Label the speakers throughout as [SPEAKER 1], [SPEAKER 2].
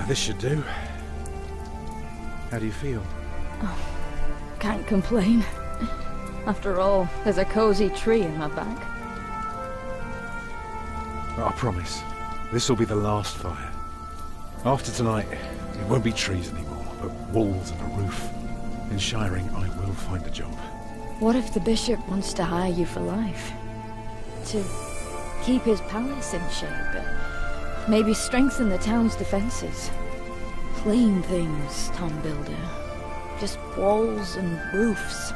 [SPEAKER 1] This should do. How do you feel?
[SPEAKER 2] Oh, can't complain. After all, there's a cozy tree in my back.
[SPEAKER 1] I promise, this will be the last fire. After tonight, it won't be trees anymore, but walls and a roof. In Shiring, I will find a job.
[SPEAKER 2] What if the bishop wants to hire you for life? To keep his palace in shape, and maybe strengthen the town's defenses? Plain things, Tom Builder. Just walls and roofs.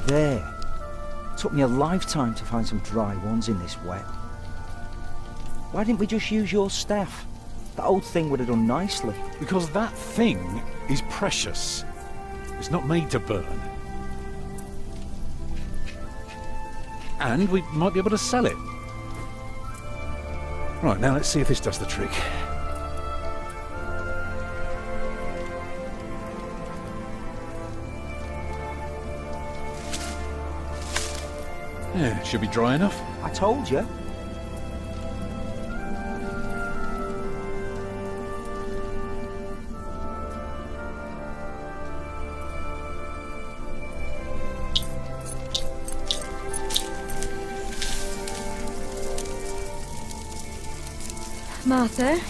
[SPEAKER 3] There. Took me a lifetime to find some dry ones in this wet. Why didn't we just use your staff? That old thing would have done nicely.
[SPEAKER 1] Because that thing is precious. It's not made to burn. And we might be able to sell it. Right, now let's see if this does the trick. Yeah, should be dry enough.
[SPEAKER 3] I told you.
[SPEAKER 2] Martha,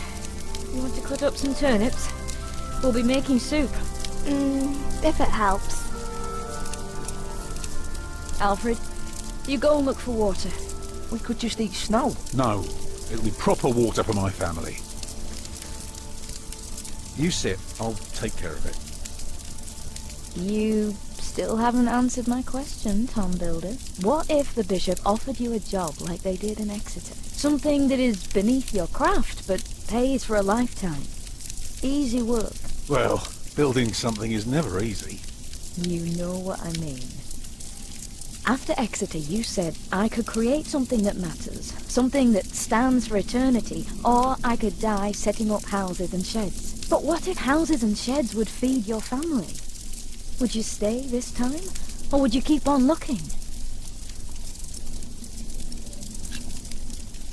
[SPEAKER 2] you want to cut up some turnips? We'll be making soup.
[SPEAKER 4] If it helps.
[SPEAKER 2] Alfred, you go and look for water.
[SPEAKER 3] We could just eat snow.
[SPEAKER 1] No, it'll be proper water for my family. You sit, I'll take care of it.
[SPEAKER 2] You still haven't answered my question, Tom Builder. What if the bishop offered you a job like they did in Exeter? Something that is beneath your craft, but pays for a lifetime. Easy work.
[SPEAKER 1] Well, building something is never easy.
[SPEAKER 2] You know what I mean. After Exeter, you said I could create something that matters, something that stands for eternity, or I could die setting up houses and sheds. But what if houses and sheds would feed your family? Would you stay this time, or would you keep on looking?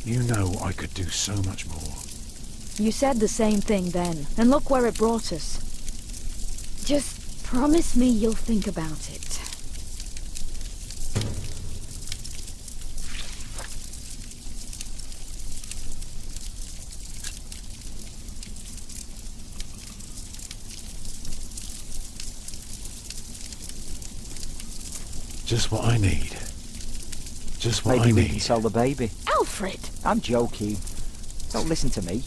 [SPEAKER 1] You know I could do so much more.
[SPEAKER 2] You said the same thing then, and look where it brought us. Just promise me you'll think about it.
[SPEAKER 1] Just what I need. Just what
[SPEAKER 3] Maybe
[SPEAKER 1] I
[SPEAKER 3] we
[SPEAKER 1] need.
[SPEAKER 3] can sell the baby.
[SPEAKER 2] Alfred!
[SPEAKER 3] I'm joking. Don't listen to me.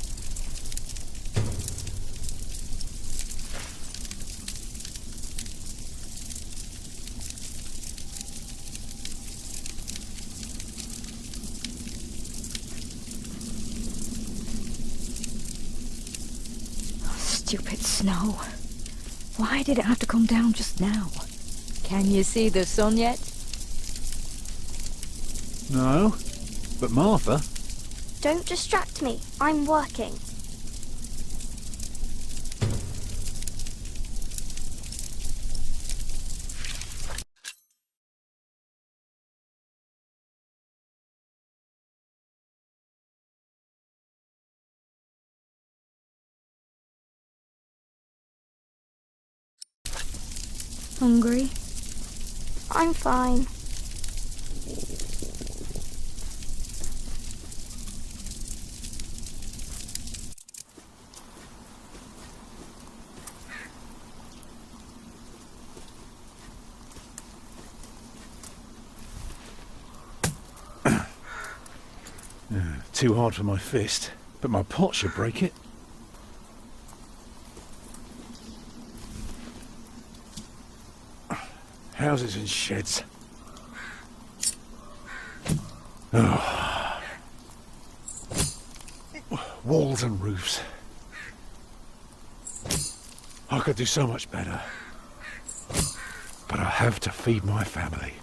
[SPEAKER 2] Stupid snow. Why did it have to come down just now? Can you see the sun yet?
[SPEAKER 1] No, but Martha...
[SPEAKER 4] Don't distract me. I'm working.
[SPEAKER 2] Hungry?
[SPEAKER 4] I'm fine.
[SPEAKER 1] Too hard for my fist, but my pot should break it. Houses and sheds. Oh. Walls and roofs. I could do so much better. But I have to feed my family.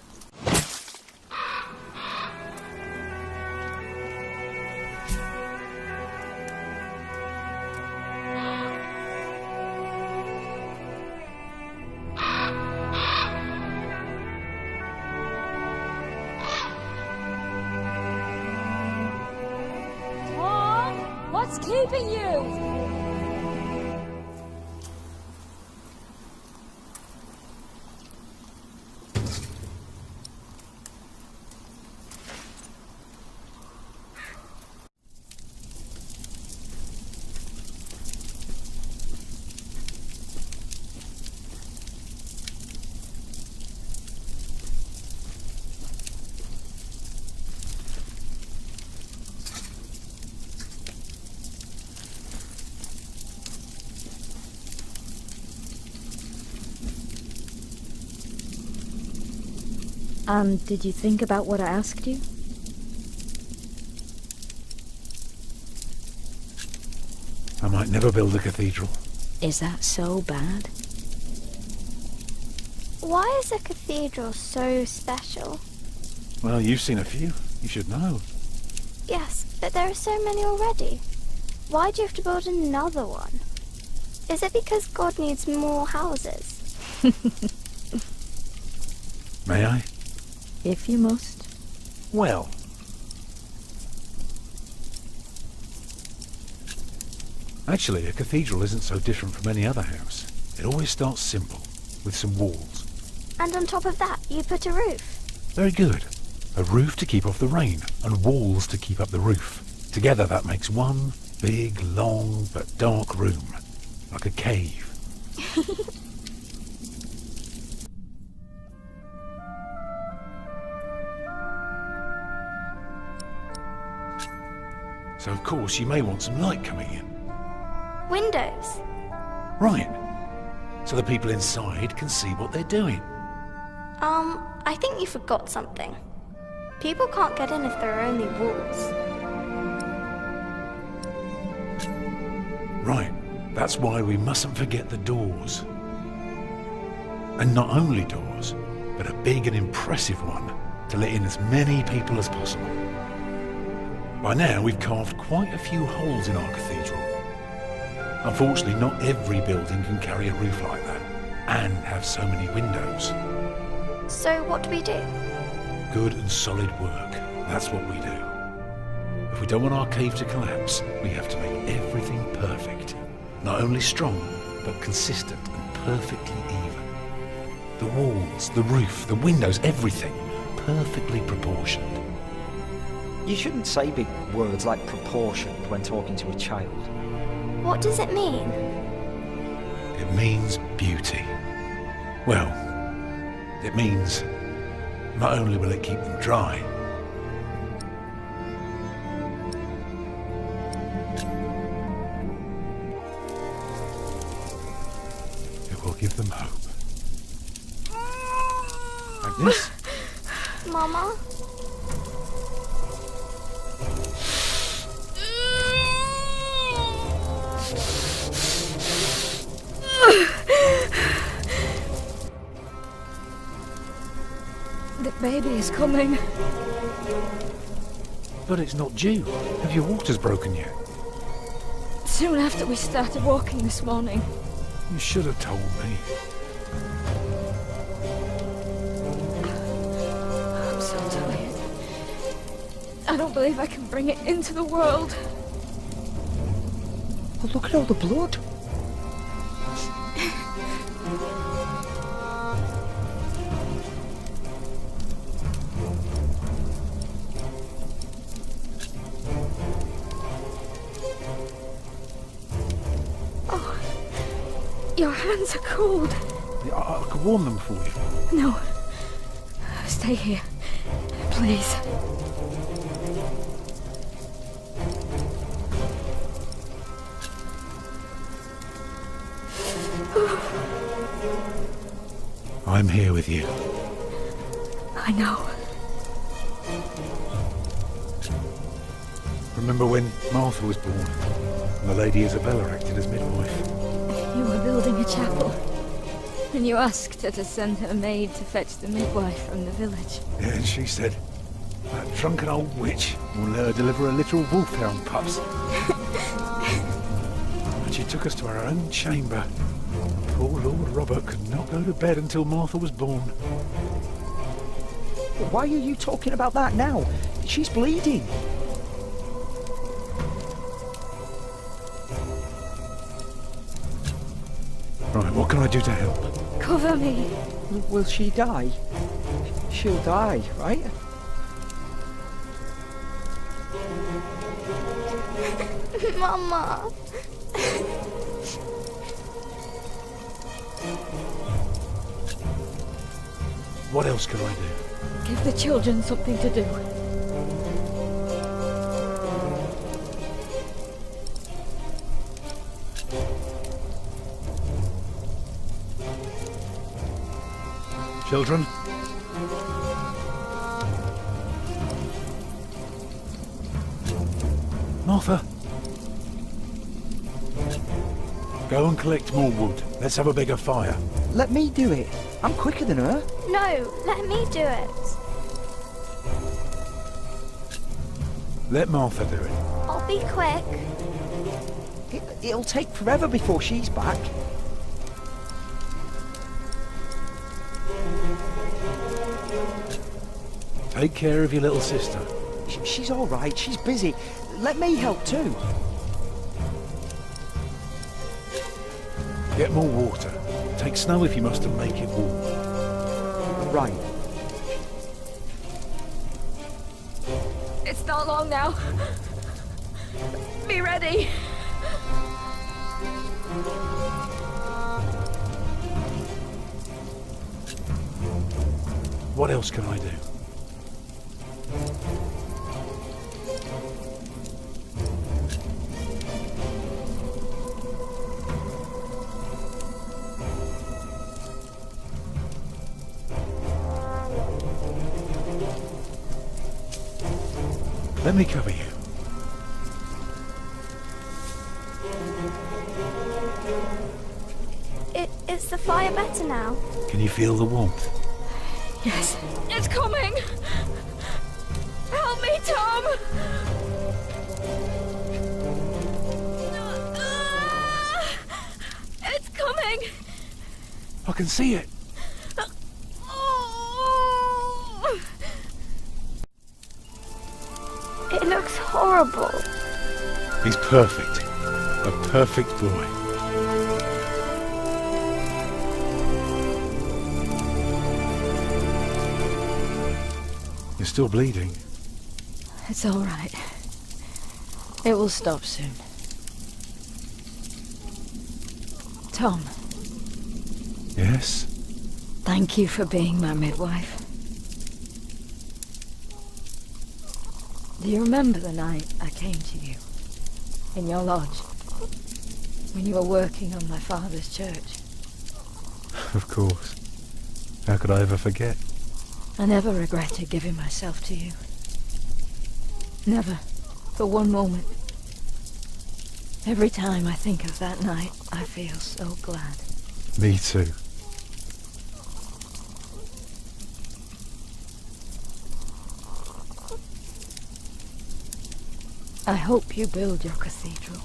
[SPEAKER 2] keeping you? And did you think about what I asked you?
[SPEAKER 1] I might never build a cathedral.
[SPEAKER 2] Is that so bad?
[SPEAKER 4] Why is a cathedral so special?
[SPEAKER 1] Well, you've seen a few. You should know.
[SPEAKER 4] Yes, but there are so many already. Why do you have to build another one? Is it because God needs more houses?
[SPEAKER 1] May I?
[SPEAKER 2] If you must.
[SPEAKER 1] Well. Actually, a cathedral isn't so different from any other house. It always starts simple, with some walls.
[SPEAKER 4] And on top of that, you put a roof.
[SPEAKER 1] Very good. A roof to keep off the rain, and walls to keep up the roof. Together that makes one big, long, but dark room. Like a cave. So of course you may want some light coming in.
[SPEAKER 4] Windows.
[SPEAKER 1] Right. So the people inside can see what they're doing.
[SPEAKER 4] I think you forgot something. People can't get in if there are only walls.
[SPEAKER 1] Right. That's why we mustn't forget the doors. And not only doors, but a big and impressive one to let in as many people as possible. By now we've carved quite a few holes in our cathedral. Unfortunately, not every building can carry a roof like that, and have so many windows.
[SPEAKER 4] So what do we do?
[SPEAKER 1] Good and solid work, that's what we do. If we don't want our cave to collapse, we have to make everything perfect. Not only strong, but consistent and perfectly even. The walls, the roof, the windows, everything, perfectly proportioned.
[SPEAKER 3] You shouldn't say big words like proportioned when talking to a child.
[SPEAKER 4] What does it mean?
[SPEAKER 1] It means beauty. Well, it means not only will it keep them dry, it will give them hope. Agnes?
[SPEAKER 4] Mama?
[SPEAKER 2] The baby is coming.
[SPEAKER 1] But it's not due. Have your waters broken yet?
[SPEAKER 2] Soon after we started walking this morning.
[SPEAKER 1] You should have told me.
[SPEAKER 2] I'm so tired. I don't believe I can bring it into the world.
[SPEAKER 3] Oh, look at all the blood.
[SPEAKER 2] Your hands are cold.
[SPEAKER 1] I could warm them for you.
[SPEAKER 2] No. Stay here. Please.
[SPEAKER 1] I'm here with you.
[SPEAKER 2] I know.
[SPEAKER 1] Remember when Martha was born and the Lady Isabella acted as midwife?
[SPEAKER 2] You were building a chapel, and you asked her to send her maid to fetch the midwife from the village.
[SPEAKER 1] Yeah, and she said, that drunken old witch will let her deliver a literal wolfhound pups. And she took us to our own chamber. Poor Lord Robert could not go to bed until Martha was born.
[SPEAKER 3] Why are you talking about that now? She's bleeding.
[SPEAKER 1] right, what can I do to help?
[SPEAKER 2] Cover me.
[SPEAKER 3] Will she die? She'll die, right?
[SPEAKER 4] Mama.
[SPEAKER 1] What else can I do?
[SPEAKER 2] Give the children something to do.
[SPEAKER 1] Children? Martha? Go and collect more wood. Let's have a bigger fire.
[SPEAKER 3] Let me do it. I'm quicker than her.
[SPEAKER 4] No, let me do it.
[SPEAKER 1] Let Martha do it.
[SPEAKER 4] I'll be quick.
[SPEAKER 3] It'll take forever before she's back.
[SPEAKER 1] Take care of your little sister.
[SPEAKER 3] She's all right. She's busy. Let me help too.
[SPEAKER 1] Get more water. Take snow if you must and make it warm.
[SPEAKER 3] Right.
[SPEAKER 2] It's not long now. Be ready.
[SPEAKER 1] What else can I do? Let me cover you.
[SPEAKER 4] Is the fire better now?
[SPEAKER 1] Can you feel the warmth?
[SPEAKER 2] Yes, it's coming. Help me, Tom. It's coming.
[SPEAKER 1] I can see it.
[SPEAKER 4] It looks horrible.
[SPEAKER 1] He's perfect. A perfect boy. You're still bleeding.
[SPEAKER 2] It's all right. It will stop soon. Tom,
[SPEAKER 1] Yes?
[SPEAKER 2] thank you for being my midwife. Do you remember the night I came to you? In your lodge? When you were working on my father's church?
[SPEAKER 1] Of course. How could I ever forget?
[SPEAKER 2] I never regretted giving myself to you. Never. For one moment. Every time I think of that night, I feel so glad.
[SPEAKER 1] Me too.
[SPEAKER 2] I hope you build your cathedral.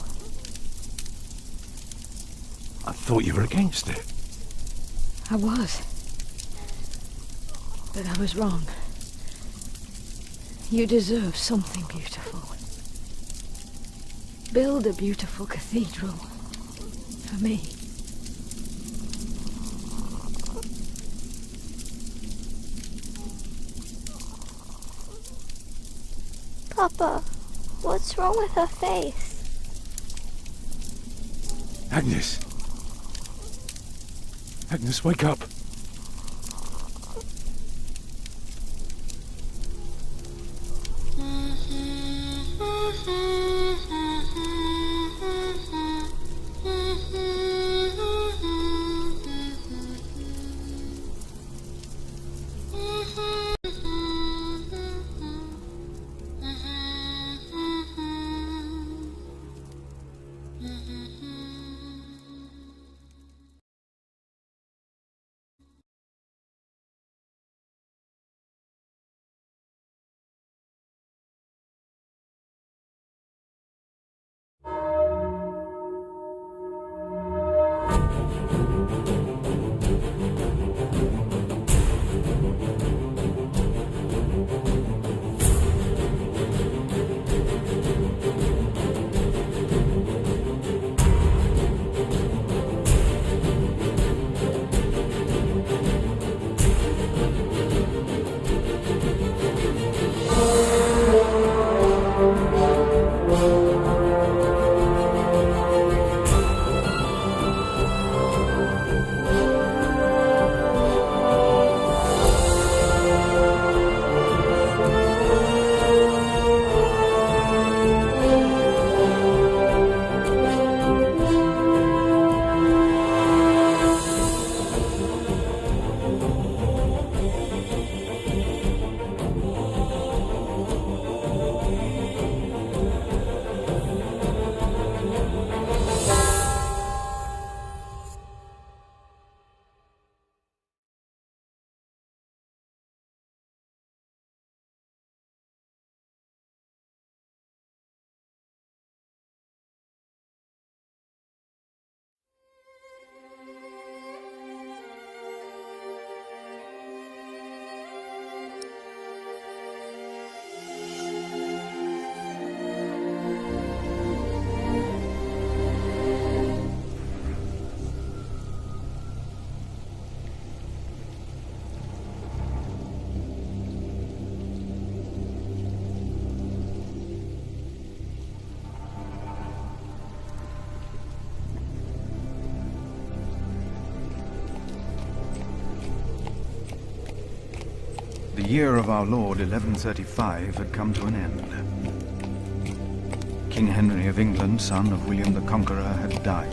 [SPEAKER 1] I thought you were against it.
[SPEAKER 2] I was. But I was wrong. You deserve something beautiful. Build a beautiful cathedral. For me.
[SPEAKER 4] Papa, what's wrong with her face?
[SPEAKER 1] Agnes. Agnes, wake up.
[SPEAKER 5] The year of our Lord 1135 had come to an end. King Henry of England, son of William the Conqueror, had died.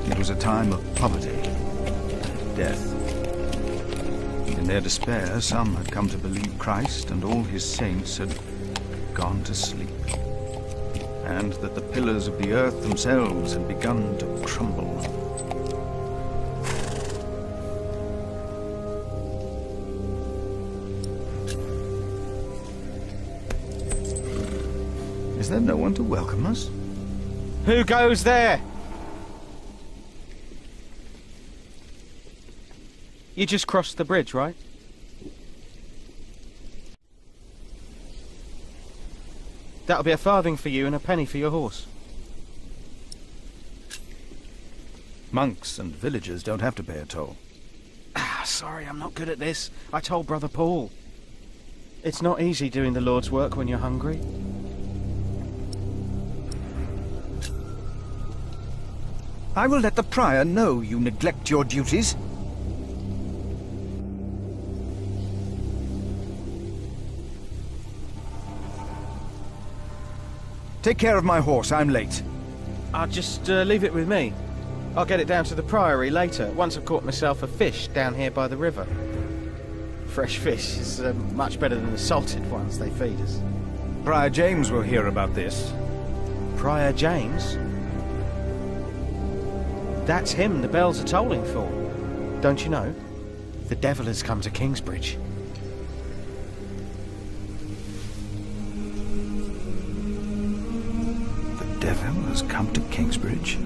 [SPEAKER 5] It was a time of poverty and death. In their despair, some had come to believe Christ and all his saints had gone to sleep, and that the pillars of the earth themselves had begun to crumble. Is there no one to welcome us?
[SPEAKER 3] Who goes there? You just crossed the bridge, right? That'll be a farthing for you and a penny for your horse.
[SPEAKER 5] Monks and villagers don't have to pay a toll.
[SPEAKER 3] Sorry, I'm not good at this. I told Brother Paul. It's not easy doing the Lord's work when you're hungry.
[SPEAKER 5] I will let the prior know you neglect your duties. Take care of my horse, I'm late.
[SPEAKER 3] I'll just leave it with me. I'll get it down to the priory later, once I've caught myself a fish down here by the river. Fresh fish is much better than the salted ones they feed us.
[SPEAKER 5] Prior James will hear about this.
[SPEAKER 3] Prior James? That's him the bells are tolling for. Don't you know? The devil has come to Kingsbridge.
[SPEAKER 5] The devil has come to Kingsbridge?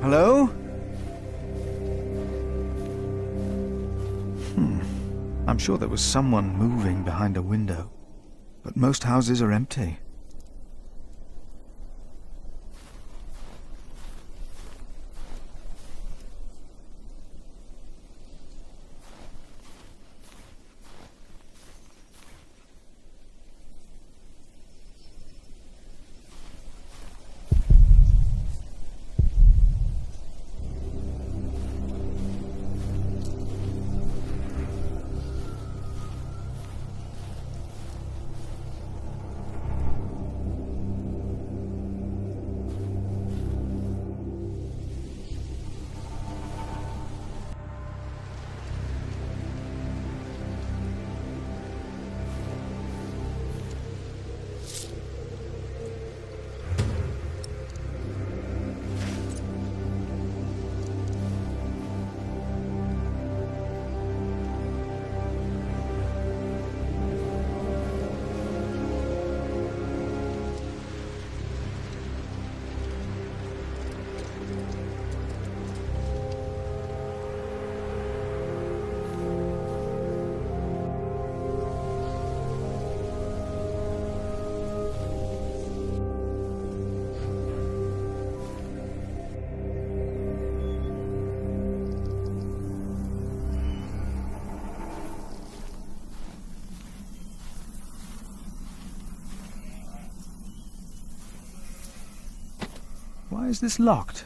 [SPEAKER 5] Hello? I'm sure there was someone moving behind a window, but most houses are empty. Why is this locked?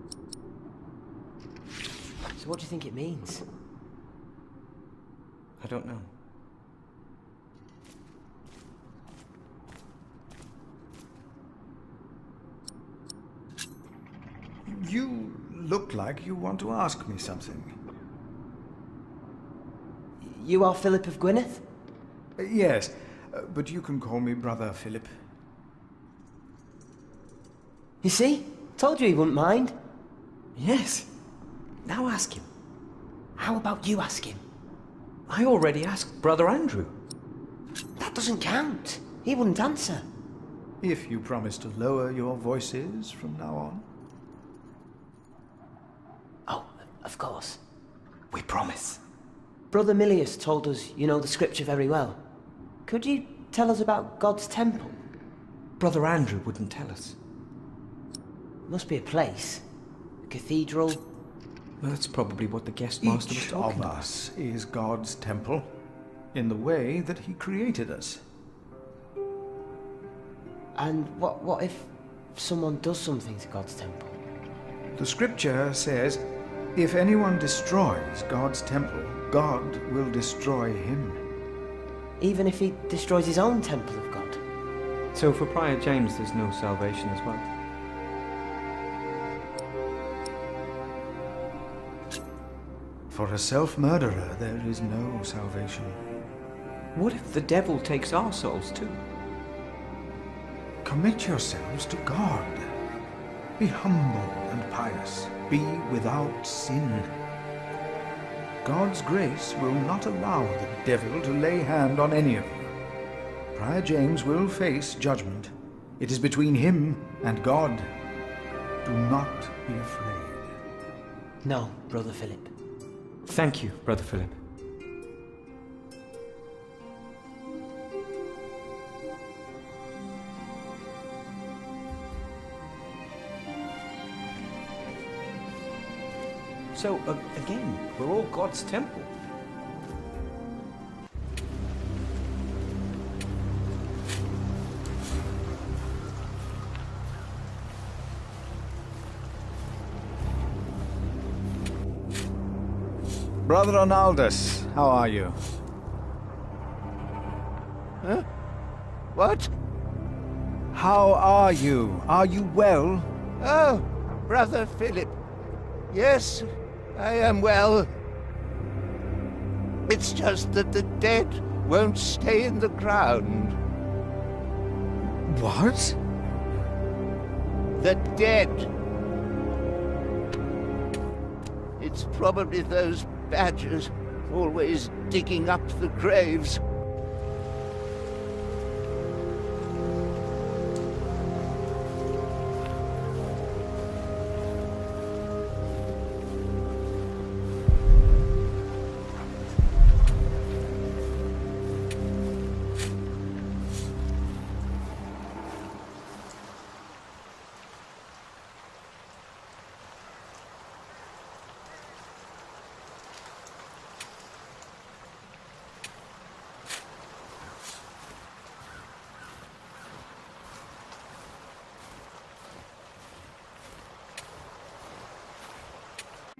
[SPEAKER 6] So what do you think it means?
[SPEAKER 7] I don't know.
[SPEAKER 5] You look like you want to ask me something.
[SPEAKER 6] You are Philip of Gwynedd?
[SPEAKER 5] Yes, but you can call me Brother Philip.
[SPEAKER 6] You see? Told you he wouldn't mind.
[SPEAKER 7] Yes. Now ask him.
[SPEAKER 6] How about you ask him?
[SPEAKER 7] I already asked Brother Andrew.
[SPEAKER 6] That doesn't count. He wouldn't answer.
[SPEAKER 5] If you promise to lower your voices from now on.
[SPEAKER 6] Oh, of course.
[SPEAKER 7] We promise.
[SPEAKER 6] Brother Milius told us you know the scripture very well. Could you tell us about God's temple?
[SPEAKER 7] Brother Andrew wouldn't tell us.
[SPEAKER 6] Must be a place. A cathedral.
[SPEAKER 7] That's probably what the guest master was
[SPEAKER 5] Each
[SPEAKER 7] talking
[SPEAKER 5] of
[SPEAKER 7] about.
[SPEAKER 5] us is God's temple, in the way that he created us.
[SPEAKER 6] And what if someone does something to God's temple?
[SPEAKER 5] The scripture says, if anyone destroys God's temple, God will destroy him.
[SPEAKER 6] Even if he destroys his own temple of God?
[SPEAKER 7] So for Prior James there's no salvation as well?
[SPEAKER 5] For a self-murderer, there is no salvation.
[SPEAKER 7] What if the devil takes our souls too?
[SPEAKER 5] Commit yourselves to God. Be humble and pious. Be without sin. God's grace will not allow the devil to lay hand on any of you. Prior James will face judgment. It is between him and God. Do not be afraid.
[SPEAKER 6] No, Brother Philip.
[SPEAKER 7] Thank you, Brother Philip. So, again, we're all God's temple.
[SPEAKER 5] Brother Arnaldus, how are you?
[SPEAKER 8] Huh? What?
[SPEAKER 5] How are you? Are you well?
[SPEAKER 8] Oh, Brother Philip. Yes, I am well. It's just that the dead won't stay in the ground.
[SPEAKER 5] What?
[SPEAKER 8] The dead. It's probably those badgers always digging up the graves.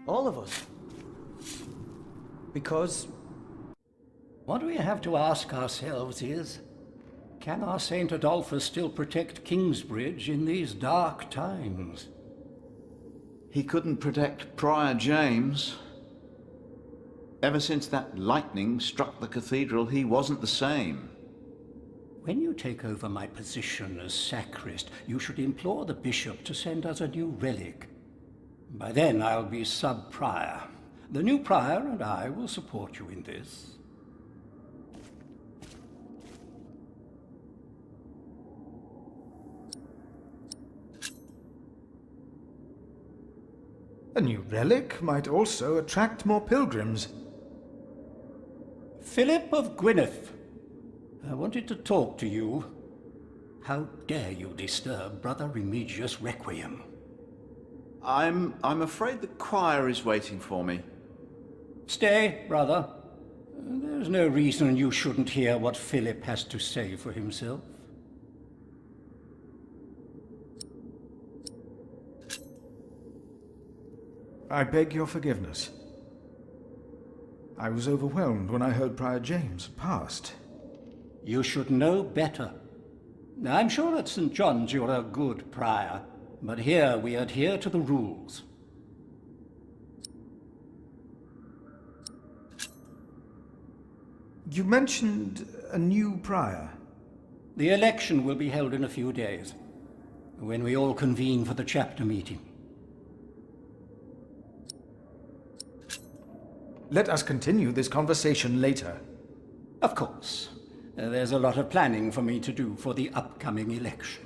[SPEAKER 6] All of us. Because...
[SPEAKER 9] What we have to ask ourselves is, can our Saint Adolphus still protect Kingsbridge in these dark times?
[SPEAKER 10] He couldn't protect Prior James. Ever since that lightning struck the cathedral, he wasn't the same.
[SPEAKER 9] When you take over my position as sacrist, you should implore the bishop to send us a new relic. By then I'll be sub-prior. The new prior and I will support you in this.
[SPEAKER 5] A new relic might also attract more pilgrims.
[SPEAKER 9] Philip of Gwynedd, I wanted to talk to you. How dare you disturb Brother Remigius' requiem?
[SPEAKER 10] I'm afraid the choir is waiting for me.
[SPEAKER 9] Stay, brother. There's no reason you shouldn't hear what Philip has to say for himself.
[SPEAKER 5] I beg your forgiveness. I was overwhelmed when I heard Prior James had passed.
[SPEAKER 9] You should know better. I'm sure at St. John's you're a good prior, but here we adhere to the rules.
[SPEAKER 5] You mentioned a new prior.
[SPEAKER 9] The election will be held in a few days, when we all convene for the chapter meeting.
[SPEAKER 5] Let us continue this conversation later.
[SPEAKER 9] Of course. There's a lot of planning for me to do for the upcoming election.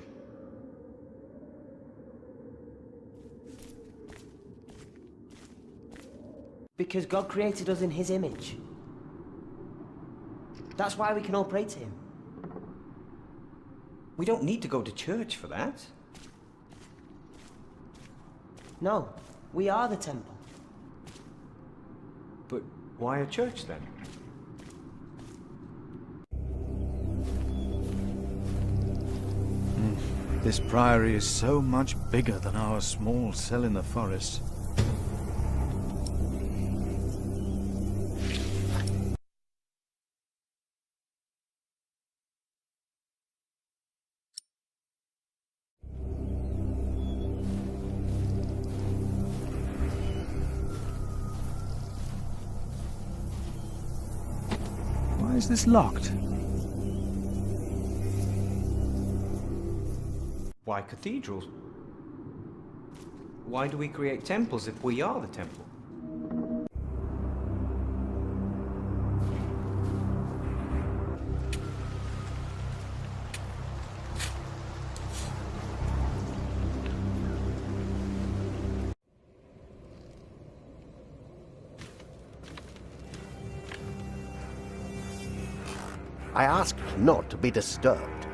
[SPEAKER 6] Because God created us in his image. That's why we can all pray to him.
[SPEAKER 11] We don't need to go to church for that.
[SPEAKER 6] No, we are the temple.
[SPEAKER 11] But why a church then?
[SPEAKER 5] This priory is so much bigger than our small cell in the forest. Why is this locked?
[SPEAKER 11] Why cathedrals? Why do we create temples if we are the temple?
[SPEAKER 8] I asked not to be disturbed.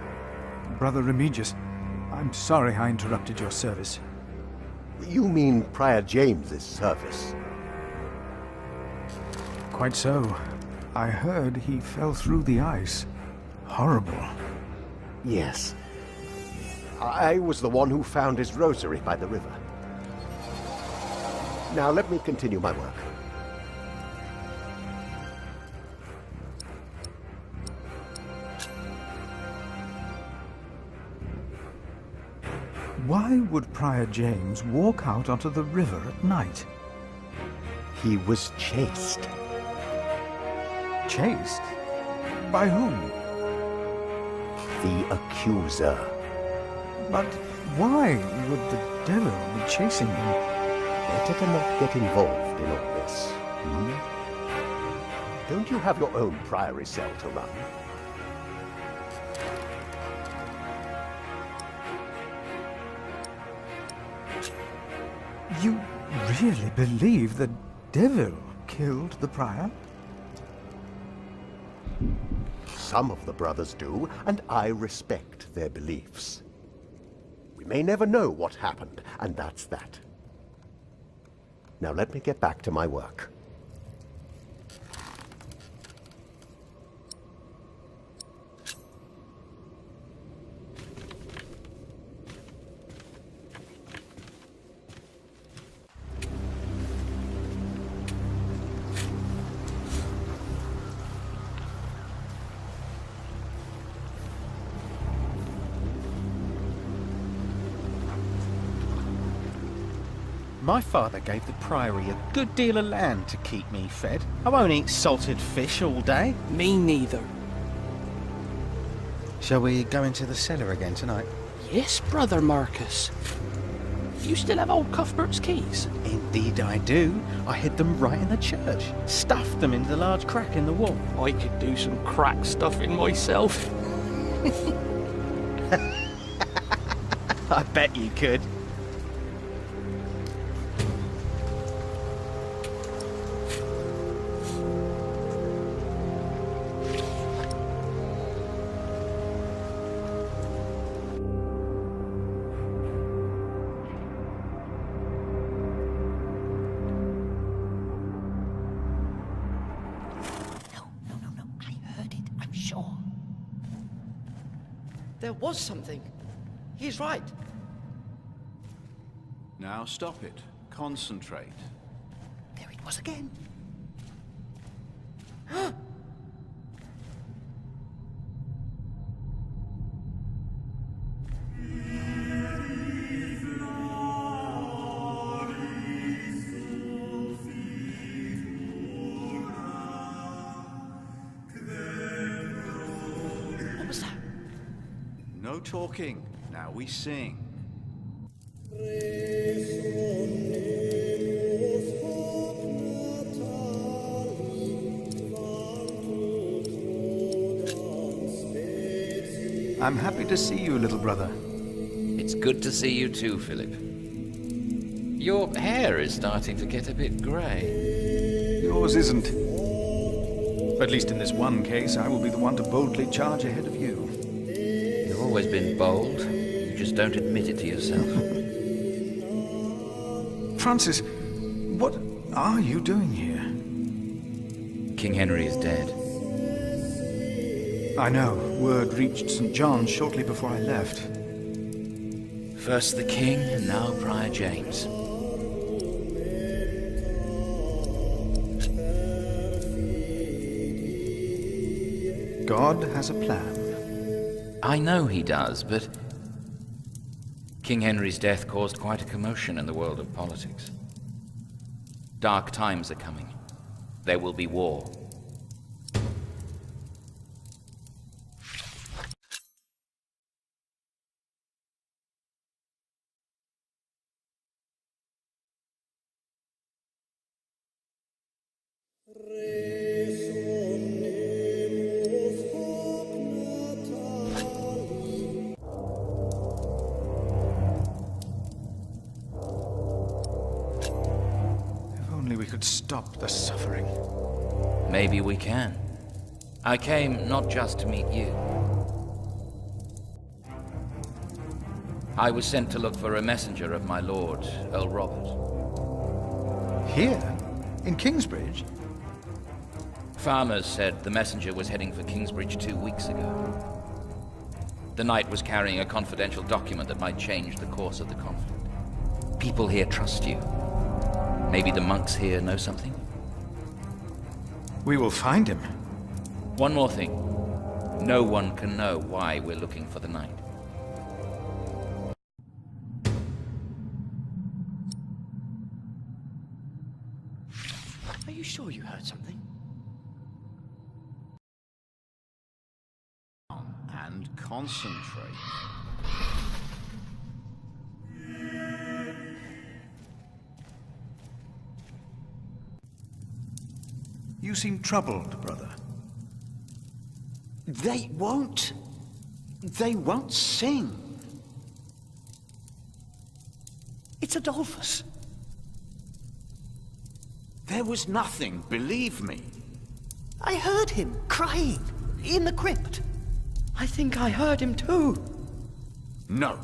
[SPEAKER 5] Brother Remigius, I'm sorry I interrupted your service.
[SPEAKER 8] You mean Prior James's service?
[SPEAKER 5] Quite so. I heard he fell through the ice. Horrible.
[SPEAKER 8] Yes. I was the one who found his rosary by the river. Now let me continue my work.
[SPEAKER 5] Why would Prior James walk out onto the river at night?
[SPEAKER 8] He was chased.
[SPEAKER 5] Chased? By whom?
[SPEAKER 8] The accuser.
[SPEAKER 5] But why would the devil be chasing him?
[SPEAKER 8] Better to not get involved in all this. Don't you have your own priory cell to run?
[SPEAKER 5] You really believe the devil killed the prior?
[SPEAKER 8] Some of the brothers do, and I respect their beliefs. We may never know what happened, and that's that. Now let me get back to my work.
[SPEAKER 3] My father gave the priory a good deal of land to keep me fed. I won't eat salted fish all day.
[SPEAKER 12] Me neither.
[SPEAKER 3] Shall we go into the cellar again tonight?
[SPEAKER 12] Yes, Brother Marcus. You still have old Cuthbert's keys?
[SPEAKER 3] Indeed I do. I hid them right in the church. Stuffed them into the large crack in the wall.
[SPEAKER 12] I could do some crack stuffing myself.
[SPEAKER 3] I bet you could.
[SPEAKER 13] There was something. He's right.
[SPEAKER 14] Now stop it. Concentrate.
[SPEAKER 13] There it was again.
[SPEAKER 5] no talking. Now we sing. I'm happy to see you, little brother.
[SPEAKER 7] It's good to see you too, Philip. Your hair is starting to get a bit grey.
[SPEAKER 5] Yours isn't. At least in this one case, I will be the one to boldly charge ahead of you.
[SPEAKER 7] You've always been bold. You just don't admit it to yourself.
[SPEAKER 5] Francis, what are you doing here?
[SPEAKER 7] King Henry is dead.
[SPEAKER 5] I know. Word reached St. John's shortly before I left.
[SPEAKER 7] First the king, and now Prior James.
[SPEAKER 5] God has a plan.
[SPEAKER 7] I know he does, but King Henry's death caused quite a commotion in the world of politics. Dark times are coming. There will be war.
[SPEAKER 5] If only we could stop the suffering.
[SPEAKER 7] Maybe we can. I came not just to meet you. I was sent to look for a messenger of my lord, Earl Robert.
[SPEAKER 5] Here? In Kingsbridge?
[SPEAKER 7] Farmers said the messenger was heading for Kingsbridge 2 weeks ago. The knight was carrying a confidential document that might change the course of the conflict. People here trust you. Maybe the monks here know something?
[SPEAKER 5] We will find him.
[SPEAKER 7] One more thing. No one can know why we're looking for the knight.
[SPEAKER 13] Are you sure you heard something?
[SPEAKER 5] And concentrate. You seem troubled, brother.
[SPEAKER 10] They won't sing. It's Adolphus. There was nothing, believe me.
[SPEAKER 13] I heard him crying in the crypt. I think I heard him too.
[SPEAKER 10] No,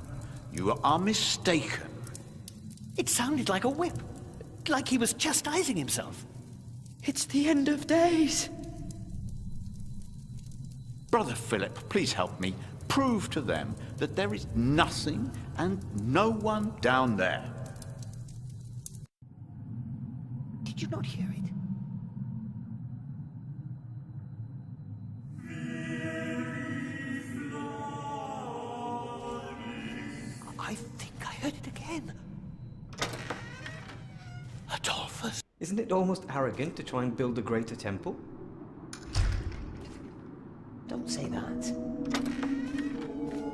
[SPEAKER 10] you are mistaken.
[SPEAKER 13] It sounded like a whip, like he was chastising himself. It's the end of days.
[SPEAKER 10] Brother Philip, please help me. Prove to them that there is nothing and no one down there.
[SPEAKER 13] Did you not hear it? I think I heard it again. Adolphus.
[SPEAKER 11] Isn't it almost arrogant to try and build a greater temple?
[SPEAKER 6] Don't say that.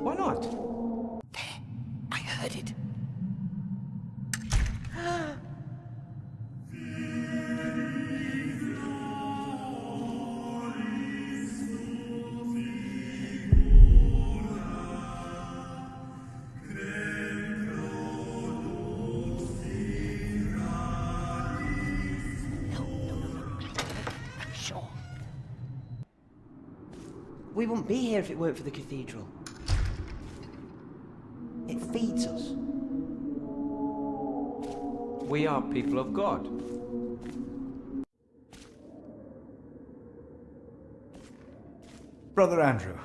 [SPEAKER 11] Why not?
[SPEAKER 13] There, I heard it.
[SPEAKER 6] We wouldn't be here if it weren't for the cathedral. It feeds us.
[SPEAKER 11] We are people of God.
[SPEAKER 5] Brother Andrew.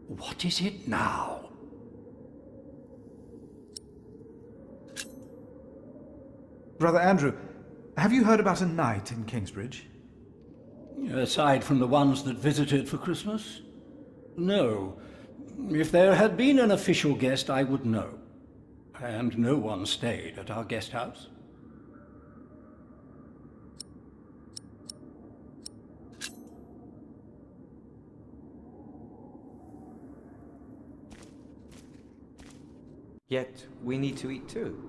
[SPEAKER 9] What is it now?
[SPEAKER 5] Brother Andrew, have you heard about a knight in Kingsbridge?
[SPEAKER 9] Aside from the ones that visited for Christmas? No. If there had been an official guest, I would know. And no one stayed at our guest house.
[SPEAKER 11] Yet we need to eat too.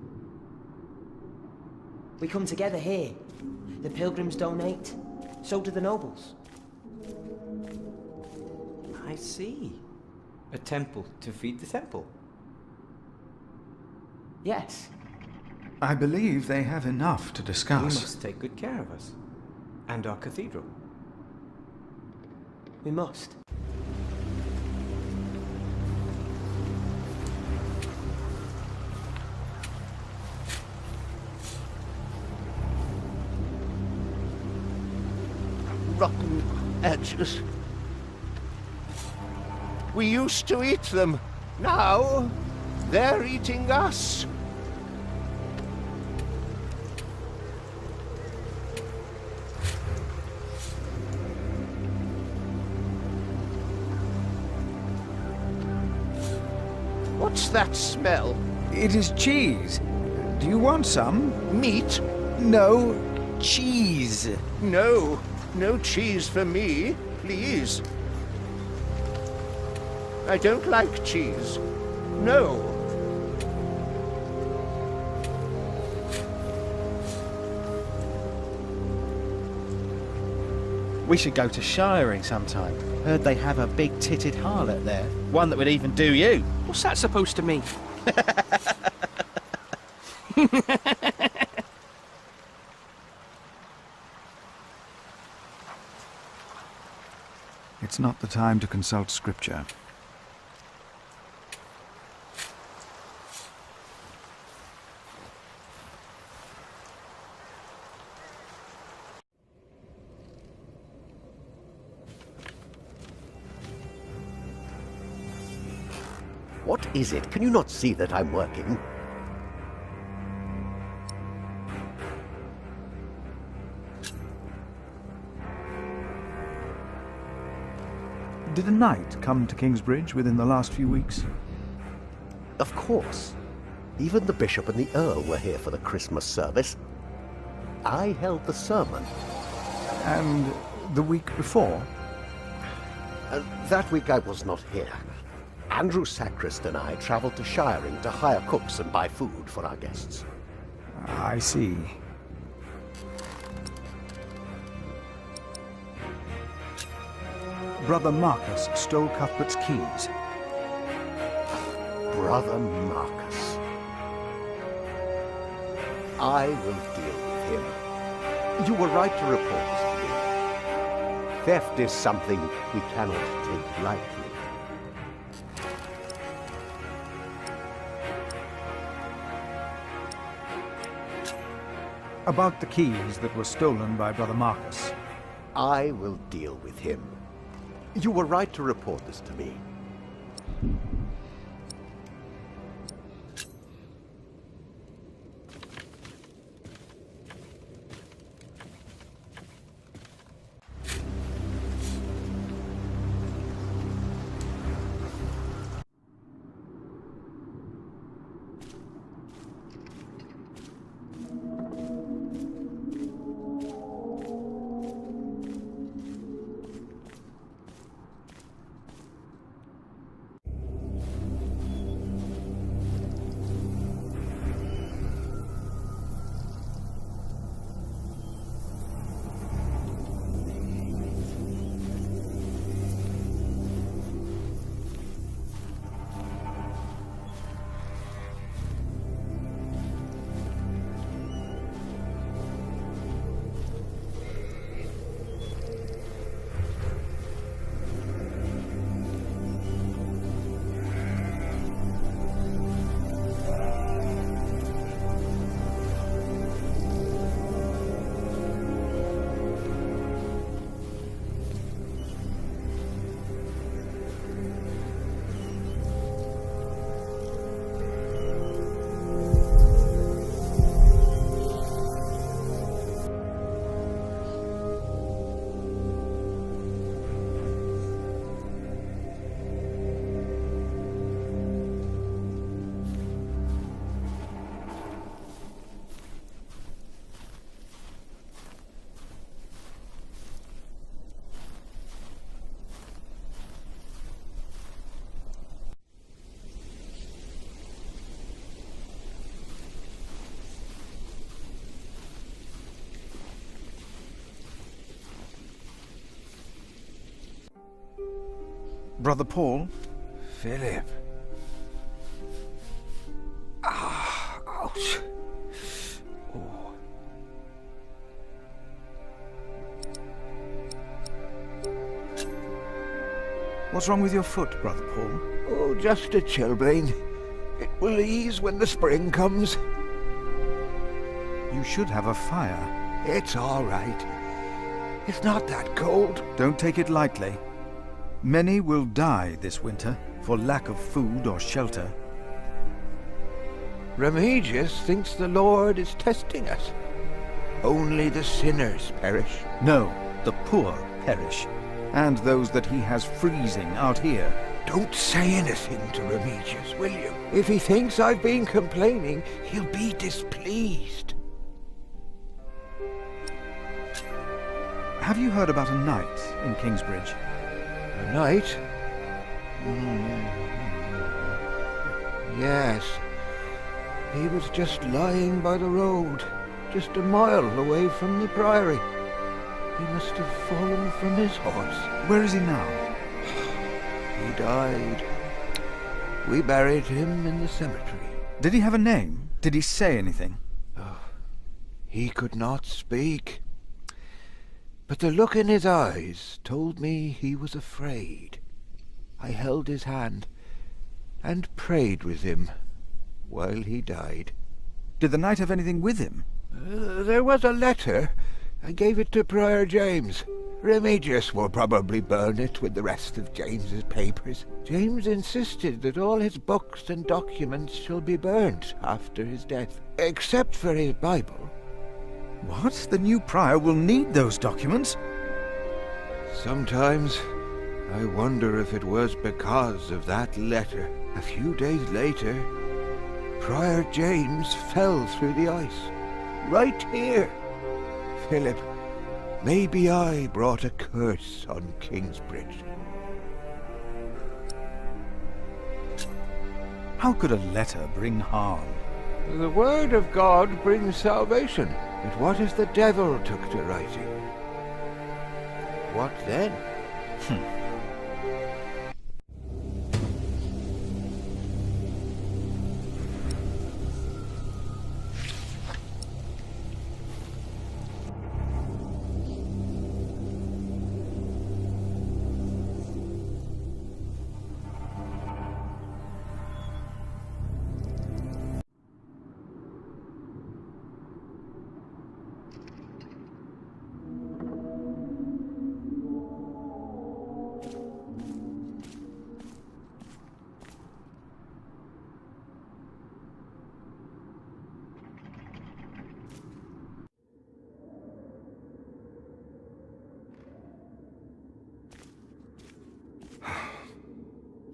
[SPEAKER 6] We come together here. The pilgrims donate. So do the nobles.
[SPEAKER 11] I see. A temple to feed the temple.
[SPEAKER 6] Yes.
[SPEAKER 5] I believe they have enough to
[SPEAKER 11] We
[SPEAKER 5] discuss.
[SPEAKER 11] must take good care of us. And our cathedral.
[SPEAKER 6] We must.
[SPEAKER 8] Rotten edges. We used to eat them. Now, they're eating us. What's that smell?
[SPEAKER 5] It is cheese. Do you want some?
[SPEAKER 8] Meat?
[SPEAKER 5] No, cheese.
[SPEAKER 8] No, no cheese for me, please. I don't like cheese. No.
[SPEAKER 3] We should go to shiring sometime. Heard they have a big-titted harlot there. One that would even do you.
[SPEAKER 12] What's that supposed to mean?
[SPEAKER 5] It's not the time to consult scripture.
[SPEAKER 8] What is it? Can you not see that I'm working?
[SPEAKER 5] Did a knight come to Kingsbridge within the last few weeks?
[SPEAKER 8] Of course. Even the bishop and the earl were here for the Christmas service. I held the sermon.
[SPEAKER 5] And the week before?
[SPEAKER 8] That week I was not here. Andrew Sacrist and I travelled to Shiring to hire cooks and buy food for our guests.
[SPEAKER 5] I see. Brother Marcus stole Cuthbert's keys.
[SPEAKER 8] Brother Marcus. I will deal with him. You were right to report this to me. Theft is something we cannot take lightly.
[SPEAKER 5] About the keys that were stolen by Brother Marcus.
[SPEAKER 8] I will deal with him. You were right to report this to me.
[SPEAKER 5] Brother Paul?
[SPEAKER 14] Philip. Ah, ouch. Oh.
[SPEAKER 5] What's wrong with your foot, Brother Paul?
[SPEAKER 14] Oh, just a chilblain. It will ease when the spring comes.
[SPEAKER 5] You should have a fire.
[SPEAKER 14] It's all right. It's not that cold.
[SPEAKER 5] Don't take it lightly. Many will die this winter for lack of food or shelter.
[SPEAKER 14] Remigius thinks the Lord is testing us. Only the sinners perish.
[SPEAKER 5] No, the poor perish. And those that he has freezing out here.
[SPEAKER 14] Don't say anything to Remigius, will you? If he thinks I've been complaining, he'll be displeased.
[SPEAKER 5] Have you heard about a knight in Kingsbridge?
[SPEAKER 14] A knight? Yes. He was just lying by the road, just a mile away from the priory. He must have fallen from his horse.
[SPEAKER 5] Where is he now?
[SPEAKER 14] He died. We buried him in the cemetery.
[SPEAKER 5] Did he have a name? Did he say anything?
[SPEAKER 14] Oh, he could not speak. But the look in his eyes told me he was afraid. I held his hand and prayed with him while he died.
[SPEAKER 5] Did the knight have anything with him?
[SPEAKER 14] There was a letter. I gave it to Prior James. Remigius will probably burn it with the rest of James's papers. James insisted that all his books and documents shall be burnt after his death, except for his Bible.
[SPEAKER 5] What? The new prior will need those documents?
[SPEAKER 14] Sometimes I wonder if it was because of that letter. A few days later, Prior James fell through the ice. Right here. Philip, maybe I brought a curse on Kingsbridge.
[SPEAKER 5] How could a letter bring harm?
[SPEAKER 14] The word of God brings salvation. But what if the devil took to writing? What then?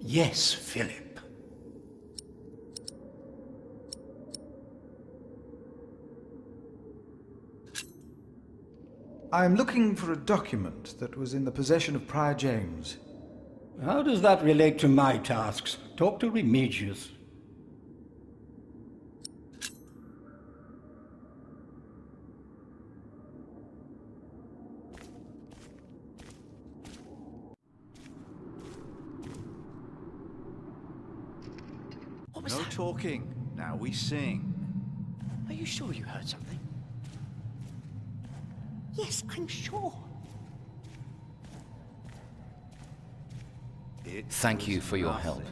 [SPEAKER 9] Yes, Philip.
[SPEAKER 5] I am looking for a document that was in the possession of Prior James.
[SPEAKER 9] How does that relate to my tasks? Talk to Remigius.
[SPEAKER 5] No talking. Now we sing.
[SPEAKER 13] Are you sure you heard something? Yes, I'm sure.
[SPEAKER 7] Thank you for your help.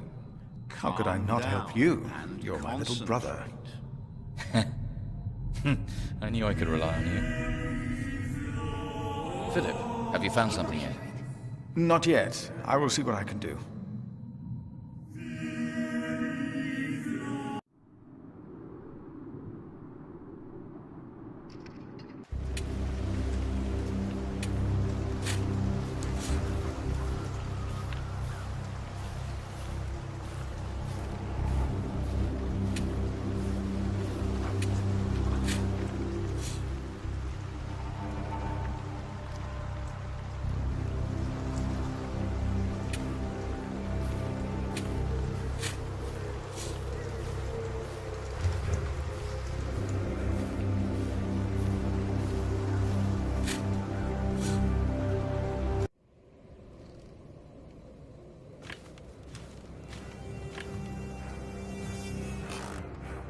[SPEAKER 5] How could I not help you? You're my little brother.
[SPEAKER 7] I knew I could rely on you. Philip, have you found something yet?
[SPEAKER 5] Not yet. I will see what I can do.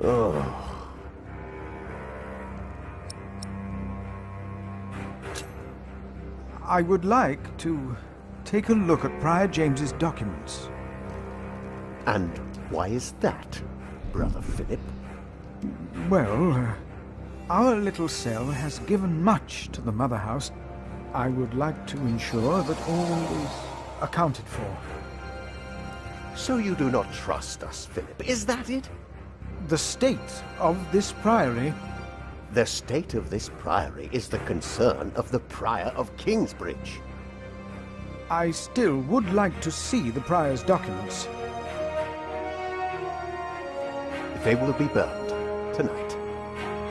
[SPEAKER 8] Oh.
[SPEAKER 5] I would like to take a look at Prior James's documents.
[SPEAKER 8] And why is that, Brother Philip?
[SPEAKER 5] Well, our little cell has given much to the Mother House. I would like to ensure that all is accounted for.
[SPEAKER 8] So you do not trust us, Philip, is that it?
[SPEAKER 5] The state of this priory...
[SPEAKER 8] The state of this priory is the concern of the Prior of Kingsbridge.
[SPEAKER 5] I still would like to see the Prior's documents.
[SPEAKER 8] They will be burned tonight.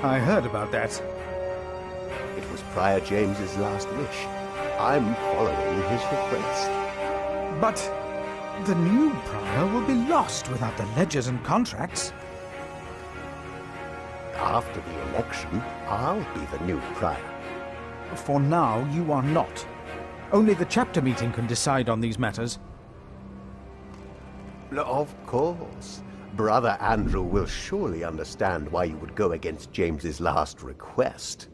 [SPEAKER 5] I heard about that.
[SPEAKER 8] It was Prior James's last wish. I'm following his request.
[SPEAKER 5] But the new Prior will be lost without the ledgers and contracts.
[SPEAKER 8] After the election, I'll be the new Prior.
[SPEAKER 5] For now, you are not. Only the chapter meeting can decide on these matters.
[SPEAKER 8] Of course. Brother Andrew will surely understand why you would go against James's last request.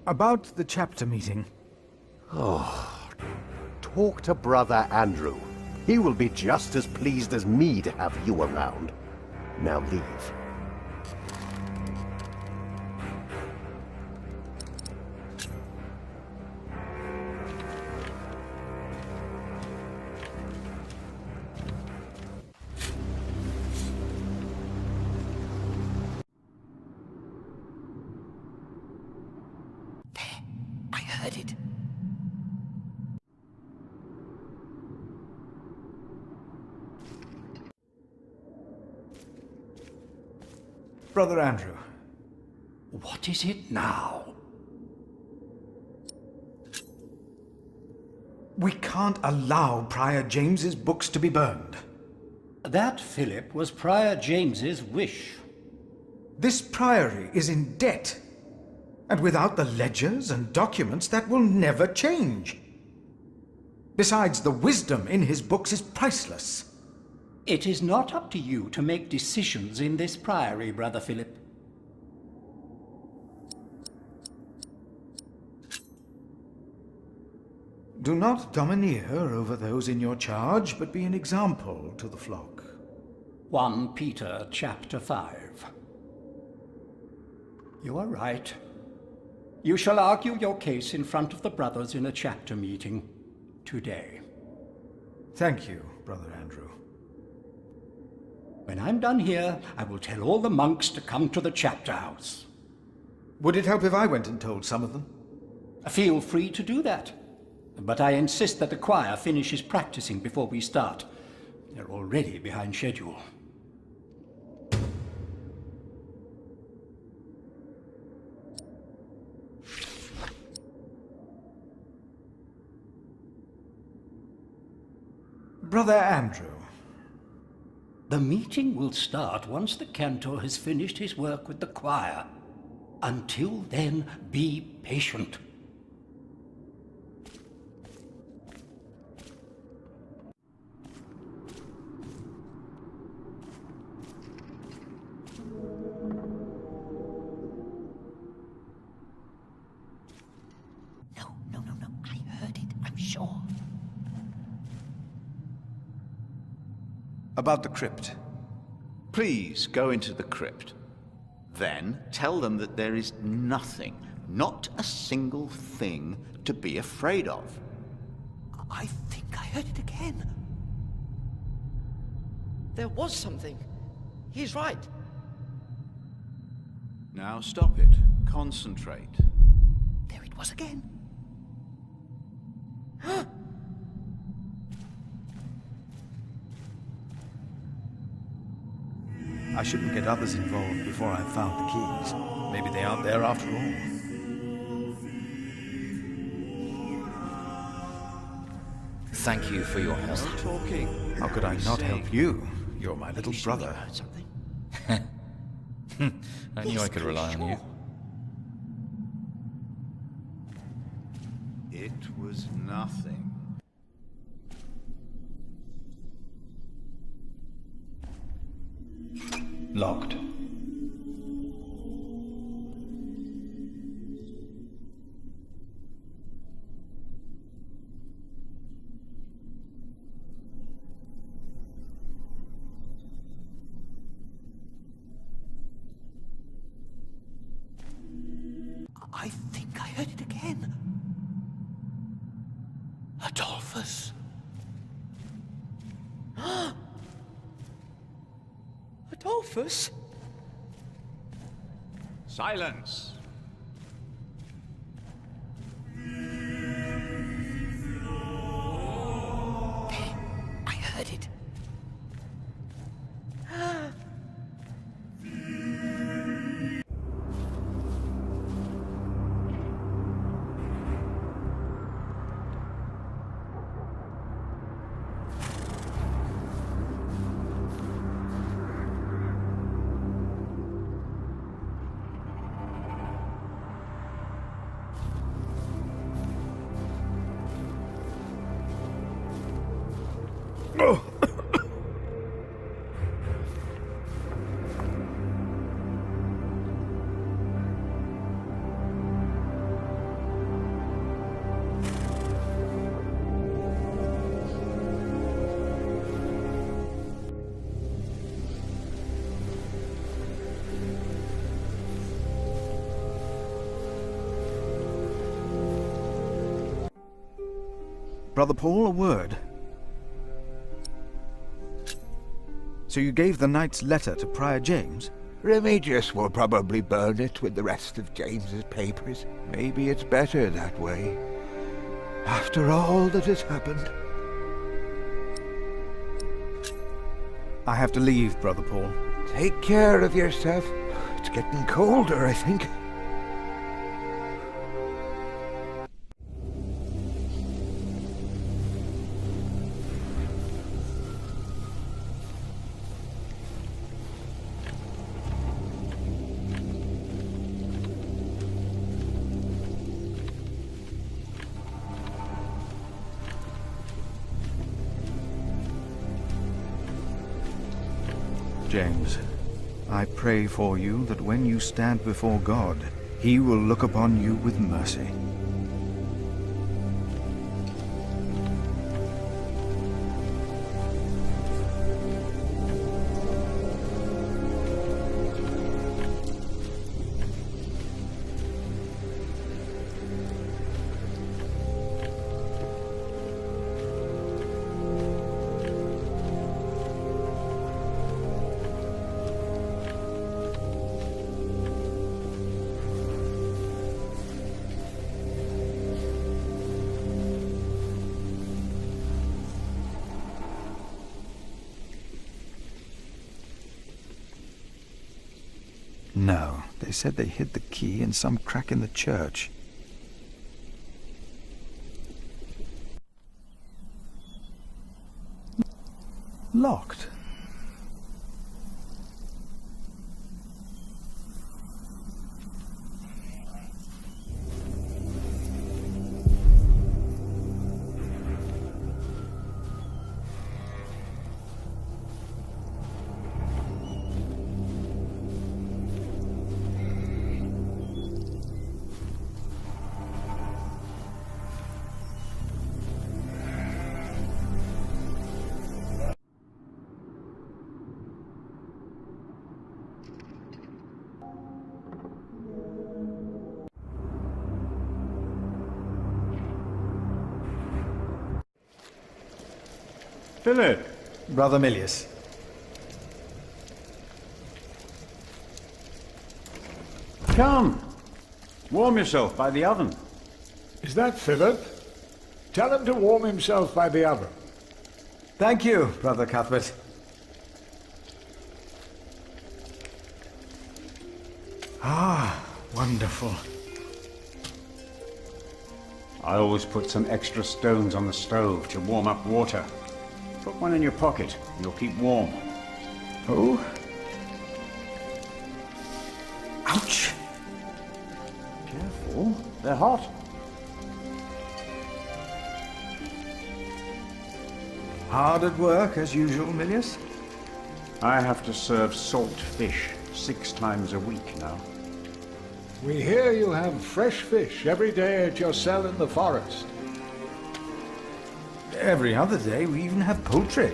[SPEAKER 5] About the chapter meeting.
[SPEAKER 8] Oh, talk to Brother Andrew. He will be just as pleased as me to have you around. Now leave.
[SPEAKER 13] I heard it.
[SPEAKER 5] Brother Andrew.
[SPEAKER 9] What is it now?
[SPEAKER 5] We can't allow Prior James's books to be burned.
[SPEAKER 9] That, Philip, was Prior James's wish.
[SPEAKER 5] This priory is in debt. And without the ledgers and documents, that will never change. Besides, the wisdom in his books is priceless.
[SPEAKER 9] It is not up to you to make decisions in this priory, Brother Philip.
[SPEAKER 5] Do not domineer over those in your charge, but be an example to the flock.
[SPEAKER 9] 1 Peter chapter 5. You are right. You shall argue your case in front of the brothers in a chapter meeting today.
[SPEAKER 5] Thank you, Brother Andrew.
[SPEAKER 9] When I'm done here, I will tell all the monks to come to the chapter house.
[SPEAKER 5] Would it help if I went and told some of them?
[SPEAKER 9] Feel free to do that. But I insist that the choir finishes practicing before we start. They're already behind schedule.
[SPEAKER 5] Brother Andrew.
[SPEAKER 9] The meeting will start once the cantor has finished his work with the choir. Until then, be patient.
[SPEAKER 13] No. I heard it, I'm sure.
[SPEAKER 10] About the crypt.
[SPEAKER 15] Please go into the crypt. Then tell them that there is nothing, not a single thing, to be afraid of.
[SPEAKER 13] I think I heard it again.
[SPEAKER 16] There was something. He's right.
[SPEAKER 15] Now stop it. Concentrate.
[SPEAKER 13] There it was again.
[SPEAKER 1] I shouldn't get others involved before I've found the keys. Maybe they aren't there after all.
[SPEAKER 7] Thank you for your help.
[SPEAKER 15] Talking.
[SPEAKER 1] How could I not help you? You're my little brother.
[SPEAKER 13] Something.
[SPEAKER 7] I knew I could rely on you.
[SPEAKER 15] It was nothing.
[SPEAKER 10] Locked.
[SPEAKER 13] I think I heard it again. Adolphus. Adolphus?
[SPEAKER 15] Silence!
[SPEAKER 13] I heard it.
[SPEAKER 5] Brother Paul, a word. So you gave the knight's letter to Prior James?
[SPEAKER 14] Remigius will probably burn it with the rest of James's papers. Maybe it's better that way. After all that has happened.
[SPEAKER 5] I have to leave, Brother Paul.
[SPEAKER 14] Take care of yourself. It's getting colder, I think.
[SPEAKER 5] James, I pray for you that when you stand before God, He will look upon you with mercy. No, they said they hid the key in some crack in the church. Locked.
[SPEAKER 10] Philip! Brother Milius. Come! Warm yourself by the oven.
[SPEAKER 17] Is that Philip? Tell him to warm himself by the oven.
[SPEAKER 10] Thank you, Brother Cuthbert. Ah, wonderful. I always put some extra stones on the stove to warm up water. Put one in your pocket, and you'll keep warm.
[SPEAKER 5] Oh?
[SPEAKER 10] They're hot.
[SPEAKER 5] Hard at work, as usual, Milius?
[SPEAKER 10] I have to serve salt fish 6 times a week now.
[SPEAKER 17] We hear you have fresh fish every day at your cell in the forest.
[SPEAKER 5] Every other day, we even have poultry.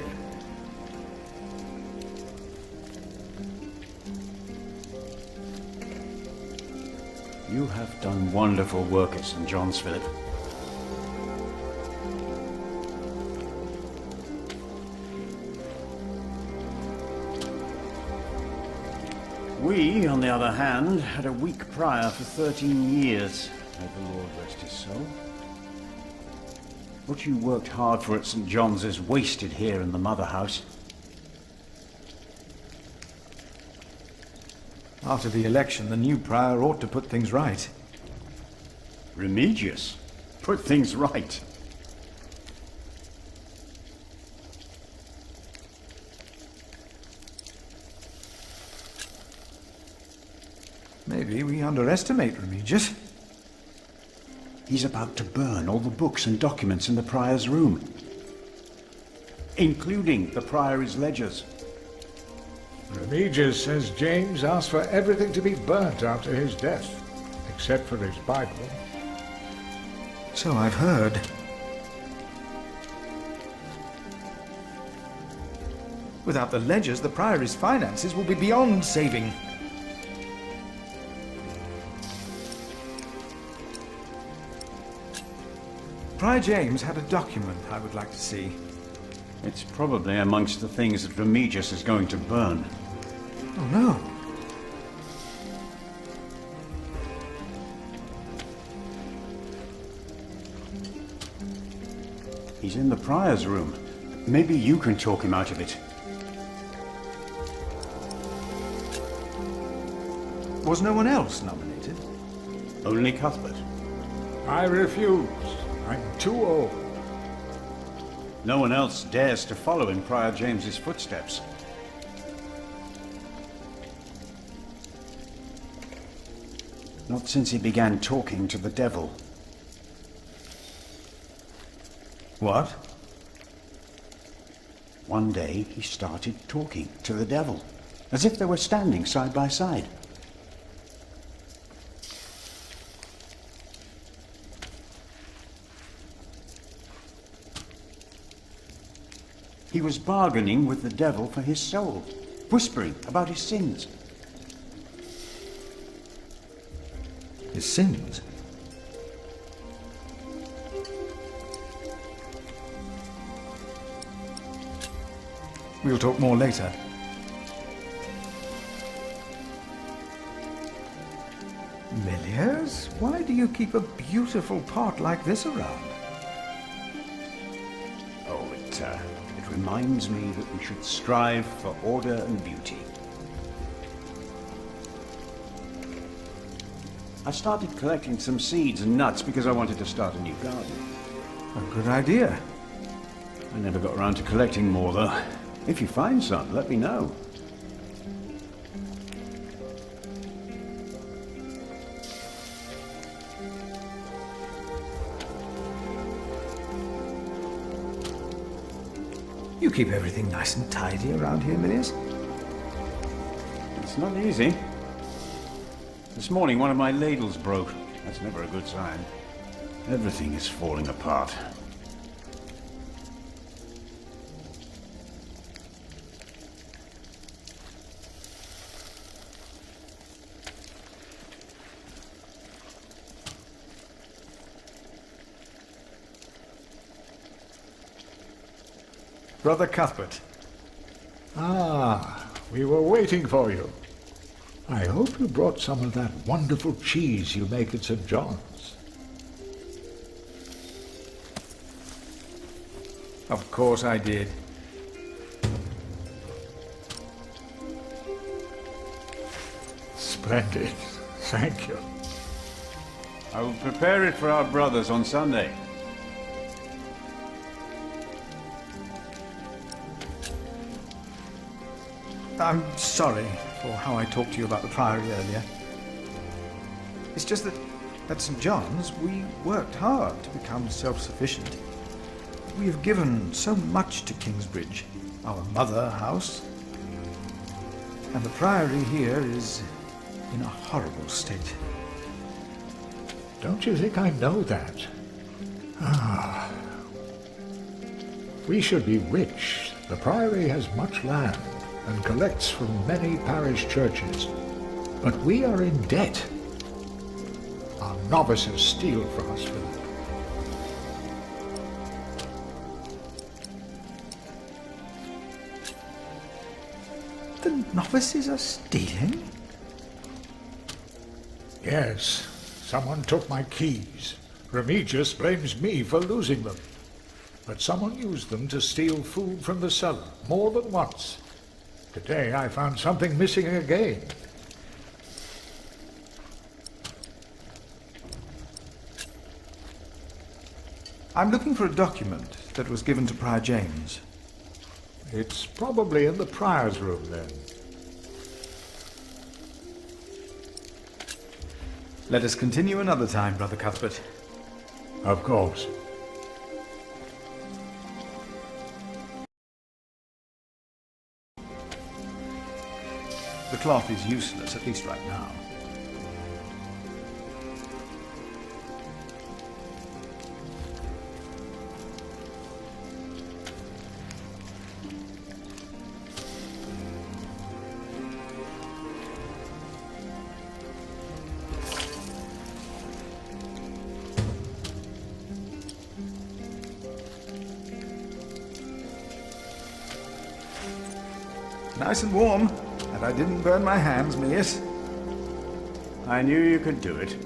[SPEAKER 10] You have done wonderful work at St. John's, Philip. We, on the other hand, had a weak prior for 13 years. May the Lord rest his soul. What you worked hard for at St. John's is wasted here in the mother house.
[SPEAKER 5] After the election, the new prior ought to put things right.
[SPEAKER 10] Remigius? Put things right?
[SPEAKER 5] Maybe we underestimate Remigius.
[SPEAKER 10] He's about to burn all the books and documents in the prior's room, including the priory's ledgers.
[SPEAKER 17] Remigius says James asked for everything to be burnt after his death, except for his Bible.
[SPEAKER 5] So I've heard. Without the ledgers, the priory's finances will be beyond saving. Prior James had a document I would like to see.
[SPEAKER 10] It's probably amongst the things that Remigius is going to burn.
[SPEAKER 5] Oh no.
[SPEAKER 10] He's in the prior's room. Maybe you can talk him out of it.
[SPEAKER 5] Was no one else nominated?
[SPEAKER 10] Only Cuthbert.
[SPEAKER 17] I refuse. I'm too old.
[SPEAKER 10] No one else dares to follow in Prior James's footsteps. Not since he began talking to the devil.
[SPEAKER 5] What?
[SPEAKER 10] One day he started talking to the devil, as if they were standing side by side. He was bargaining with the devil for his soul, whispering about his sins.
[SPEAKER 5] His sins? We'll talk more later. Milius, why do you keep a beautiful pot like this around?
[SPEAKER 10] Oh, it reminds me that we should strive for order and beauty. I started collecting some seeds and nuts because I wanted to start a new garden.
[SPEAKER 5] A good idea.
[SPEAKER 10] I never got around to collecting more, though. If you find some, let me know.
[SPEAKER 5] You keep everything nice and tidy around here, Milius.
[SPEAKER 10] It's not easy. This morning, one of my ladles broke. That's never a good sign. Everything is falling apart.
[SPEAKER 5] Brother Cuthbert.
[SPEAKER 17] Ah, we were waiting for you. I hope you brought some of that wonderful cheese you make at St. John's.
[SPEAKER 5] Of course I did.
[SPEAKER 17] Splendid. Thank you.
[SPEAKER 10] I will prepare it for our brothers on Sunday.
[SPEAKER 5] I'm sorry for how I talked to you about the Priory earlier. It's just that At St. John's, we worked hard to become self-sufficient. We have given so much to Kingsbridge, our mother house. And the priory here is in a horrible state.
[SPEAKER 17] Don't you think I know that? Ah. We should be rich. The priory has much land and collects from many parish churches. But we are in debt. Our novices steal from us for them.
[SPEAKER 5] The novices are stealing?
[SPEAKER 17] Yes. Someone took my keys. Remigius blames me for losing them. But someone used them to steal food from the cellar, more than once. Today I found something missing again.
[SPEAKER 5] I'm looking for a document that was given to Prior James.
[SPEAKER 17] It's probably in the prior's room, then.
[SPEAKER 5] Let us continue another time, Brother Cuthbert.
[SPEAKER 17] Of course.
[SPEAKER 5] The cloth is useless, at least right now. Nice and warm, and I didn't burn my hands, miss.
[SPEAKER 10] I knew you could do it.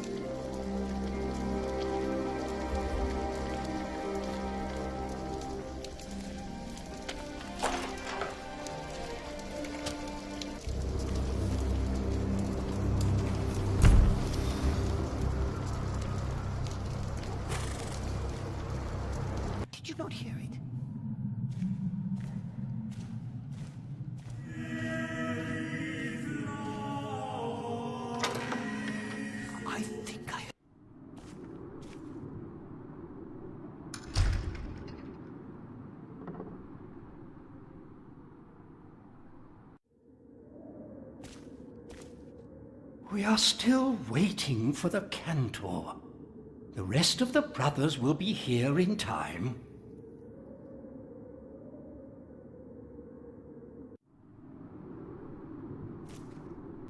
[SPEAKER 13] Did you not hear it?
[SPEAKER 9] We are still waiting for the cantor. The rest of the brothers will be here in time.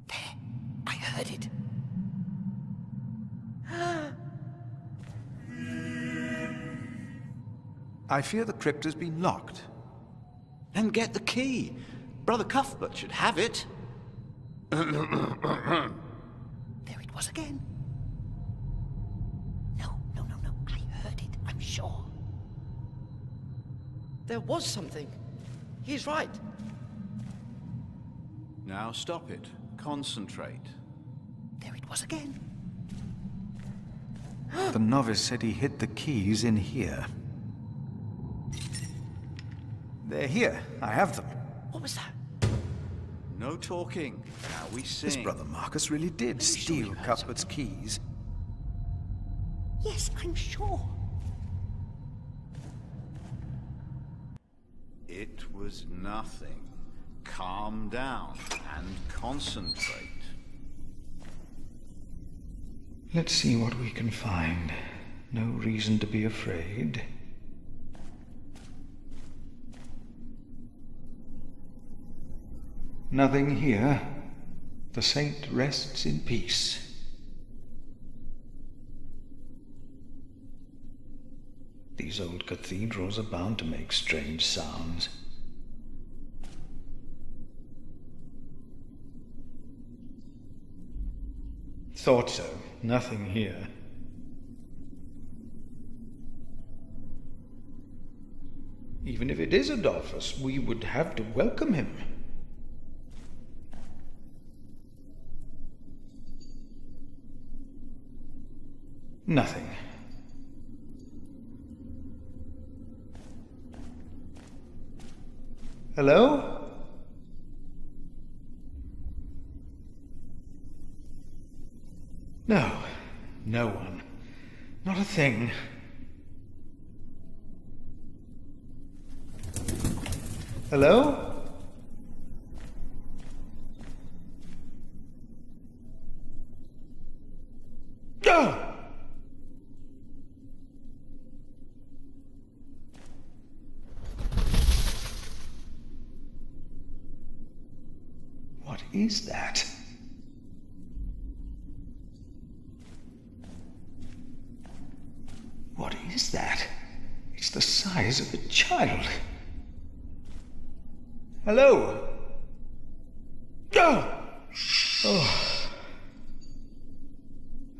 [SPEAKER 13] There, I heard it.
[SPEAKER 5] I fear the crypt has been locked.
[SPEAKER 15] Then get the key. Brother Cuthbert should have it.
[SPEAKER 13] There it was again. No. I heard it, I'm sure.
[SPEAKER 16] There was something. He's right.
[SPEAKER 15] Now stop it. Concentrate.
[SPEAKER 13] There it was again.
[SPEAKER 5] The novice said he hid the keys in here. They're here. I have them.
[SPEAKER 13] What was that?
[SPEAKER 15] No talking. Now we sing.
[SPEAKER 5] This brother Marcus really did steal Cuthbert's keys.
[SPEAKER 13] Yes, I'm sure.
[SPEAKER 15] It was nothing. Calm down and concentrate.
[SPEAKER 5] Let's see what we can find. No reason to be afraid. Nothing here. The saint rests in peace. These old cathedrals are bound to make strange sounds. Thought so. Nothing here. Even if it is Adolphus, we would have to welcome him. Nothing. Hello? No, no one.
[SPEAKER 17] thing. Hello? Go! What is that? What is that? It's the size of a child. Hello? Go! Oh.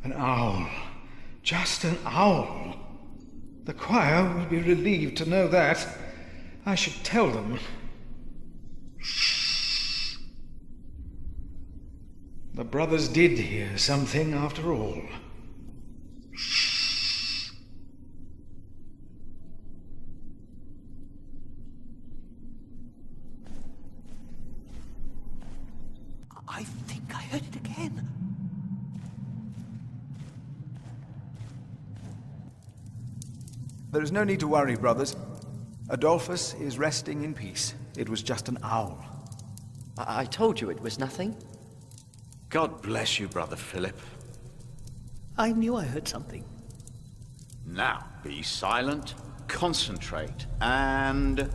[SPEAKER 17] An owl. Just an owl. The choir will be relieved to know that. I should tell them. The brothers did hear something after all.
[SPEAKER 13] I think I heard it again.
[SPEAKER 5] There is no need to worry, brothers. Adolphus is resting in peace. It was just an owl.
[SPEAKER 16] I told you it was nothing.
[SPEAKER 15] God bless you, Brother Philip.
[SPEAKER 13] I knew I heard something.
[SPEAKER 15] Now, be silent, concentrate, and...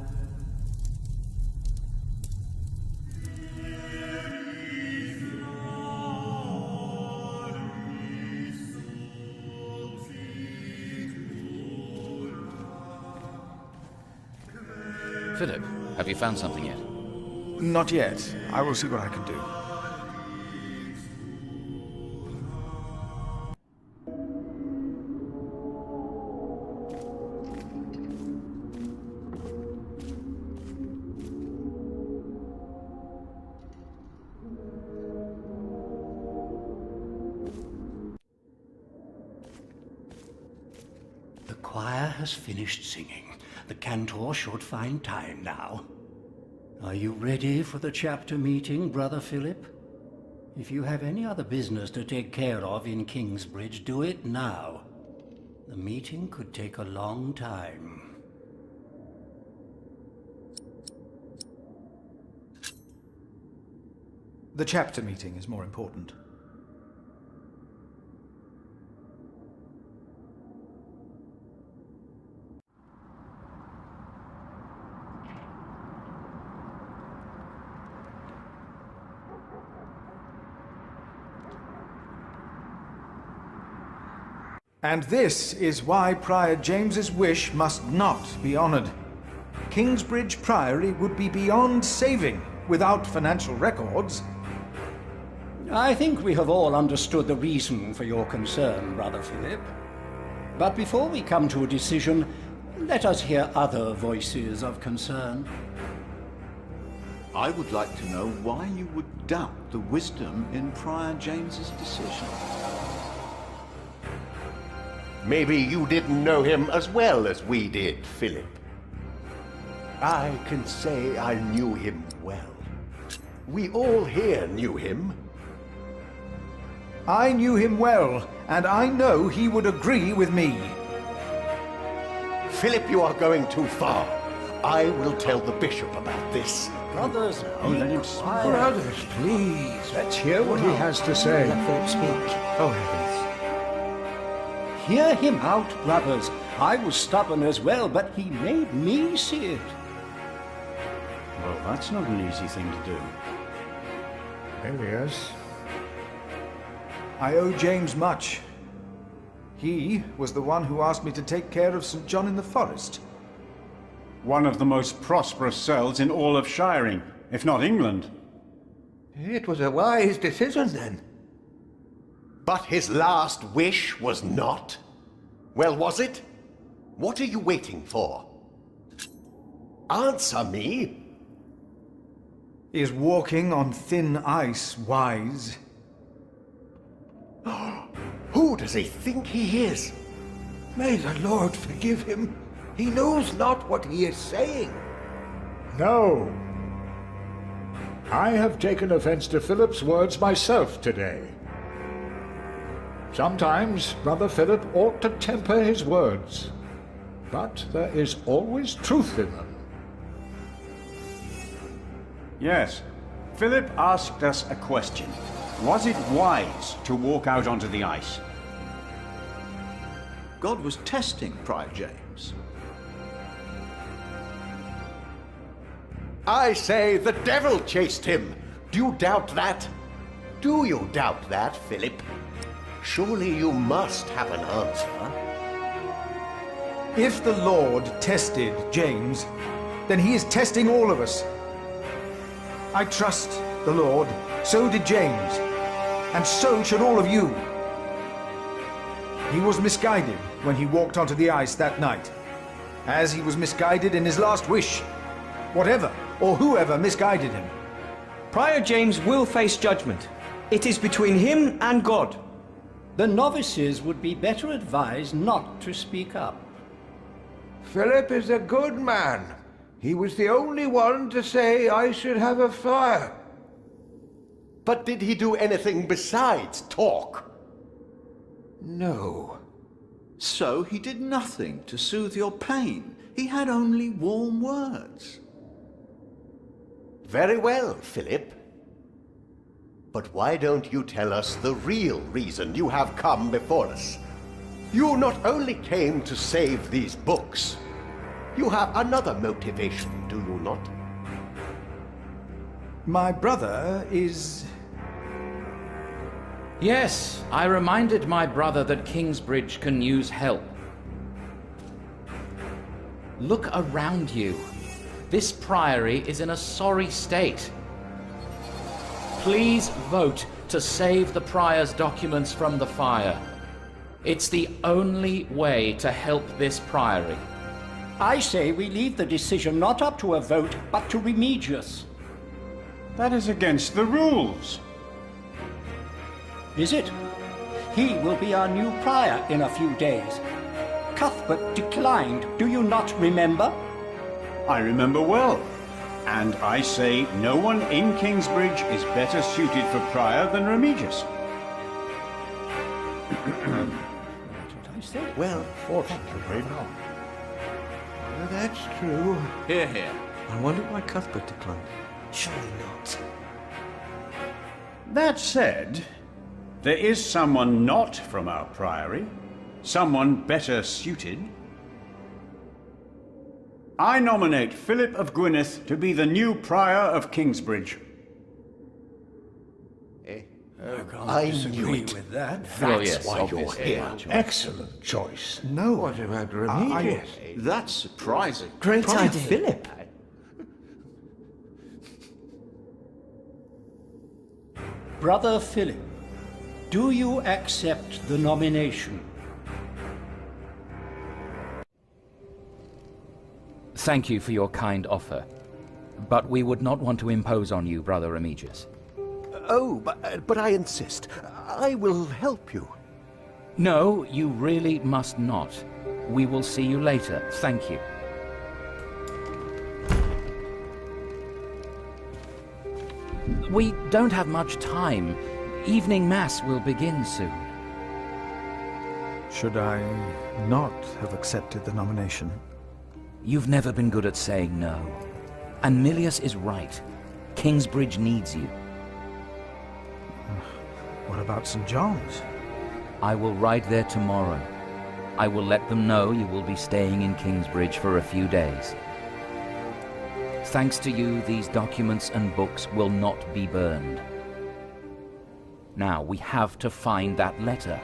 [SPEAKER 7] Philip, have you found something yet?
[SPEAKER 5] Not yet. I will see what I can do.
[SPEAKER 9] The choir has finished singing. The cantor should find time now. Are you ready for the chapter meeting, Brother Philip? If you have any other business to take care of in Kingsbridge, do it now. The meeting could take a long time.
[SPEAKER 5] The chapter meeting is more important. And this is why Prior James's wish must not be honored. Kingsbridge Priory would be beyond saving without financial records.
[SPEAKER 9] I think we have all understood the reason for your concern, Brother Philip. But before we come to a decision, let us hear other voices of concern.
[SPEAKER 15] I would like to know why you would doubt the wisdom in Prior James's decision.
[SPEAKER 8] Maybe you didn't know him as well as we did, Philip. I can say I knew him well. We all here knew him.
[SPEAKER 5] I knew him well, and I know he would agree with me.
[SPEAKER 8] Philip, you are going too far. I will tell the bishop about this.
[SPEAKER 9] Brothers,
[SPEAKER 17] let him speak. Brothers, please. Let's hear what he has to say.
[SPEAKER 6] Let Philip speak.
[SPEAKER 17] Oh, heavens.
[SPEAKER 9] Hear him out, brothers. I was stubborn as well, but he made me see it.
[SPEAKER 10] Well, that's not an easy thing to do.
[SPEAKER 17] There he is.
[SPEAKER 5] I owe James much. He was the one who asked me to take care of St. John in the Forest.
[SPEAKER 10] One of the most prosperous cells in all of Shiring, if not England.
[SPEAKER 8] It was a wise decision, then. But his last wish was not? Well, was it? What are you waiting for? Answer me.
[SPEAKER 5] He is walking on thin ice, Wise.
[SPEAKER 8] Who does he think he is? May the Lord forgive him. He knows not what he is saying.
[SPEAKER 17] No. I have taken offense to Philip's words myself today. Sometimes Brother Philip ought to temper his words, but there is always truth in them.
[SPEAKER 10] Yes. Philip asked us a question. Was it wise to walk out onto the ice?
[SPEAKER 15] God was testing Prior James.
[SPEAKER 8] I say the devil chased him. Do you doubt that? Do you doubt that, Philip? Surely you must have an answer.
[SPEAKER 18] If the Lord tested James, then he is testing all of us. I trust the Lord, so did James, and so should all of you. He was misguided when he walked onto the ice that night, as he was misguided in his last wish, whatever or whoever misguided him.
[SPEAKER 11] Prior James will face judgment. It is between him and God.
[SPEAKER 9] The novices would be better advised not to speak up.
[SPEAKER 14] Philip is a good man. He was the only one to say I should have a fire.
[SPEAKER 8] But did he do anything besides talk?
[SPEAKER 14] No.
[SPEAKER 15] So he did nothing to soothe your pain. He had only warm words.
[SPEAKER 8] Very well, Philip. But why don't you tell us the real reason you have come before us? You not only came to save these books, you have another motivation, do you not?
[SPEAKER 18] My brother is...
[SPEAKER 7] Yes, I reminded my brother that Kingsbridge can use help. Look around you. This priory is in a sorry state. Please vote to save the prior's documents from the fire. It's the only way to help this priory.
[SPEAKER 9] I say we leave the decision not up to a vote, but to Remigius.
[SPEAKER 10] That is against the rules.
[SPEAKER 9] Is it? He will be our new prior in a few days. Cuthbert declined, do you not remember?
[SPEAKER 10] I remember well. And I say no one in Kingsbridge is better suited for prior than Remigius.
[SPEAKER 8] Well,
[SPEAKER 17] fortunately not.
[SPEAKER 14] That's true.
[SPEAKER 15] Hear, hear.
[SPEAKER 16] I wonder why Cuthbert declined.
[SPEAKER 6] Surely not.
[SPEAKER 10] That said, there is someone not from our priory, someone better suited. I nominate Philip of Gwynedd to be the new prior of Kingsbridge.
[SPEAKER 8] I knew it.
[SPEAKER 17] with that.
[SPEAKER 8] That's why you're here.
[SPEAKER 17] Excellent choice.
[SPEAKER 14] No. What about Remigius?
[SPEAKER 15] That's surprising.
[SPEAKER 6] Great idea. Philip.
[SPEAKER 9] Brother Philip, do you accept the nomination?
[SPEAKER 7] Thank you for your kind offer, but we would not want to impose on you, Brother Remigius.
[SPEAKER 8] Oh, but I insist. I will help you.
[SPEAKER 7] No, you really must not. We will see you later. Thank you. We don't have much time. Evening Mass will begin soon.
[SPEAKER 18] Should I not have accepted the nomination?
[SPEAKER 7] You've never been good at saying no. And Milius is right. Kingsbridge needs you.
[SPEAKER 18] What about St. John's?
[SPEAKER 7] I will ride there tomorrow. I will let them know you will be staying in Kingsbridge for a few days. Thanks to you, these documents and books will not be burned. Now, we have to find that letter.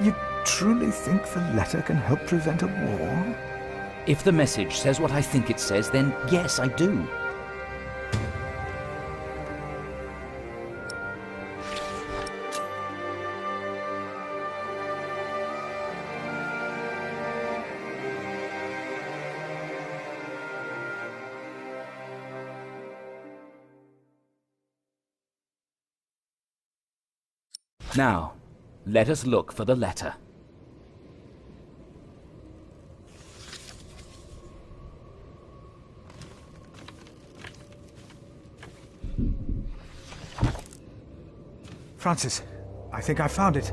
[SPEAKER 18] You truly think the letter can help prevent a war?
[SPEAKER 7] If the message says what I think it says, then yes, I do. Now, let us look for the letter.
[SPEAKER 18] Francis, I think I found it.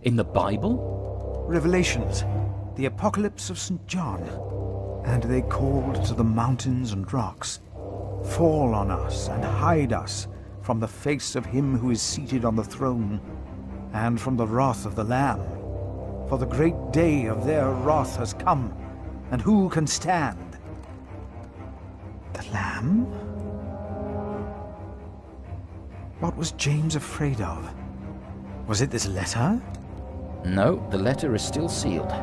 [SPEAKER 7] In the Bible?
[SPEAKER 18] Revelations, the Apocalypse of St. John. And they called to the mountains and rocks, "Fall on us and hide us from the face of him who is seated on the throne, and from the wrath of the Lamb. For the great day of their wrath has come, and who can stand?" The Lamb? What was James afraid of? Was it this letter?
[SPEAKER 7] No, the letter is still sealed.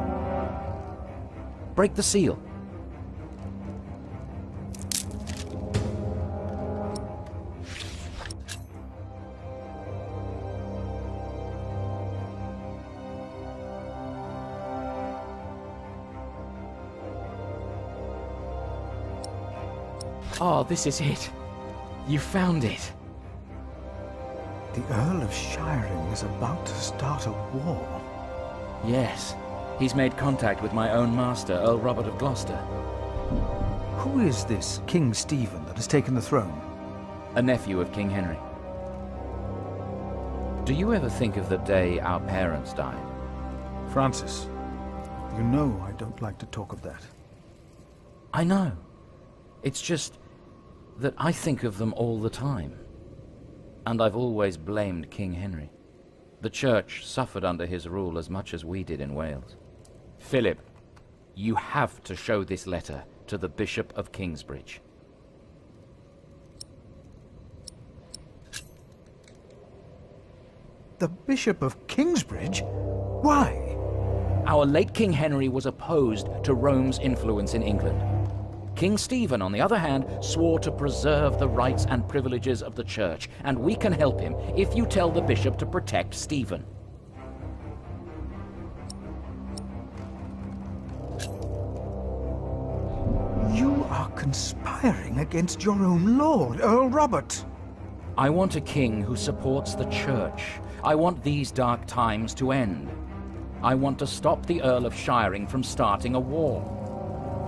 [SPEAKER 7] Break the seal. Oh, this is it. You found it.
[SPEAKER 18] The Earl of Shiring is about to start a war.
[SPEAKER 7] Yes. He's made contact with my own master, Earl Robert of Gloucester.
[SPEAKER 18] Who is this King Stephen that has taken the throne?
[SPEAKER 7] A nephew of King Henry. Do you ever think of the day our parents died?
[SPEAKER 18] Francis, you know I don't like to talk of that.
[SPEAKER 7] I know. It's just that I think of them all the time. And I've always blamed King Henry. The Church suffered under his rule as much as we did in Wales. Philip, you have to show this letter to the Bishop of Kingsbridge.
[SPEAKER 18] The Bishop of Kingsbridge? Why?
[SPEAKER 7] Our late King Henry was opposed to Rome's influence in England. King Stephen, on the other hand, swore to preserve the rights and privileges of the Church, and we can help him if you tell the bishop to protect Stephen.
[SPEAKER 18] You are conspiring against your own lord, Earl Robert.
[SPEAKER 7] I want a king who supports the Church. I want these dark times to end. I want to stop the Earl of Shiring from starting a war.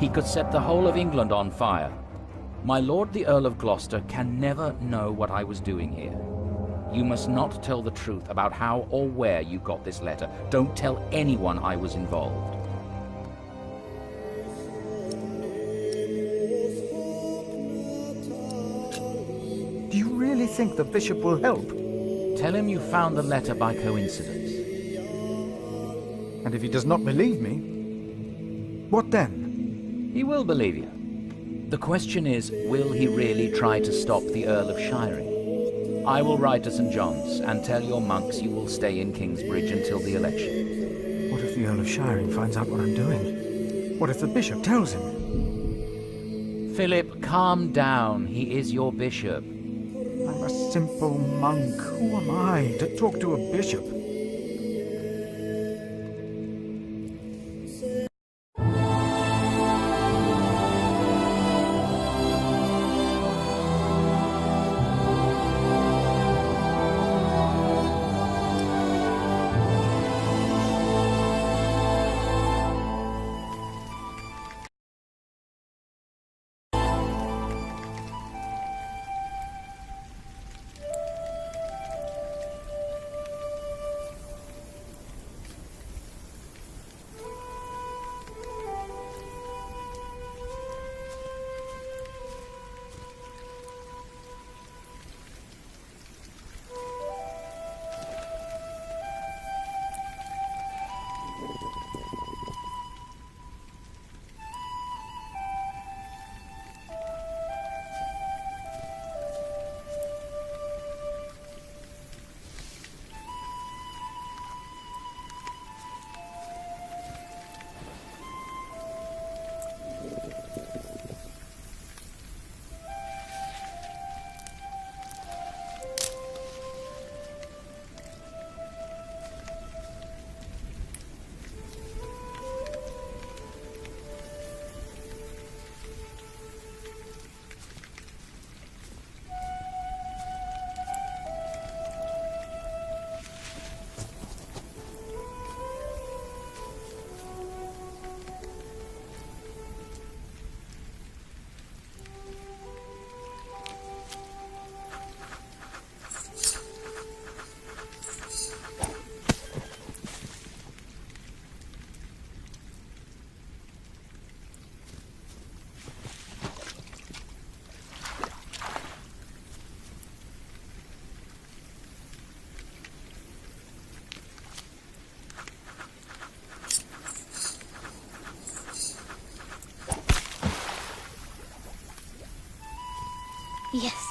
[SPEAKER 7] He could set the whole of England on fire. My lord the Earl of Gloucester can never know what I was doing here. You must not tell the truth about how or where you got this letter. Don't tell anyone I was involved.
[SPEAKER 18] Do you really think the bishop will help?
[SPEAKER 7] Tell him you found the letter by coincidence.
[SPEAKER 18] And if he does not believe me, what then?
[SPEAKER 7] He will believe you. The question is, will he really try to stop the Earl of Shiring? I will ride to St. John's and tell your monks you will stay in Kingsbridge until the election.
[SPEAKER 18] What if the Earl of Shiring finds out what I'm doing? What if the bishop tells him?
[SPEAKER 7] Philip, calm down. He is your bishop.
[SPEAKER 18] I'm a simple monk. Who am I to talk to a bishop?
[SPEAKER 4] Yes.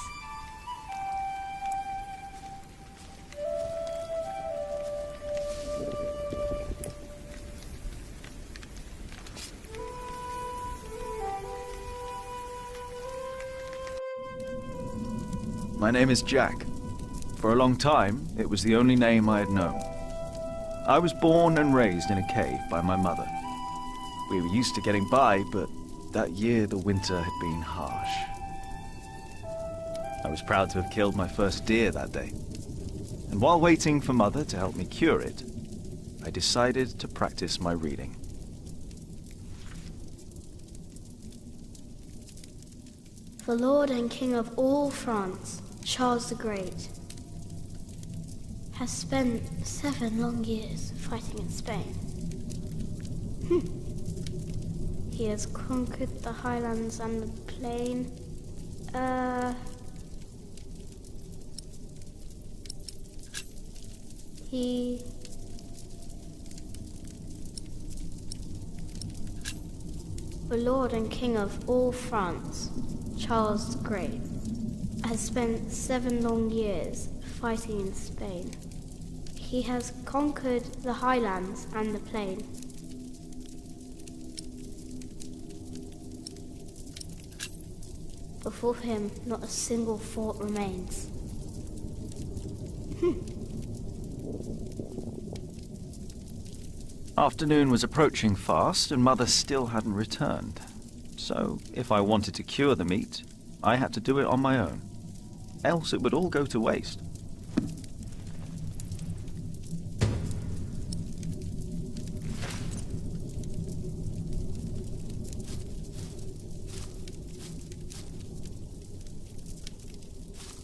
[SPEAKER 5] My name is Jack. For a long time, it was the only name I had known. I was born and raised in a cave by my mother. We were used to getting by, but that year the winter had been harsh. I was proud to have killed my first deer that day. And while waiting for Mother to help me cure it, I decided to practice my reading.
[SPEAKER 4] The Lord and King of all France, Charles the Great, has spent 7 long years fighting in Spain. He has conquered the highlands and the plain. The Lord and King of all France, Charles the Great, has spent 7 long years fighting in Spain. He has conquered the highlands and the plain. Before him, not a single fort remains.
[SPEAKER 5] Afternoon was approaching fast, and Mother still hadn't returned. So, if I wanted to cure the meat, I had to do it on my own. Else it would all go to waste.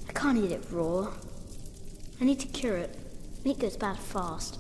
[SPEAKER 4] I can't eat it raw. I need to cure it. Meat goes bad fast.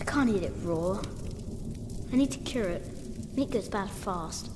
[SPEAKER 4] I can't eat it raw. I need to cure it. Meat goes bad fast.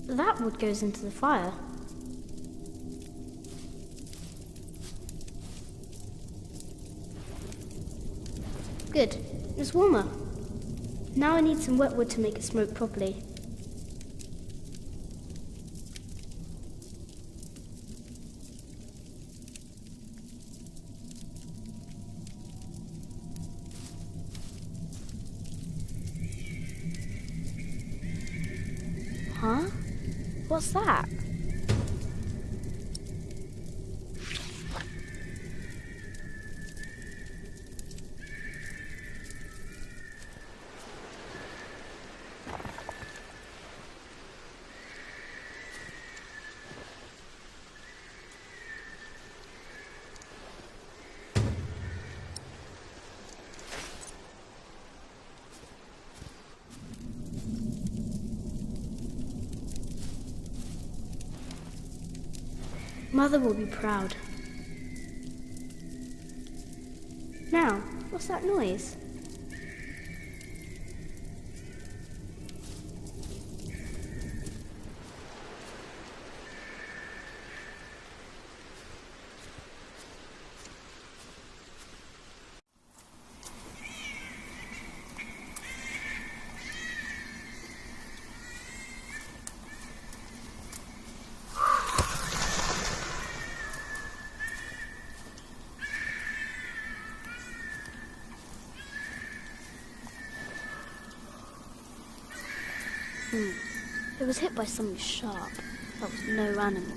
[SPEAKER 4] That wood goes into the fire. Good. It's warmer. Now I need some wet wood to make it smoke properly. Huh? What's that? Mother will be proud. Now, what's that noise? It was hit by something sharp. That was no animal.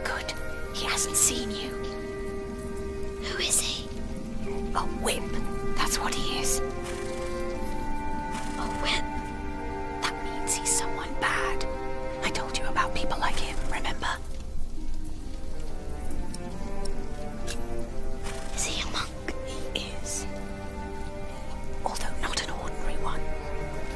[SPEAKER 19] Good. He hasn't seen you. Who is he? A whip. That's what he is. A whip. That means he's someone bad. I told you about people like him, remember? Is he a monk? He is. Although not an ordinary one.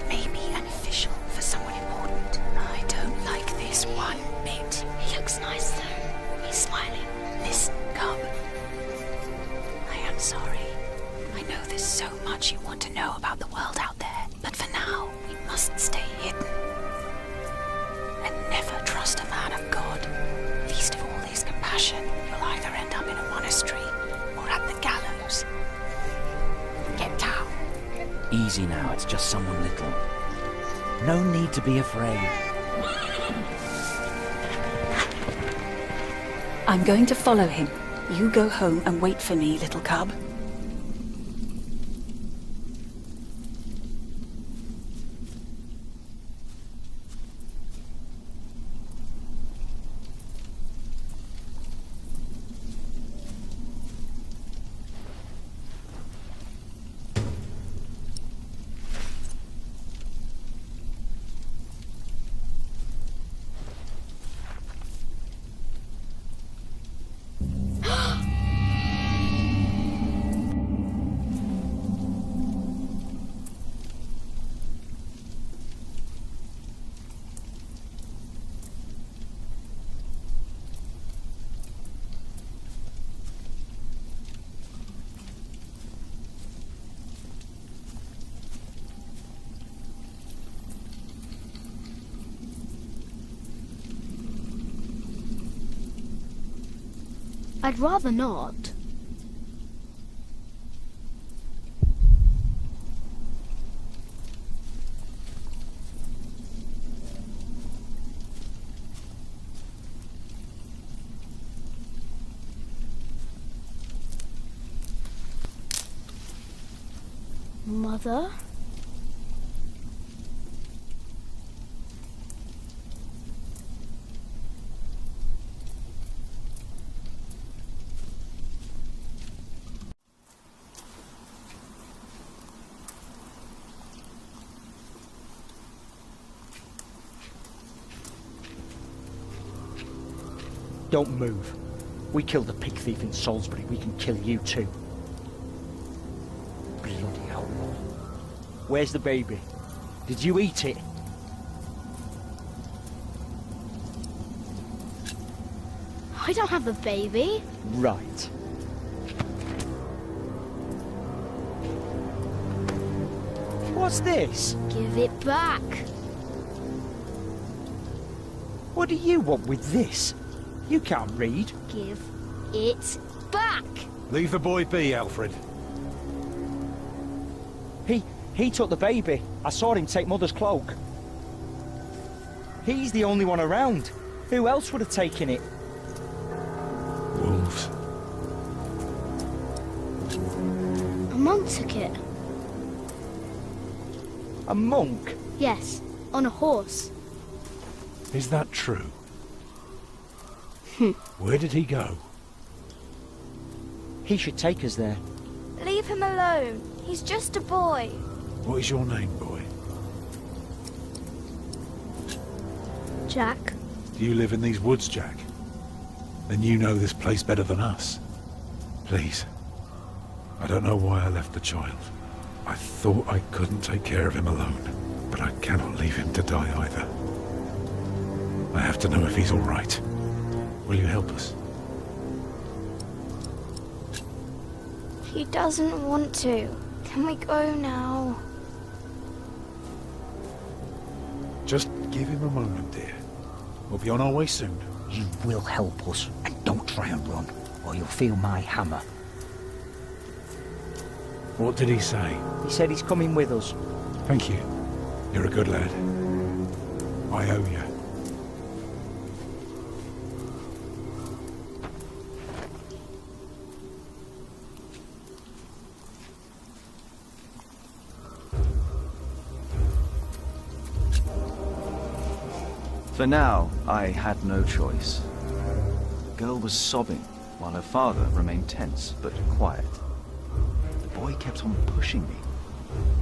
[SPEAKER 19] Maybe an official for someone important. I don't like this one bit. He looks nice though. He's smiling. Listen, Cub. I am sorry. I know there's so much you want to know about the world out there, but for now, we must stay hidden. And never trust a man of God. Least of all his compassion, you'll either end up in a monastery or at the gallows. Get down.
[SPEAKER 20] Easy now, it's just someone little. No need to be afraid.
[SPEAKER 19] I'm going to follow him. You go home and wait for me, little cub.
[SPEAKER 4] I'd rather not. Mother?
[SPEAKER 21] Don't move. We killed the pig thief in Salisbury. We can kill you too. Bloody outlaw. Where's the baby? Did you eat it?
[SPEAKER 4] I don't have a baby.
[SPEAKER 21] Right. What's this?
[SPEAKER 4] Give it back.
[SPEAKER 21] What do you want with this? You can't read.
[SPEAKER 4] Give it back.
[SPEAKER 1] Leave the boy be, Alfred.
[SPEAKER 21] He took the baby. I saw him take Mother's cloak. He's the only one around. Who else would have taken it?
[SPEAKER 1] Wolves.
[SPEAKER 4] A monk took it.
[SPEAKER 21] A monk?
[SPEAKER 4] Yes, on a horse.
[SPEAKER 1] Is that true? Where did he go?
[SPEAKER 21] He should take us there.
[SPEAKER 22] Leave him alone. He's just a boy.
[SPEAKER 1] What is your name, boy?
[SPEAKER 4] Jack.
[SPEAKER 1] Do you live in these woods, Jack? Then you know this place better than us. Please. I don't know why I left the child. I thought I couldn't take care of him alone, but I cannot leave him to die either. I have to know if he's all right. Will you help us?
[SPEAKER 22] He doesn't want to. Can we go now?
[SPEAKER 1] Just give him a moment, dear. We'll be on our way soon.
[SPEAKER 2] You will help us, and don't try and run, or you'll feel my hammer.
[SPEAKER 1] What did he say?
[SPEAKER 2] He said he's coming with us.
[SPEAKER 1] Thank you. You're a good lad. I owe you.
[SPEAKER 5] For now, I had no choice. The girl was sobbing, while her father remained tense but quiet. The boy kept on pushing me,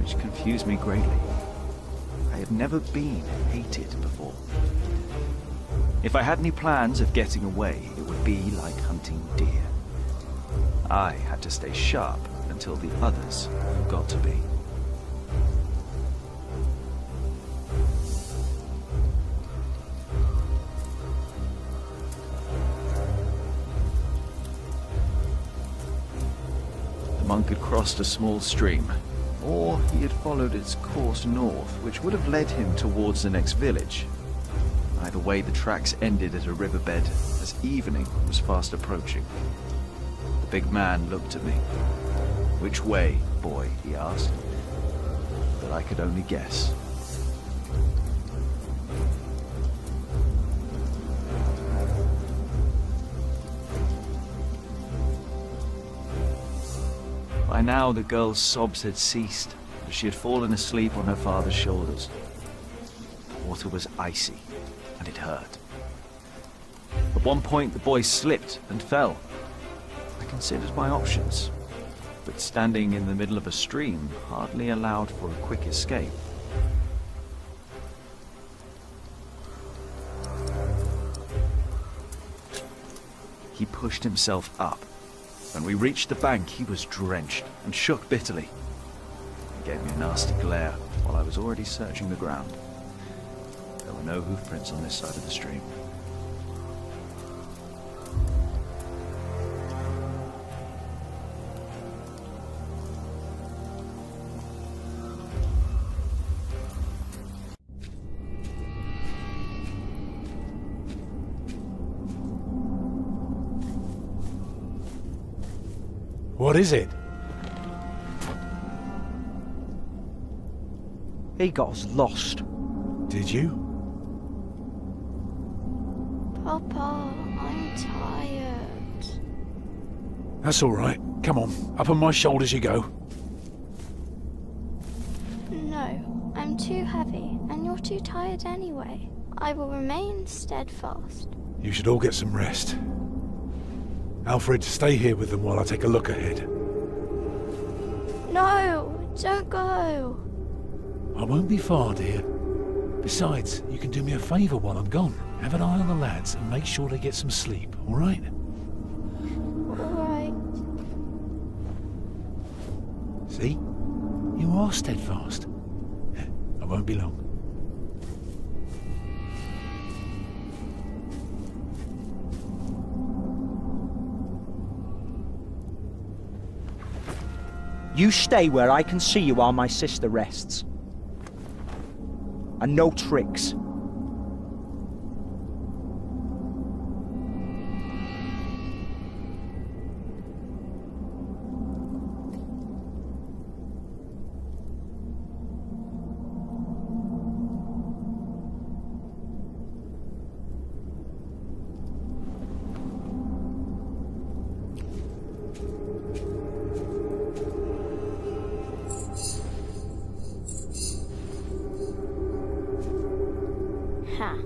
[SPEAKER 5] which confused me greatly. I had never been hated before. If I had any plans of getting away, it would be like hunting deer. I had to stay sharp until the others got to be. The monk had crossed a small stream, or he had followed its course north, which would have led him towards the next village. Either way, the tracks ended at a riverbed as evening was fast approaching. The big man looked at me. "Which way, boy?" he asked. But I could only guess. By now, the girl's sobs had ceased, as she had fallen asleep on her father's shoulders. The water was icy, and it hurt. At one point, the boy slipped and fell. I considered my options, but standing in the middle of a stream hardly allowed for a quick escape. He pushed himself up. When we reached the bank, he was drenched and shook bitterly. He gave me a nasty glare while I was already searching the ground. There were no hoofprints on this side of the stream.
[SPEAKER 1] What is it?
[SPEAKER 2] He got us lost.
[SPEAKER 1] Did you?
[SPEAKER 22] Papa, I'm tired.
[SPEAKER 1] That's all right. Come on, up on my shoulders you go.
[SPEAKER 22] No, I'm too heavy, and you're too tired anyway. I will remain steadfast.
[SPEAKER 1] You should all get some rest. Alfred, stay here with them while I take a look ahead.
[SPEAKER 22] No, don't go.
[SPEAKER 1] I won't be far, dear. Besides, you can do me a favour while I'm gone. Have an eye on the lads and make sure they get some sleep, all right?
[SPEAKER 22] All right.
[SPEAKER 1] See? You are steadfast. I won't be long.
[SPEAKER 2] You stay where I can see you while my sister rests. And no tricks.
[SPEAKER 22] Ha.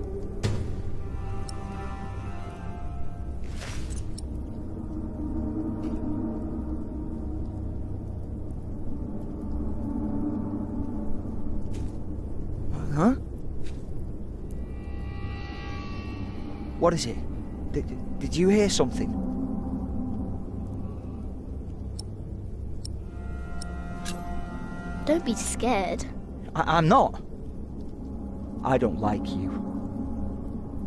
[SPEAKER 2] Huh? What is it? Did you hear something?
[SPEAKER 4] Don't be scared.
[SPEAKER 2] I'm not. I don't like you.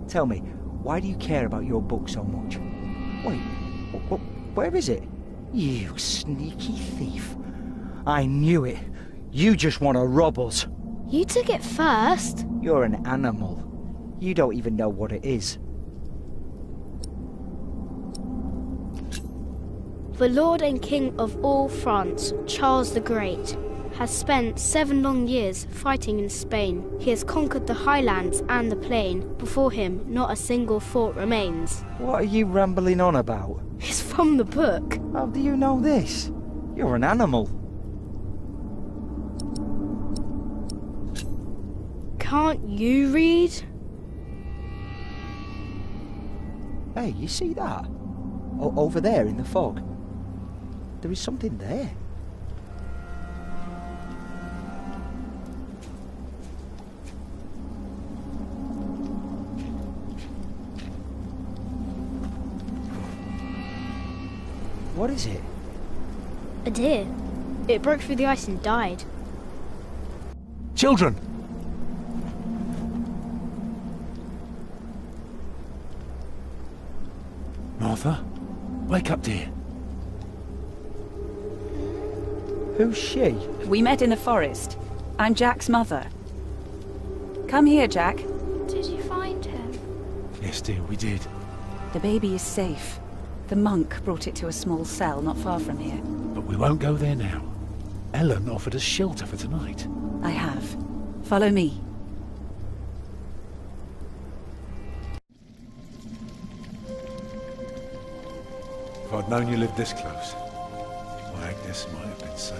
[SPEAKER 2] Tell me, why do you care about your book so much? Wait, where is it? You sneaky thief. I knew it. You just want to rob us.
[SPEAKER 4] You took it first.
[SPEAKER 2] You're an animal. You don't even know what it is.
[SPEAKER 4] The Lord and King of all France, Charles the Great, has spent 7 long years fighting in Spain. He has conquered the highlands and the plain. Before him, not a single fort remains.
[SPEAKER 2] What are you rambling on about?
[SPEAKER 4] It's from the book.
[SPEAKER 2] How do you know this? You're an animal.
[SPEAKER 4] Can't you read?
[SPEAKER 2] Hey, you see that? Over there in the fog. There is something there. What is it?
[SPEAKER 4] A deer. It broke through the ice and died.
[SPEAKER 1] Children! Martha, wake up, dear.
[SPEAKER 2] Who's she?
[SPEAKER 3] We met in the forest. I'm Jack's mother. Come here, Jack.
[SPEAKER 22] Did you find him?
[SPEAKER 1] Yes, dear, we did.
[SPEAKER 3] The baby is safe. The monk brought it to a small cell not far from here.
[SPEAKER 1] But we won't go there now. Ellen offered us shelter for tonight.
[SPEAKER 3] I have. Follow me.
[SPEAKER 1] If I'd known you lived this close, my Agnes might have been safe.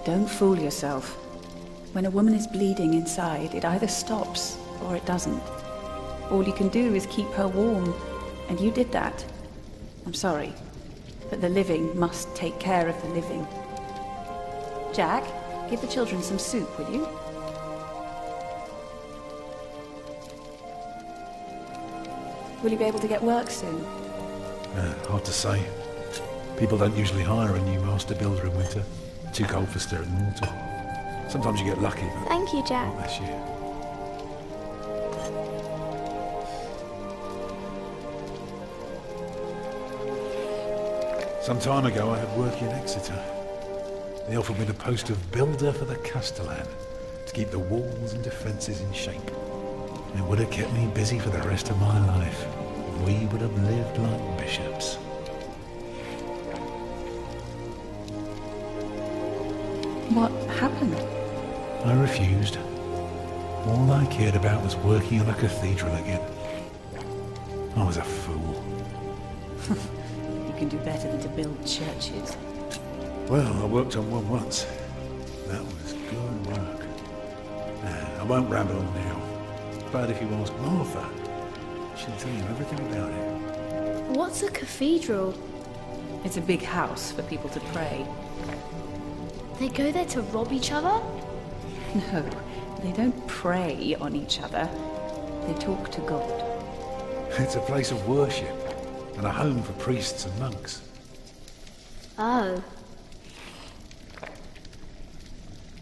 [SPEAKER 3] Don't fool yourself. When a woman is bleeding inside, it either stops or it doesn't. All you can do is keep her warm, and you did that. I'm sorry, but the living must take care of the living. Jack, give the children some soup, will you? Will you be able to get work soon?
[SPEAKER 1] Hard to say. People don't usually hire a new master builder in winter. Too cold for stirring mortar. Sometimes you get lucky, but...
[SPEAKER 22] Thank you, Jack.
[SPEAKER 1] Not this year. Some time ago, I had work in Exeter. They offered me the post of builder for the Castellan to keep the walls and defences in shape. It would have kept me busy for the rest of my life. We would have lived like bishops.
[SPEAKER 3] What happened?
[SPEAKER 1] I refused. All I cared about was working on a cathedral again. I was a fool.
[SPEAKER 3] You can do better than to build churches.
[SPEAKER 1] Well, I worked on one once. That was good work. I won't ramble on now. But if you ask Martha, she'll tell you everything about it.
[SPEAKER 4] What's a cathedral?
[SPEAKER 3] It's a big house for people to pray.
[SPEAKER 4] They go there to rob each other?
[SPEAKER 3] No, they don't prey on each other. They talk to God.
[SPEAKER 1] It's a place of worship and a home for priests and monks.
[SPEAKER 4] Oh.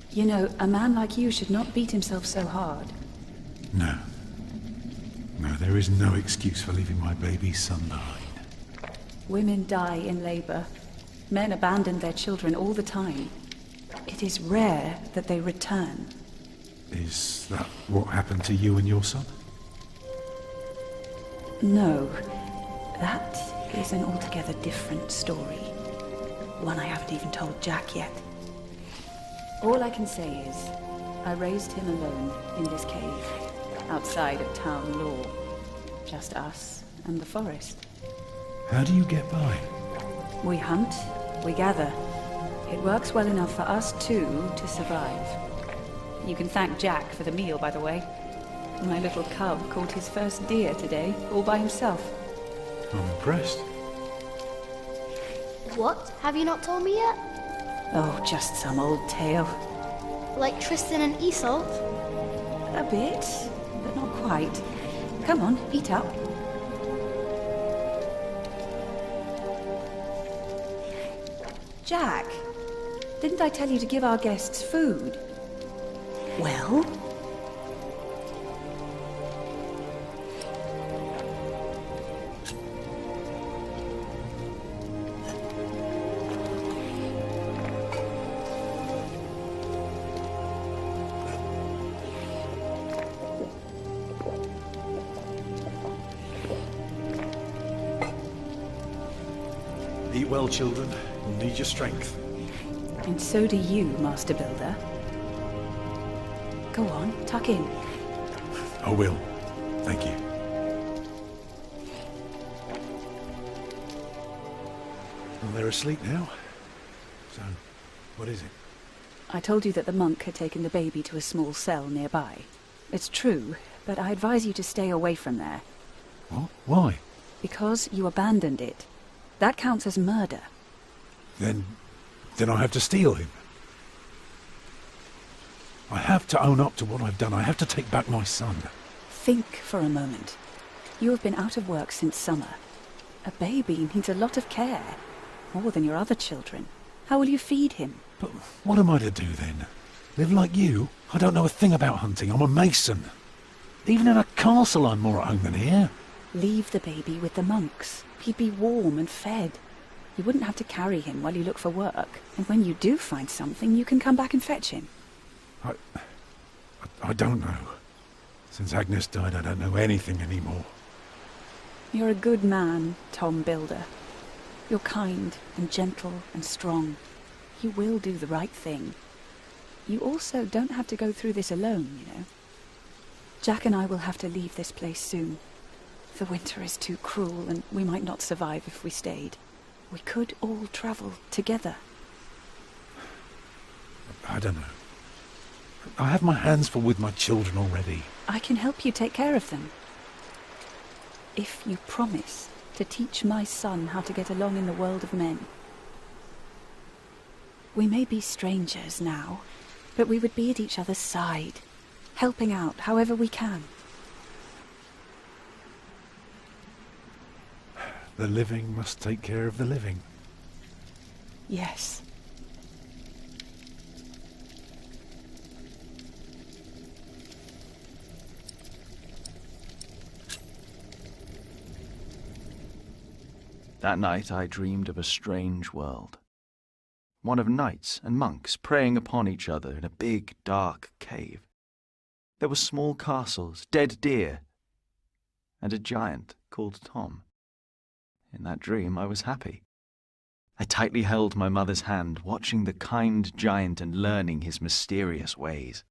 [SPEAKER 3] You know, a man like you should not beat himself so hard.
[SPEAKER 1] No. No, there is no excuse for leaving my baby son behind.
[SPEAKER 3] Women die in labor. Men abandon their children all the time. It is rare that they return.
[SPEAKER 1] Is that what happened to you and your son?
[SPEAKER 3] No. That is an altogether different story. One I haven't even told Jack yet. All I can say is, I raised him alone in this cave, outside of town law. Just us and the forest.
[SPEAKER 1] How do you get by?
[SPEAKER 3] We hunt, we gather. It works well enough for us two to survive. You can thank Jack for the meal, by the way. My little cub caught his first deer today, all by himself.
[SPEAKER 1] I'm impressed.
[SPEAKER 4] What? Have you not told me yet?
[SPEAKER 3] Oh, just some old tale.
[SPEAKER 4] Like Tristan and Isolde?
[SPEAKER 3] A bit, but not quite. Come on, eat up. Jack, didn't I tell you to give our guests food? Well?
[SPEAKER 1] Eat well, children. You'll need your strength.
[SPEAKER 3] And so do you, Master Builder. Go on, tuck in.
[SPEAKER 1] I will. Thank you. Well, they're asleep now. So, what is it?
[SPEAKER 3] I told you that the monk had taken the baby to a small cell nearby. It's true, but I advise you to stay away from there.
[SPEAKER 1] What? Why?
[SPEAKER 3] Because you abandoned it. That counts as murder.
[SPEAKER 1] Then I have to steal him. I have to own up to what I've done. I have to take back my son.
[SPEAKER 3] Think for a moment. You have been out of work since summer. A baby needs a lot of care. More than your other children. How will you feed him?
[SPEAKER 1] But what am I to do then? Live like you? I don't know a thing about hunting. I'm a mason. Even in a castle I'm more at home than here.
[SPEAKER 3] Leave the baby with the monks. He'd be warm and fed. You wouldn't have to carry him while you look for work. And when you do find something, you can come back and fetch him.
[SPEAKER 1] I don't know. Since Agnes died, I don't know anything anymore.
[SPEAKER 3] You're a good man, Tom Builder. You're kind and gentle and strong. You will do the right thing. You also don't have to go through this alone, you know. Jack and I will have to leave this place soon. The winter is too cruel, and we might not survive if we stayed. We could all travel together.
[SPEAKER 1] I don't know. I have my hands full with my children already.
[SPEAKER 3] I can help you take care of them. If you promise to teach my son how to get along in the world of men. We may be strangers now, but we would be at each other's side, helping out however we can.
[SPEAKER 1] The living must take care of the living.
[SPEAKER 3] Yes.
[SPEAKER 15] That night I dreamed of a strange world. One of knights and monks preying upon each other in a big, dark cave. There were small castles, dead deer, and a giant called Tom. In that dream I was happy. I tightly held my mother's hand, watching the kind giant and learning his mysterious ways.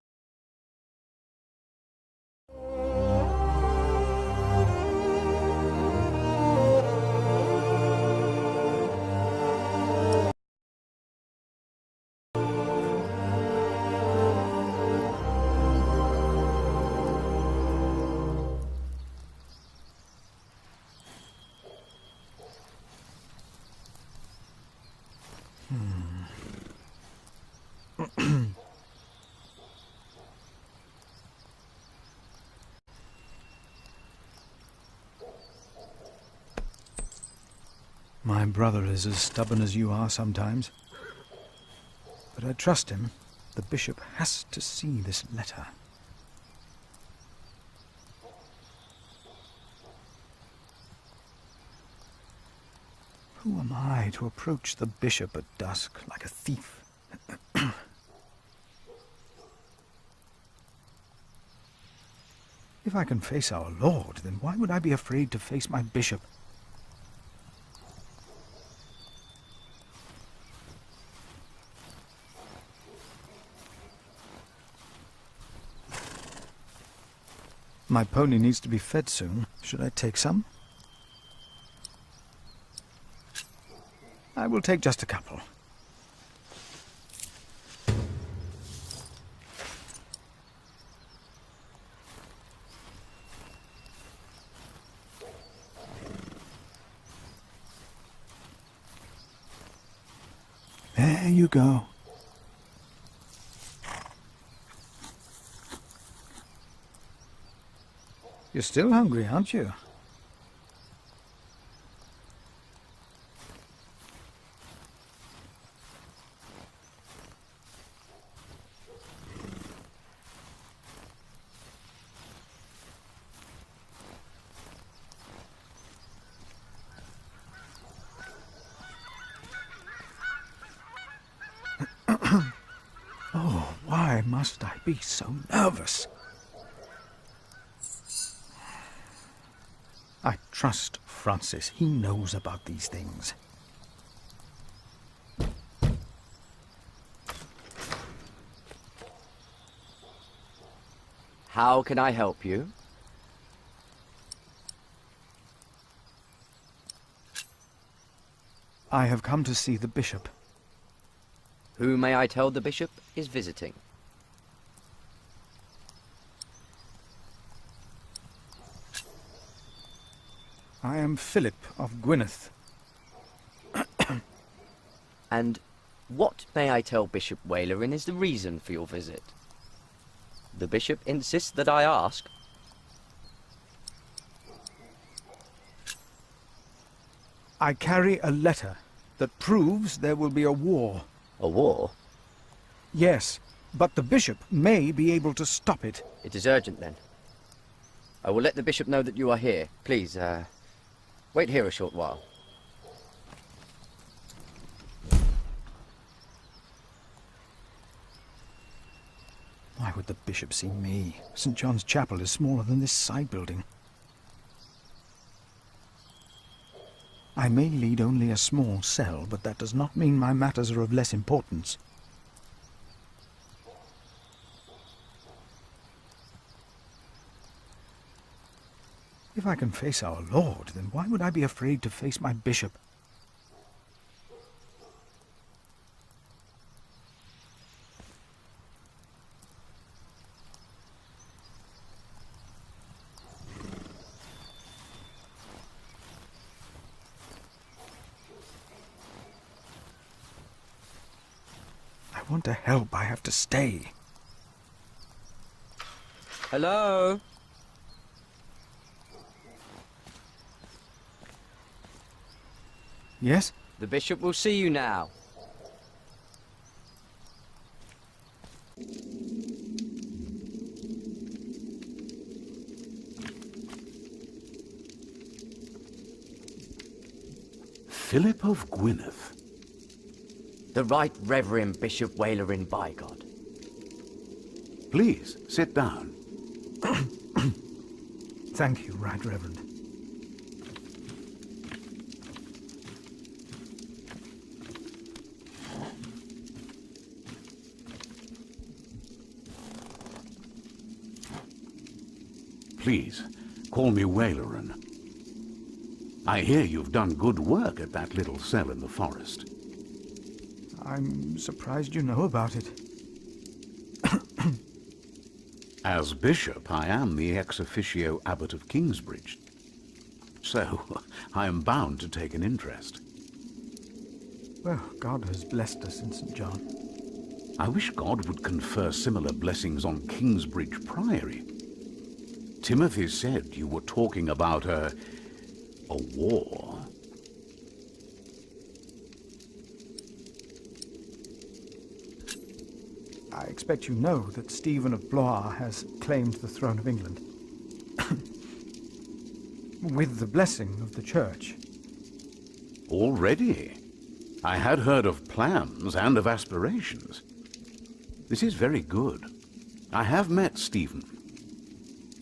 [SPEAKER 18] My brother is as stubborn as you are sometimes. But I trust him. The bishop has to see this letter. Who am I to approach the bishop at dusk like a thief? If I can face our Lord, then why would I be afraid to face my bishop? My pony needs to be fed soon. Should I take some? I will take just a couple. There you go. You're still hungry, aren't you? Oh, why must I be so nervous? I trust Francis. He knows about these things.
[SPEAKER 23] How can I help you?
[SPEAKER 12] I have come to see the bishop.
[SPEAKER 23] Who may I tell the bishop is visiting?
[SPEAKER 12] I am Philip of Gwynedd.
[SPEAKER 23] And what, may I tell Bishop Walerin, is the reason for your visit? The bishop insists that I ask.
[SPEAKER 12] I carry a letter that proves there will be a war.
[SPEAKER 23] A war?
[SPEAKER 12] Yes, but the bishop may be able to stop it.
[SPEAKER 23] It is urgent, then. I will let the bishop know that you are here. Please, wait here a short while.
[SPEAKER 12] Why would the bishop see me? St. John's Chapel is smaller than this side building. I may lead only a small cell, but that does not mean my matters are of less importance. If I can face our Lord, then why would I be afraid to face my bishop? I want to help, I have to stay.
[SPEAKER 23] Hello?
[SPEAKER 12] Yes?
[SPEAKER 23] The bishop will see you now.
[SPEAKER 1] Philip of Gwynedd.
[SPEAKER 23] The Right Reverend Bishop Walerin, by God.
[SPEAKER 1] Please, sit down.
[SPEAKER 12] Thank you, Right Reverend.
[SPEAKER 1] Please, call me Walerin. I hear you've done good work at that little cell in the forest.
[SPEAKER 12] I'm surprised you know about it.
[SPEAKER 1] As bishop, I am the ex officio abbot of Kingsbridge. So, I am bound to take an interest.
[SPEAKER 12] Well, God has blessed us in St. John.
[SPEAKER 1] I wish God would confer similar blessings on Kingsbridge Priory. Timothy said you were talking about a war.
[SPEAKER 12] I expect you know that Stephen of Blois has claimed the throne of England. With the blessing of the Church.
[SPEAKER 1] Already? I had heard of plans and of aspirations. This is very good. I have met Stephen.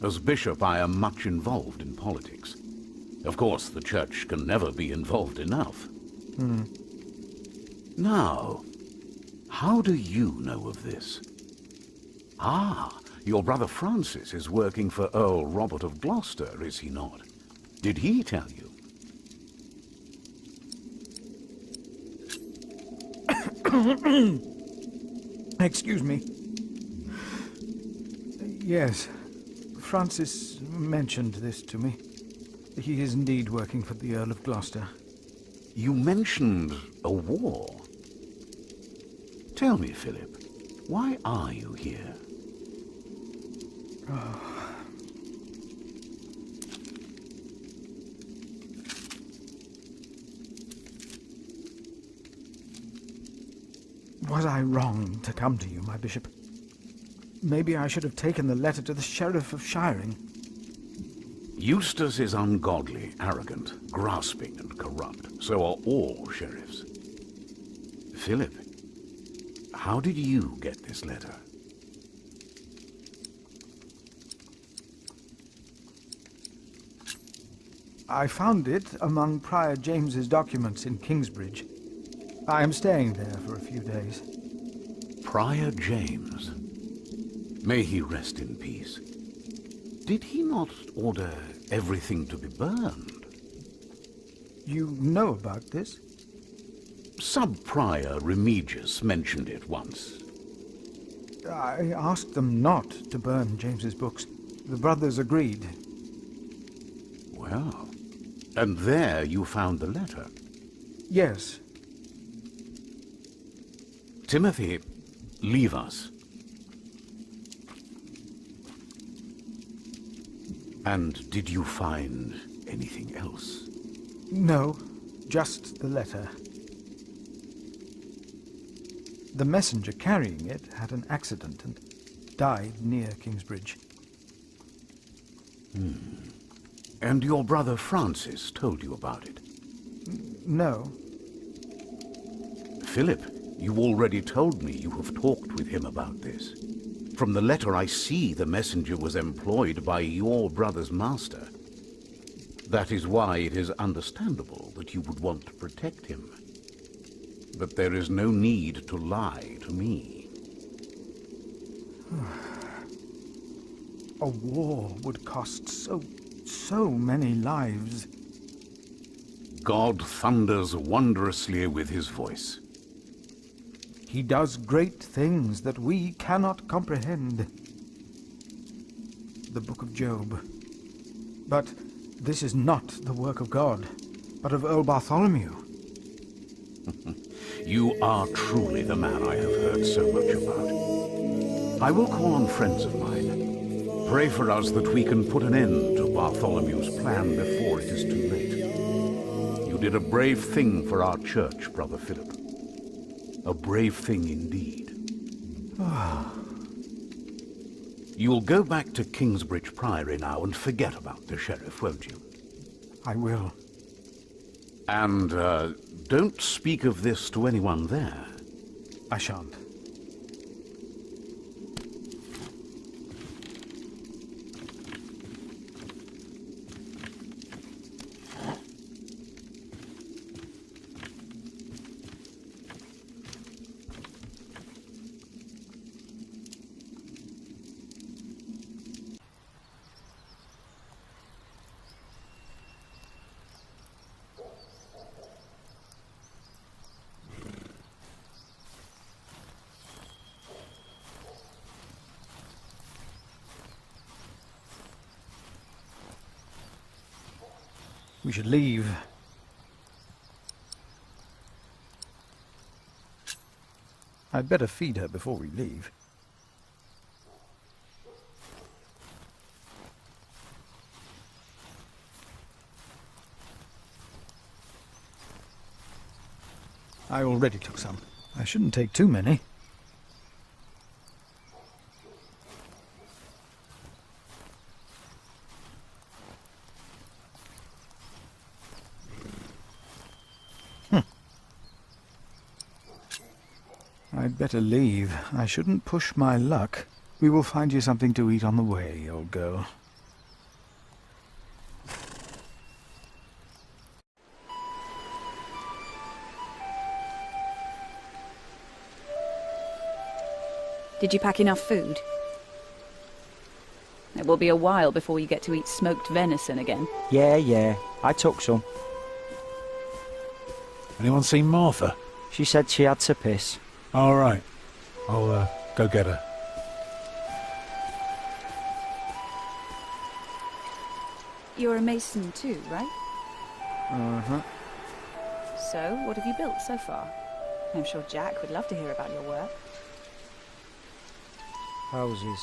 [SPEAKER 1] As bishop, I am much involved in politics. Of course, the Church can never be involved enough. Now, how do you know of this? Ah, your brother Francis is working for Earl Robert of Gloucester, is he not? Did he tell you?
[SPEAKER 12] Excuse me. Yes, Francis mentioned this to me. He is indeed working for the Earl of Gloucester.
[SPEAKER 1] You mentioned a war. Tell me, Philip, why are you here?
[SPEAKER 12] Was I wrong to come to you, my bishop? Maybe I should have taken the letter to the Sheriff of Shiring.
[SPEAKER 1] Eustace is ungodly, arrogant, grasping and corrupt. So are all sheriffs. Philip, how did you get this letter?
[SPEAKER 12] I found it among Prior James's documents in Kingsbridge. I am staying there for a few days.
[SPEAKER 1] Prior James. May he rest in peace.
[SPEAKER 11] Did he not order everything to be burned?
[SPEAKER 12] You know about this?
[SPEAKER 11] Sub-Prior Remigius mentioned it once.
[SPEAKER 12] I asked them not to burn James's books. The brothers agreed.
[SPEAKER 11] Well, and there you found the letter?
[SPEAKER 12] Yes.
[SPEAKER 11] Timothy, leave us. And did you find anything else?
[SPEAKER 12] No, just the letter. The messenger carrying it had an accident and died near Kingsbridge.
[SPEAKER 11] And your brother Francis told you about it?
[SPEAKER 12] No.
[SPEAKER 11] Philip, you already told me you have talked with him about this. From the letter I see the messenger was employed by your brother's master. That is why it is understandable that you would want to protect him. But there is no need to lie to me.
[SPEAKER 12] A war would cost so many lives.
[SPEAKER 11] God thunders wondrously with his voice.
[SPEAKER 12] He does great things that we cannot comprehend. The Book of Job. But this is not the work of God, but of Earl Bartholomew.
[SPEAKER 11] You are truly the man I have heard so much about. I will call on friends of mine. Pray for us that we can put an end to Bartholomew's plan before it is too late. You did a brave thing for our church, Brother Philip. A brave thing indeed. You'll go back to Kingsbridge Priory now and forget about the sheriff, won't you?
[SPEAKER 12] I will.
[SPEAKER 11] And, don't speak of this to anyone there.
[SPEAKER 12] I shan't. We should leave. I'd better feed her before we leave. I already took some. I shouldn't take too many. I'd better leave. I shouldn't push my luck. We will find you something to eat on the way, old girl.
[SPEAKER 3] Did you pack enough food? It will be a while before you get to eat smoked venison again.
[SPEAKER 2] Yeah. I took some.
[SPEAKER 1] Anyone seen Martha?
[SPEAKER 2] She said she had to piss.
[SPEAKER 1] All right. I'll go get her.
[SPEAKER 3] You're a mason too, right?
[SPEAKER 2] Uh-huh.
[SPEAKER 3] So, what have you built so far? I'm sure Jack would love to hear about your work.
[SPEAKER 2] Houses.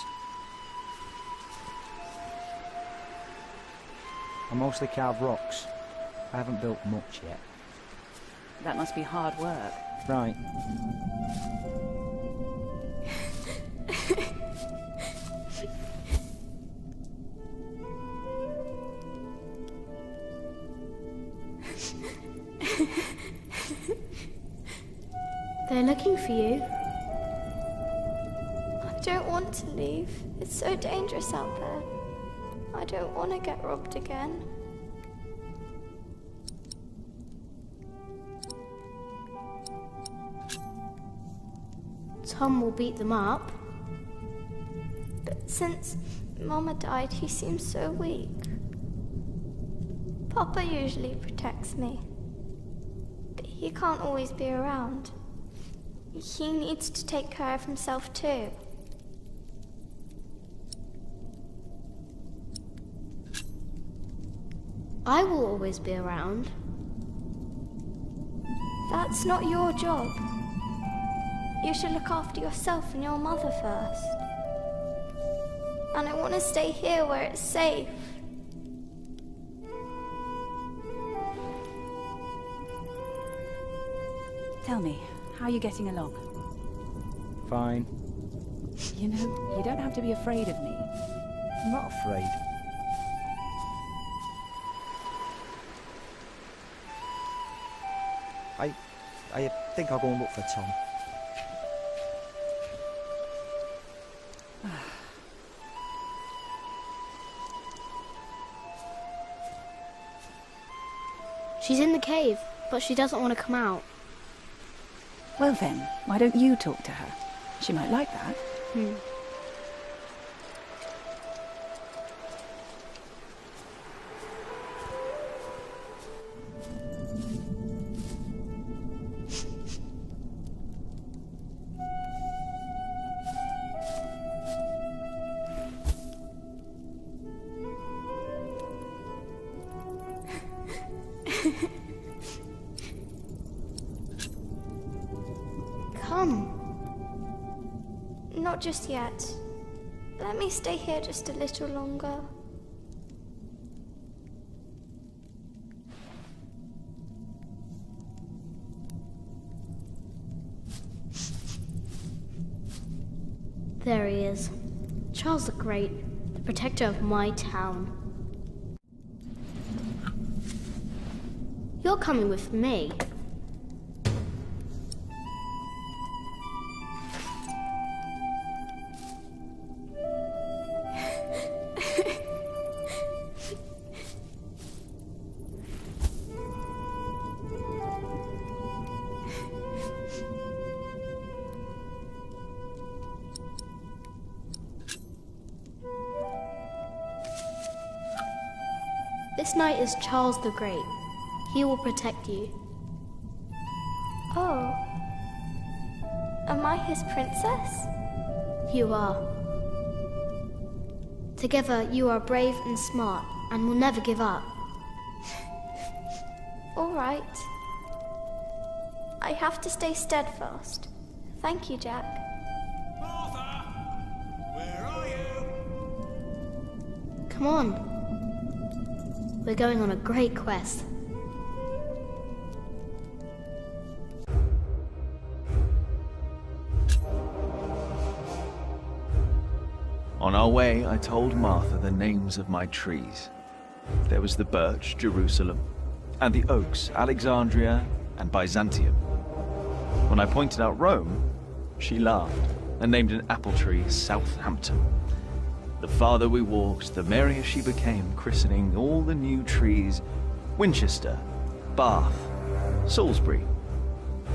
[SPEAKER 2] I mostly carve rocks. I haven't built much yet.
[SPEAKER 3] That must be hard work.
[SPEAKER 2] Right.
[SPEAKER 4] They're looking for you. I don't want to leave. It's so dangerous out there. I don't want to get robbed again. Tom will beat them up. But since
[SPEAKER 22] Mama died, he seems so weak. Papa usually protects me, but he can't always be around. He needs to take care of himself too.
[SPEAKER 4] I will always be around.
[SPEAKER 22] That's not your job. You should look after yourself and your mother first. And I want to stay here where it's safe.
[SPEAKER 3] Tell me, how are you getting along?
[SPEAKER 2] Fine.
[SPEAKER 3] You know, you don't have to be afraid of me.
[SPEAKER 2] I'm not afraid. I think I'll go and look for Tom.
[SPEAKER 4] She's in the cave, but she doesn't want to come out.
[SPEAKER 3] Well then, why don't you talk to her? She might like that.
[SPEAKER 22] Come. Not just yet. Let me stay here just a little longer.
[SPEAKER 4] There he is. Charles the Great, the protector of my town. You're coming with me. This knight is Charles the Great. He will protect you.
[SPEAKER 22] Oh. Am I his princess?
[SPEAKER 4] You are. Together, you are brave and smart, and will never give up.
[SPEAKER 22] All right. I have to stay steadfast. Thank you, Jack.
[SPEAKER 10] Martha! Where are you?
[SPEAKER 4] Come on. We're going on a great quest.
[SPEAKER 15] On our way, I told Martha the names of my trees. There was the birch, Jerusalem, and the oaks, Alexandria and Byzantium. When I pointed out Rome, she laughed and named an apple tree Southampton. The farther we walked, the merrier she became, christening all the new trees Winchester, Bath, Salisbury,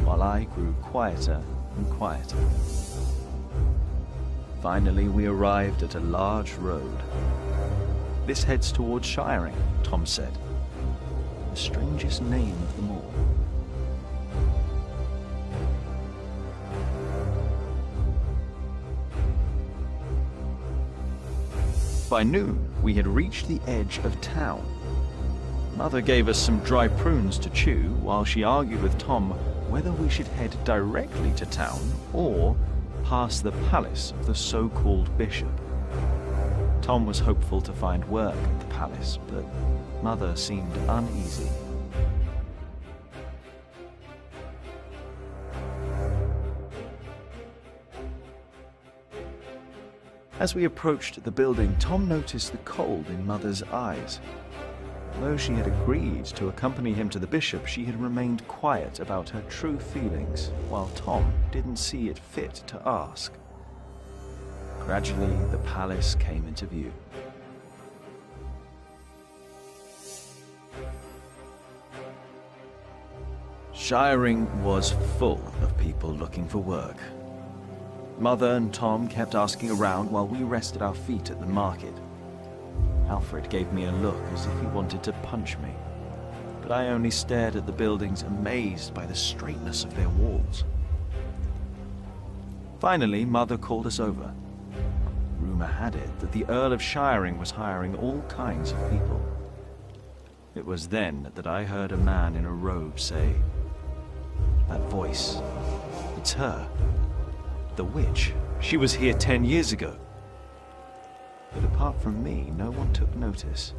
[SPEAKER 15] while I grew quieter and quieter. Finally, we arrived at a large road. This heads towards Shiring, Tom said. The strangest name of them all. By noon, we had reached the edge of town. Mother gave us some dry prunes to chew while she argued with Tom whether we should head directly to town or past the palace of the so-called bishop. Tom was hopeful to find work at the palace, but Mother seemed uneasy. As we approached the building, Tom noticed the cold in Mother's eyes. Although she had agreed to accompany him to the bishop, she had remained quiet about her true feelings, while Tom didn't see it fit to ask. Gradually, the palace came into view. Shiring was full of people looking for work. Mother and Tom kept asking around while we rested our feet at the market. Alfred gave me a look as if he wanted to punch me, but I only stared at the buildings, amazed by the straightness of their walls. Finally, Mother called us over. Rumour had it that the Earl of Shiring was hiring all kinds of people. It was then that I heard a man in a robe say, "That voice, it's her. The witch. She was here 10 years ago." But apart from me, no one took notice.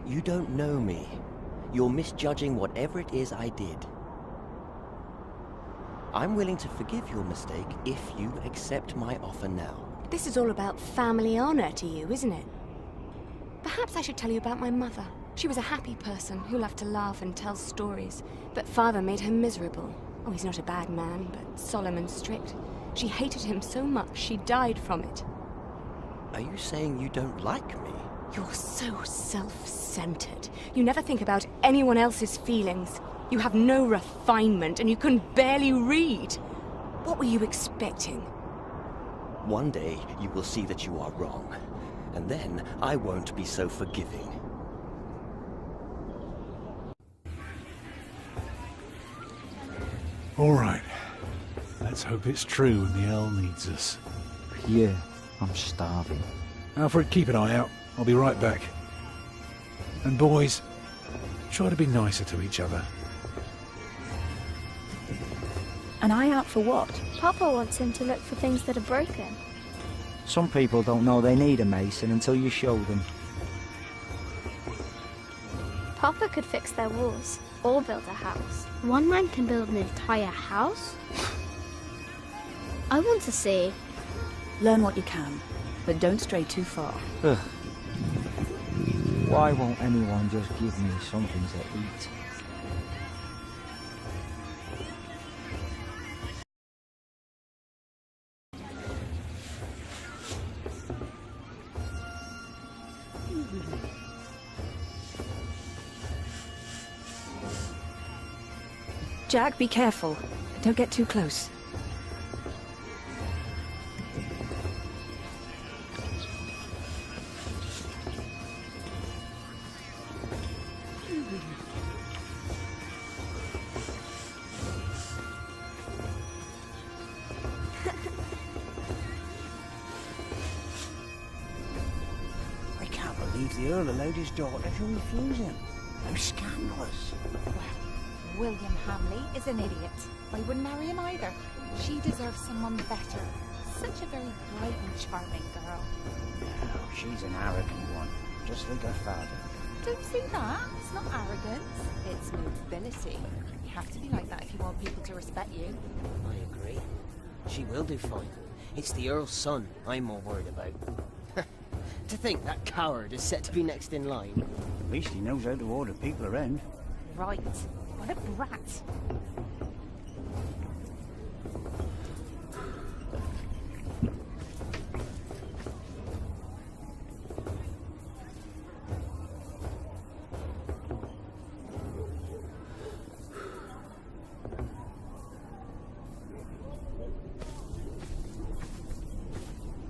[SPEAKER 17] You don't know me. You're misjudging whatever it is I did. I'm willing to forgive your mistake if you accept my offer now.
[SPEAKER 13] This is all about family honor to you, isn't it? Perhaps I should tell you about my mother. She was a happy person who loved to laugh and tell stories, but father made her miserable. Oh, he's not a bad man, but solemn and strict. She hated him so much she died from it.
[SPEAKER 17] Are you saying you don't like me?
[SPEAKER 13] You're so self-centered. You never think about anyone else's feelings. You have no refinement, and you can barely read. What were you expecting?
[SPEAKER 17] One day you will see that you are wrong, and then I won't be so forgiving.
[SPEAKER 1] All right. Let's hope it's true and the Earl needs us.
[SPEAKER 2] Yeah, I'm starving.
[SPEAKER 1] Alfred, keep an eye out. I'll be right back. And boys, try to be nicer to each other.
[SPEAKER 3] An eye out for what?
[SPEAKER 4] Papa wants him to look for things that are broken.
[SPEAKER 2] Some people don't know they need a mason until you show them.
[SPEAKER 4] Papa could fix their walls or build a house. One man can build an entire house? I want to see.
[SPEAKER 3] Learn what you can, but don't stray too far.
[SPEAKER 2] Ugh. Why won't anyone just give me something to eat?
[SPEAKER 3] Jack, be careful. Don't get too close.
[SPEAKER 16] I can't believe the Earl allowed his daughter to refuse him. How scandalous.
[SPEAKER 24] William Hamley is an idiot. I wouldn't marry him either. She deserves someone better. Such a very bright and charming girl.
[SPEAKER 16] No, she's an arrogant one, just like her father.
[SPEAKER 24] Don't say that. It's not arrogance. It's nobility. You have to be like that if you want people to respect you.
[SPEAKER 17] I agree. She will do fine. It's the Earl's son I'm more worried about. To think that coward is set to be next in line.
[SPEAKER 16] At least he knows how to order people around.
[SPEAKER 24] Right. What a brat.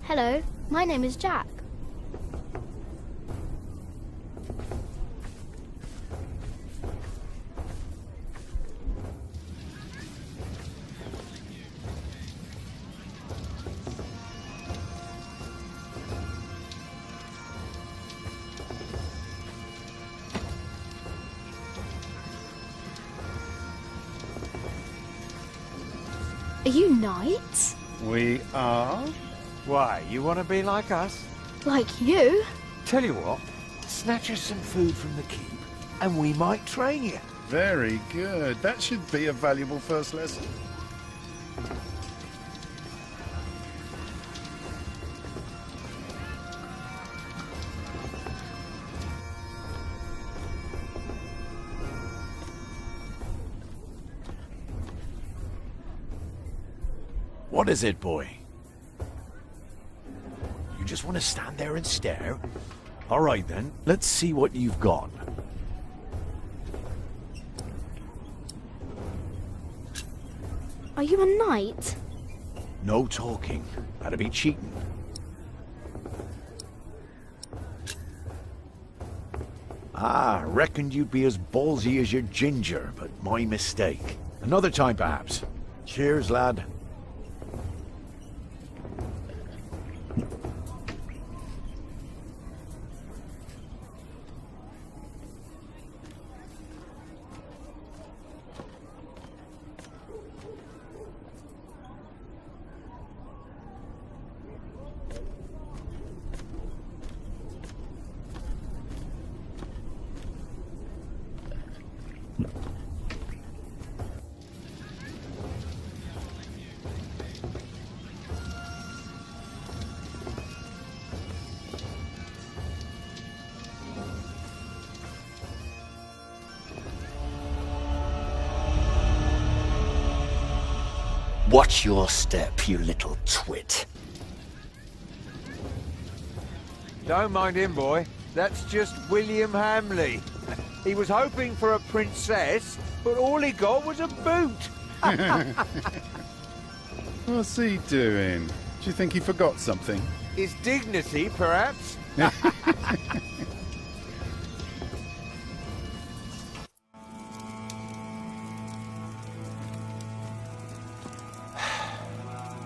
[SPEAKER 4] Hello, my name is Jack. Are you knights?
[SPEAKER 25] We are? Why, you want to be like us?
[SPEAKER 4] Like you?
[SPEAKER 14] Tell you what, snatch us some food from the keep, and we might train you.
[SPEAKER 8] Very good. That should be a valuable first lesson.
[SPEAKER 1] What is it, boy? You just want to stand there and stare? All right, then. Let's see what you've got.
[SPEAKER 4] Are you a knight?
[SPEAKER 1] No talking. That'd be cheating. Ah, reckoned you'd be as ballsy as your ginger, but my mistake. Another time, perhaps. Cheers, lad.
[SPEAKER 7] Watch your step, you little twit.
[SPEAKER 14] Don't mind him, boy. That's just William Hamley. He was hoping for a princess, but all he got was a boot.
[SPEAKER 8] What's he doing? Do you think he forgot something?
[SPEAKER 14] His dignity, perhaps?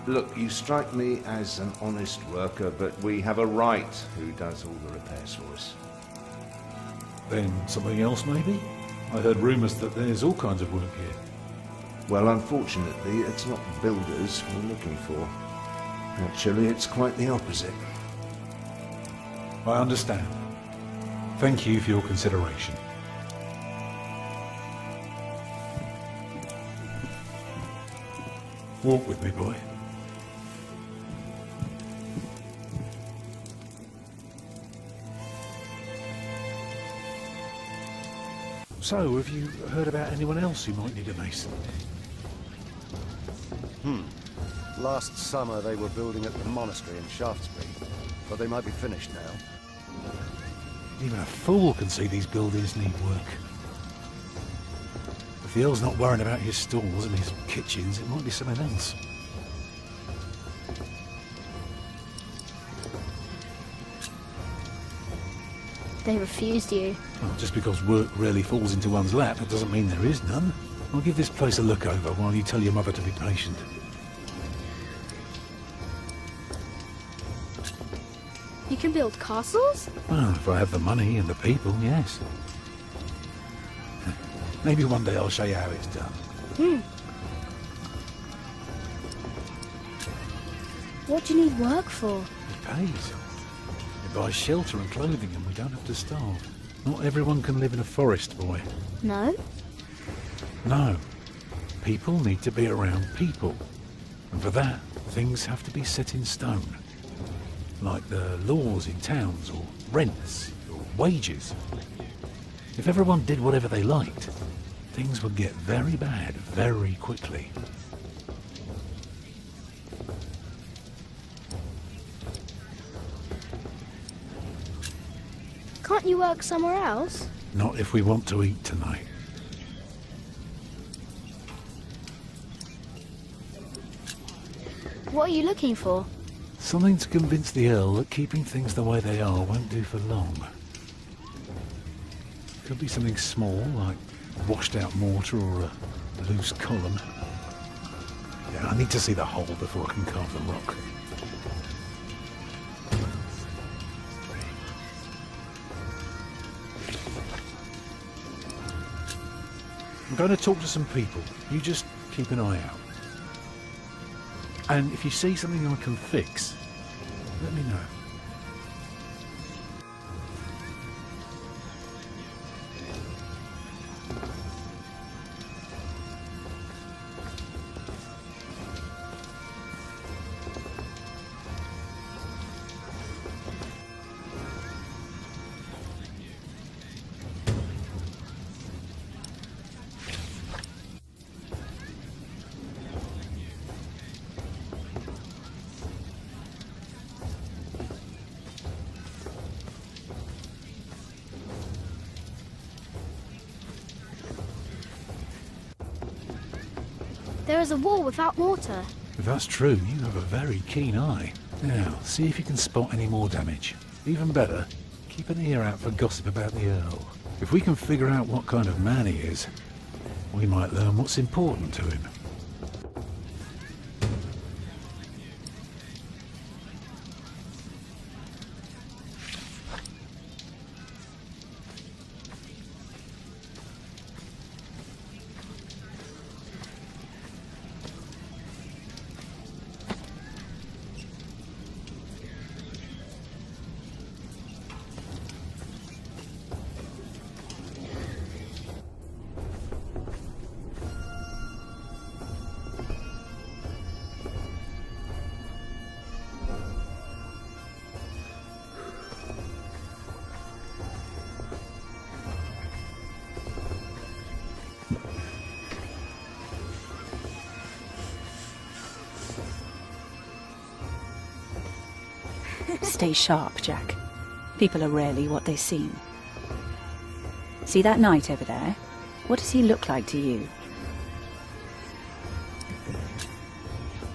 [SPEAKER 11] Look, you strike me as an honest worker, but we have a right who does all the repairs for us.
[SPEAKER 1] Then something else, maybe? I heard rumours that there's all kinds of work here.
[SPEAKER 11] Well, unfortunately, it's not builders we're looking for. Actually, it's quite the opposite.
[SPEAKER 1] I understand. Thank you for your consideration. Walk with me, boy. So, have you heard about anyone else who might need a mason?
[SPEAKER 6] Last summer they were building at the monastery in Shaftesbury, but they might be finished now.
[SPEAKER 1] Even a fool can see these buildings need work. If the Earl's not worrying about his stalls and his kitchens, it might be something else.
[SPEAKER 4] They refused you.
[SPEAKER 1] Well, just because work rarely falls into one's lap, that doesn't mean there is none. I'll give this place a look over while you tell your mother to be patient.
[SPEAKER 4] You can build castles?
[SPEAKER 1] Well, if I have the money and the people, yes. Maybe one day I'll show you how it's done.
[SPEAKER 4] What do you need work for?
[SPEAKER 1] It pays. It buys shelter and clothing and we don't have to starve. Not everyone can live in a forest, boy.
[SPEAKER 4] No?
[SPEAKER 1] No. People need to be around people. And for that, things have to be set in stone. Like the laws in towns, or rents, or wages. If everyone did whatever they liked, things would get very bad very quickly.
[SPEAKER 4] Can't you work somewhere else?
[SPEAKER 1] Not if we want to eat tonight.
[SPEAKER 4] What are you looking for?
[SPEAKER 1] Something to convince the Earl that keeping things the way they are won't do for long. Could be something small, like washed out mortar or a loose column. Yeah, I need to see the hole before I can carve the rock. I'm going to talk to some people. You just keep an eye out. And if you see something I can fix, let me know.
[SPEAKER 4] There is a wall without mortar.
[SPEAKER 1] If that's true, you have a very keen eye. Now, see if you can spot any more damage. Even better, keep an ear out for gossip about the Earl. If we can figure out what kind of man he is, we might learn what's important to him.
[SPEAKER 3] Stay sharp, Jack. People are rarely what they seem. See that knight over there? What does he look like to you?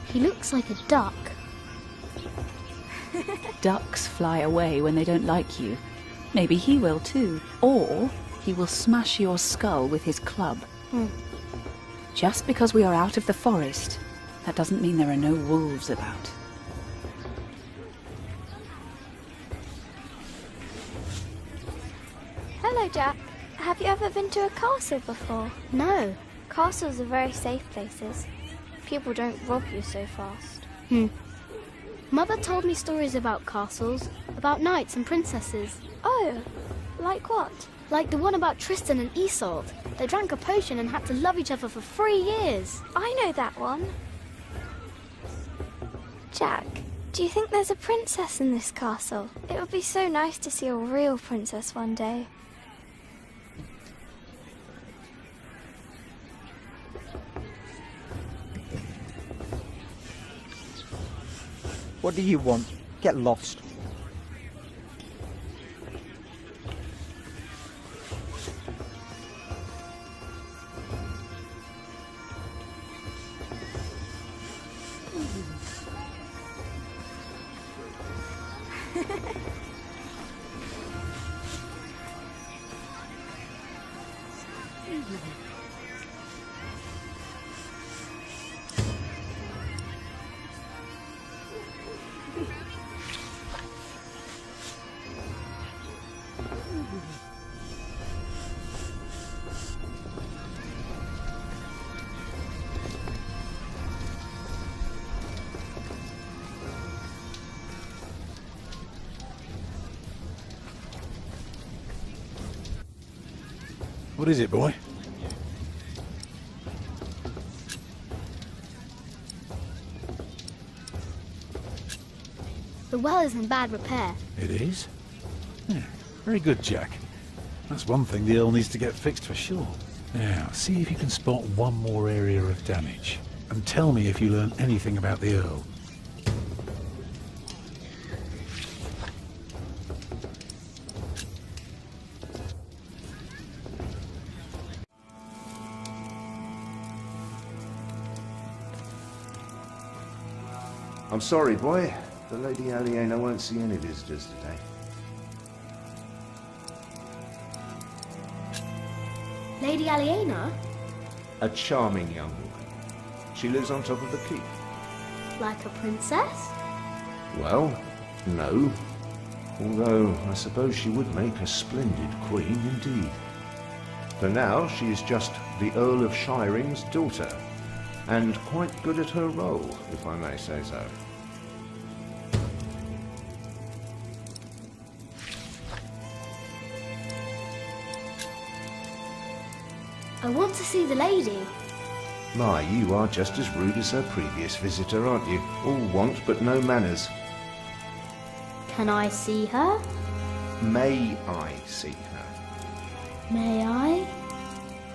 [SPEAKER 4] He looks like a duck.
[SPEAKER 3] Ducks fly away when they don't like you. Maybe he will too. Or he will smash your skull with his club. Just because we are out of the forest, that doesn't mean there are no wolves about.
[SPEAKER 22] Hello, Jack. Have you ever been to a castle before?
[SPEAKER 4] No.
[SPEAKER 22] Castles are very safe places. People don't rob you so fast.
[SPEAKER 4] Mother told me stories about castles, about knights and princesses.
[SPEAKER 22] Oh, like what?
[SPEAKER 4] Like the one about Tristan and Isolde. They drank a potion and had to love each other for 3 years.
[SPEAKER 22] I know that one. Jack, do you think there's a princess in this castle? It would be so nice to see a real princess one day.
[SPEAKER 2] What do you want? Get lost.
[SPEAKER 1] What is it, boy?
[SPEAKER 4] The well is in bad repair.
[SPEAKER 1] It is? Yeah, very good, Jack. That's one thing the Earl needs to get fixed for sure. Now, see if you can spot one more area of damage. And tell me if you learn anything about the Earl.
[SPEAKER 6] I'm sorry, boy. The Lady Aliena won't see any visitors today.
[SPEAKER 4] Lady Aliena?
[SPEAKER 6] A charming young woman. She lives on top of the keep.
[SPEAKER 4] Like a princess?
[SPEAKER 6] Well, no. Although, I suppose she would make a splendid queen indeed. For now, she is just the Earl of Shiring's daughter, and quite good at her role, if I may say so.
[SPEAKER 4] I want to see the lady.
[SPEAKER 6] My, you are just as rude as her previous visitor, aren't you? All want but no manners.
[SPEAKER 4] Can I see her?
[SPEAKER 6] May I see her?
[SPEAKER 4] May I?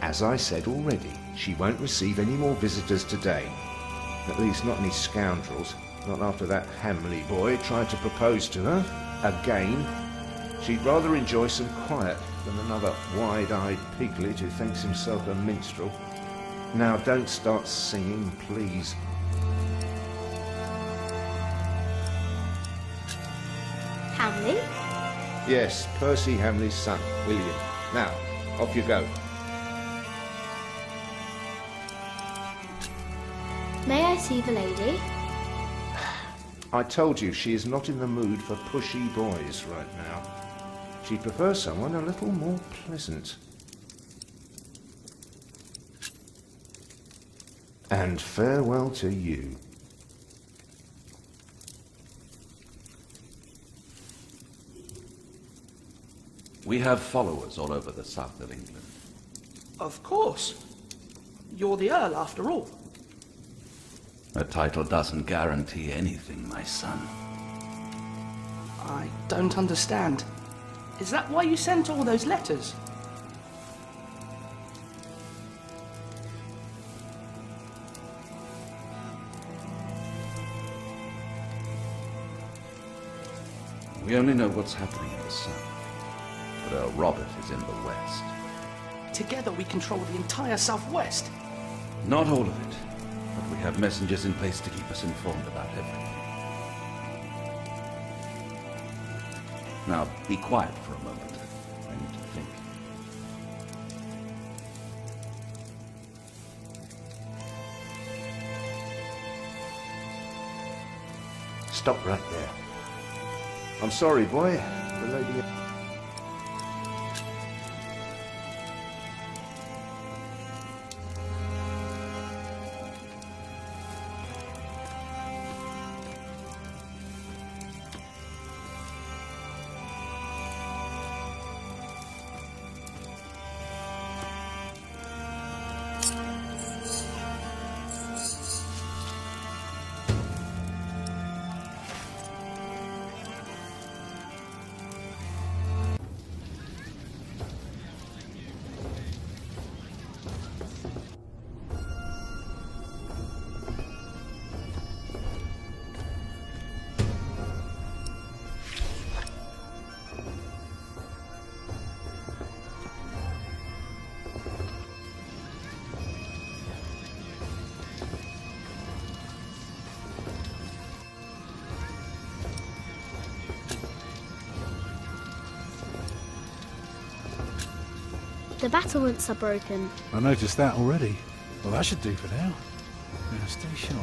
[SPEAKER 6] As I said already, she won't receive any more visitors today. At least not any scoundrels. Not after that Hamley boy tried to propose to her. Again. She'd rather enjoy some quiet than another wide-eyed piglet who thinks himself a minstrel. Now, don't start singing, please.
[SPEAKER 4] Hamley?
[SPEAKER 6] Yes, Percy Hamley's son, William. Now, off you go.
[SPEAKER 4] May I see the lady?
[SPEAKER 6] I told you she is not in the mood for pushy boys right now. She prefers someone a little more pleasant. And farewell to you.
[SPEAKER 5] We have followers all over the south of England.
[SPEAKER 9] Of course. You're the Earl, after all.
[SPEAKER 5] A title doesn't guarantee anything, my son.
[SPEAKER 9] I don't understand. Is that why you sent all those letters?
[SPEAKER 5] We only know what's happening in the south. But Earl Robert is in the west.
[SPEAKER 9] Together we control the entire southwest.
[SPEAKER 5] Not all of it, but we have messengers in place to keep us informed about everything. Now, be quiet for a moment. I need to think.
[SPEAKER 6] Stop right there. I'm sorry, boy. The lady...
[SPEAKER 4] The battlements are broken.
[SPEAKER 1] I noticed that already. Well, that should do for now. Now, stay sharp.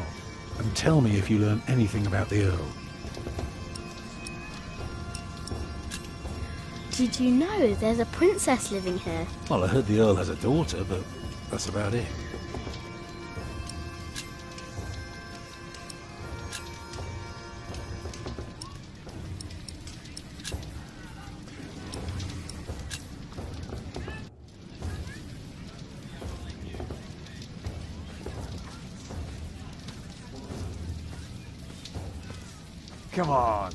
[SPEAKER 1] And tell me if you learn anything about the Earl.
[SPEAKER 4] Did you know there's a princess living here?
[SPEAKER 1] Well, I heard the Earl has a daughter, but that's about it.
[SPEAKER 16] Come on.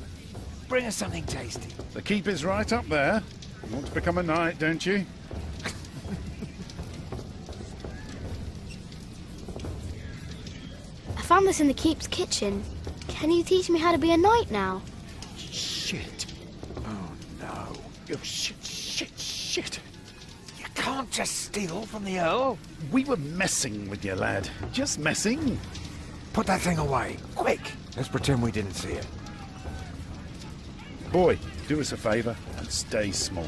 [SPEAKER 16] Bring us something tasty.
[SPEAKER 8] The keep is right up there. You want to become a knight, don't you?
[SPEAKER 4] I found this in the keep's kitchen. Can you teach me how to be a knight now?
[SPEAKER 16] Shit. Oh, no. Oh, shit. You can't just steal from the Earl.
[SPEAKER 8] We were messing with you, lad. Just messing.
[SPEAKER 16] Put that thing away. Quick. Let's pretend we didn't see it.
[SPEAKER 8] Boy, do us a favour and stay small.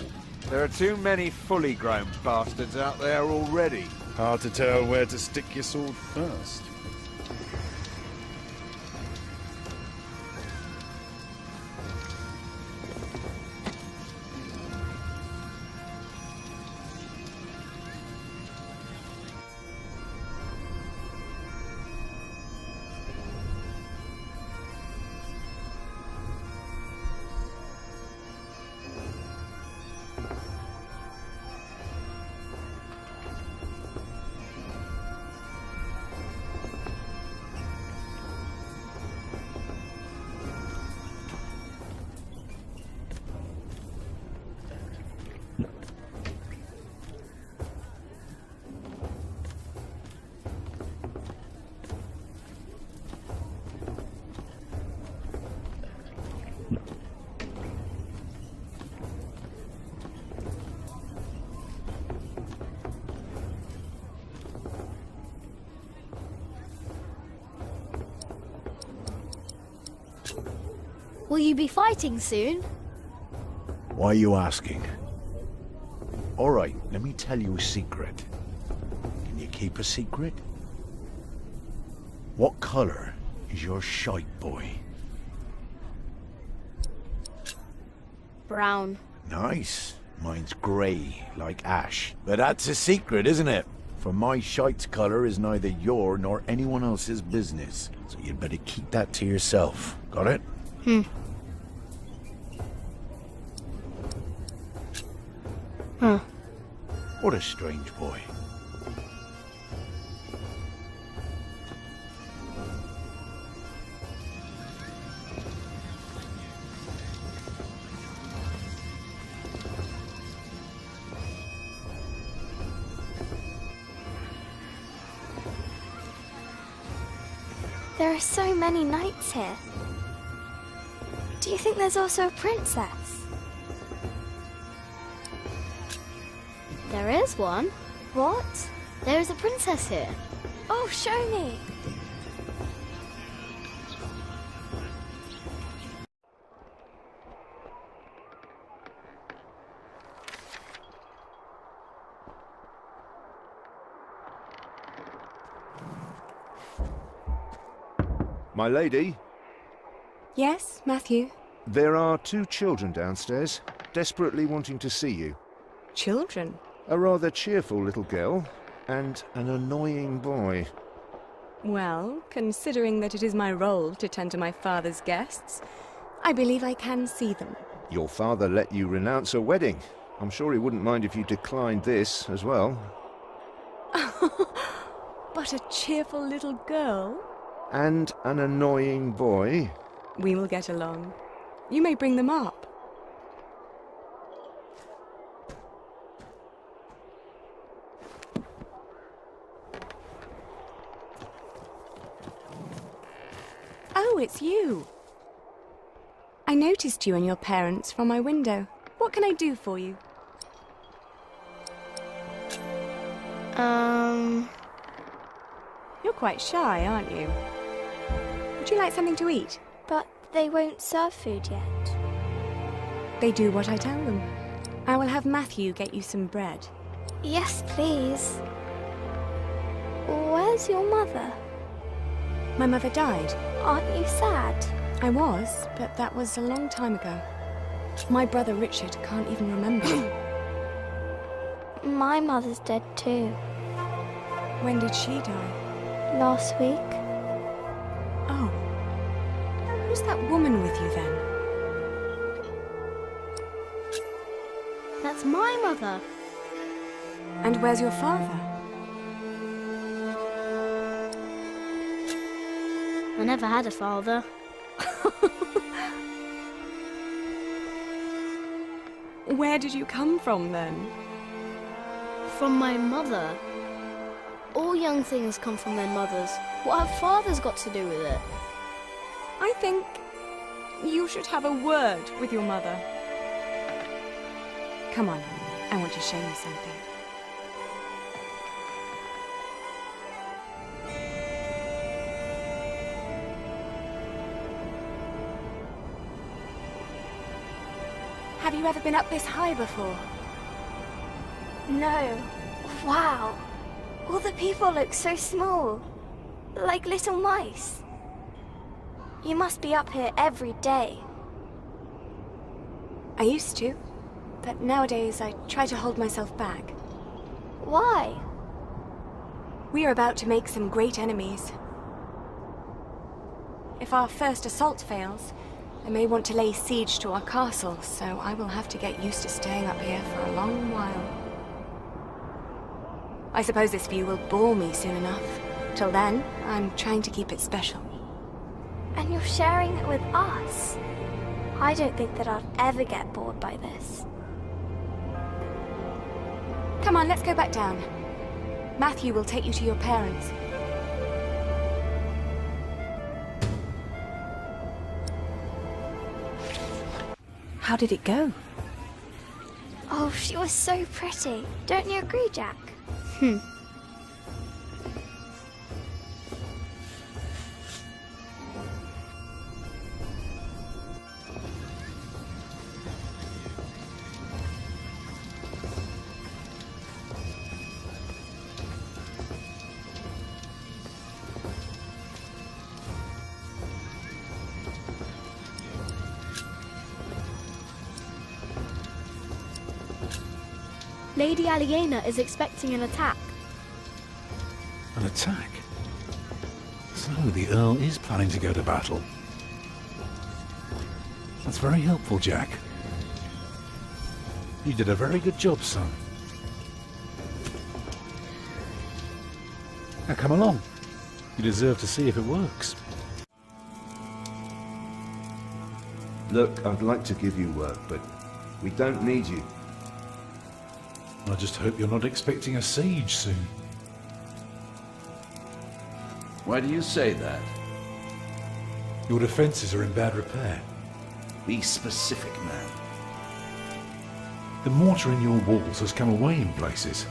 [SPEAKER 14] There are too many fully grown bastards out there already.
[SPEAKER 8] Hard to tell where to stick your sword first.
[SPEAKER 4] Will you be fighting soon?
[SPEAKER 1] Why are you asking? All right, let me tell you a secret. Can you keep a secret? What colour is your shite boy?
[SPEAKER 4] Brown.
[SPEAKER 1] Nice. Mine's grey, like ash. But that's a secret, isn't it? For my shite's colour is neither your nor anyone else's business. So you'd better keep that to yourself. Got it?
[SPEAKER 4] Huh.
[SPEAKER 1] What a strange boy.
[SPEAKER 22] There are so many knights here. Do you think there's also a princess?
[SPEAKER 4] There is one.
[SPEAKER 22] What?
[SPEAKER 4] There is a princess here.
[SPEAKER 22] Oh, show me.
[SPEAKER 6] My lady,
[SPEAKER 13] Yes, Matthew?
[SPEAKER 6] there are 2 children downstairs, desperately wanting to see you.
[SPEAKER 13] Children?
[SPEAKER 6] A rather cheerful little girl, and an annoying boy.
[SPEAKER 13] Well, considering that it is my role to tend to my father's guests, I believe I can see them.
[SPEAKER 6] Your father let you renounce a wedding. I'm sure he wouldn't mind if you declined this as well.
[SPEAKER 13] But a cheerful little girl?
[SPEAKER 6] And an annoying boy.
[SPEAKER 13] We will get along. You may bring them up. Oh, it's you. I noticed you and your parents from my window. What can I do for you? You're quite shy, aren't you? Would you like something to eat?
[SPEAKER 22] But they won't serve food yet.
[SPEAKER 13] They do what I tell them. I will have Matthew get you some bread.
[SPEAKER 22] Yes, please. Where's your mother?
[SPEAKER 13] My mother died.
[SPEAKER 22] Aren't you sad?
[SPEAKER 13] I was, but that was a long time ago. My brother Richard can't even remember.
[SPEAKER 22] My mother's dead too.
[SPEAKER 13] When did she die?
[SPEAKER 22] Last week.
[SPEAKER 13] Oh. Who's that woman with you then?
[SPEAKER 4] That's my mother.
[SPEAKER 13] And where's your father?
[SPEAKER 4] I never had a father.
[SPEAKER 13] Where did you come from then?
[SPEAKER 4] From my mother. All young things come from their mothers. What have fathers got to do with it?
[SPEAKER 13] I think you should have a word with your mother. Come on, I want to show you something. Have you ever been up this high before?
[SPEAKER 22] No. Wow. All the people look so small. Like little mice. You must be up here every day.
[SPEAKER 13] I used to, but nowadays I try to hold myself back.
[SPEAKER 22] Why?
[SPEAKER 13] We are about to make some great enemies. If our first assault fails, they may want to lay siege to our castle, so I will have to get used to staying up here for a long while. I suppose this view will bore me soon enough. Till then, I'm trying to keep it special.
[SPEAKER 22] And you're sharing it with us? I don't think that I'd ever get bored by this.
[SPEAKER 13] Come on, let's go back down. Matthew will take you to your parents.
[SPEAKER 3] How did it go?
[SPEAKER 22] Oh, she was so pretty. Don't you agree, Jack?
[SPEAKER 4] Lady Aliena is expecting an attack.
[SPEAKER 1] An attack? So the Earl is planning to go to battle. That's very helpful, Jack. You did a very good job, son. Now come along. You deserve to see if it works.
[SPEAKER 6] Look, I'd like to give you work, but we don't need you.
[SPEAKER 1] I just hope you're not expecting a siege soon.
[SPEAKER 5] Why do you say that?
[SPEAKER 1] Your defences are in bad repair.
[SPEAKER 5] Be specific, man.
[SPEAKER 1] The mortar in your walls has come away in places.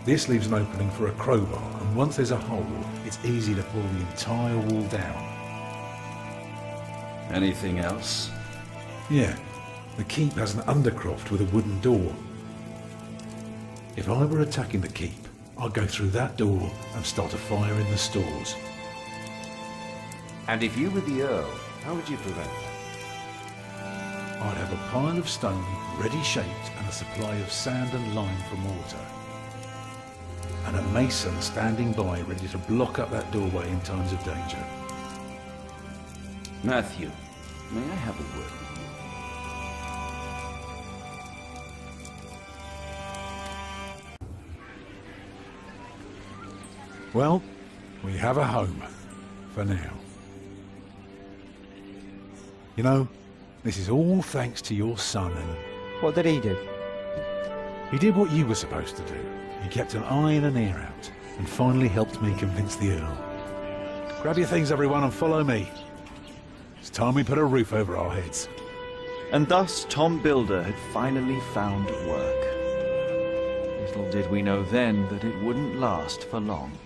[SPEAKER 1] This leaves an opening for a crowbar, and once there's a hole, it's easy to pull the entire wall down.
[SPEAKER 5] Anything else?
[SPEAKER 1] Yeah, the keep has an undercroft with a wooden door. If I were attacking the keep, I'd go through that door and start a fire in the stores.
[SPEAKER 6] And if you were the Earl, how would you prevent that?
[SPEAKER 1] I'd have a pile of stone ready shaped and a supply of sand and lime for mortar. And a mason standing by ready to block up that doorway in times of danger.
[SPEAKER 5] Matthew, may I have a word with you?
[SPEAKER 1] Well, we have a home. For now. You know, this is all thanks to your son and...
[SPEAKER 2] What did he do?
[SPEAKER 1] He did what you were supposed to do. He kept an eye and an ear out, and finally helped me convince the Earl. Grab your things, everyone, and follow me. It's time we put a roof over our heads.
[SPEAKER 15] And thus Tom Builder had finally found work. Little did we know then that it wouldn't last for long.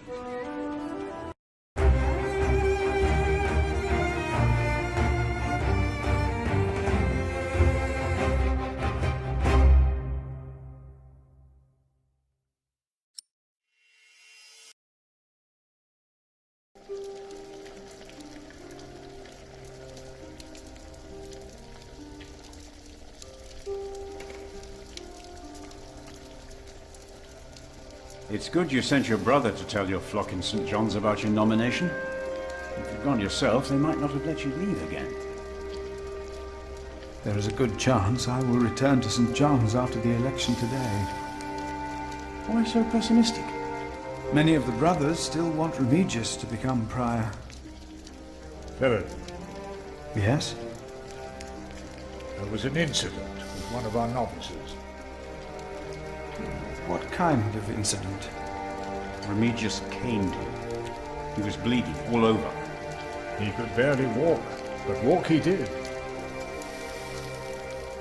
[SPEAKER 11] It's good you sent your brother to tell your flock in St. John's about your nomination. If you'd gone yourself, they might not have let you leave again.
[SPEAKER 12] There is a good chance I will return to St. John's after the election today.
[SPEAKER 11] Why so pessimistic?
[SPEAKER 12] Many of the brothers still want Remigius to become prior.
[SPEAKER 8] Philip.
[SPEAKER 12] Yes?
[SPEAKER 8] There was an incident with one of our novices.
[SPEAKER 12] What kind of incident?
[SPEAKER 11] Remigius caned him. He was bleeding all over.
[SPEAKER 8] He could barely walk, but walk he did.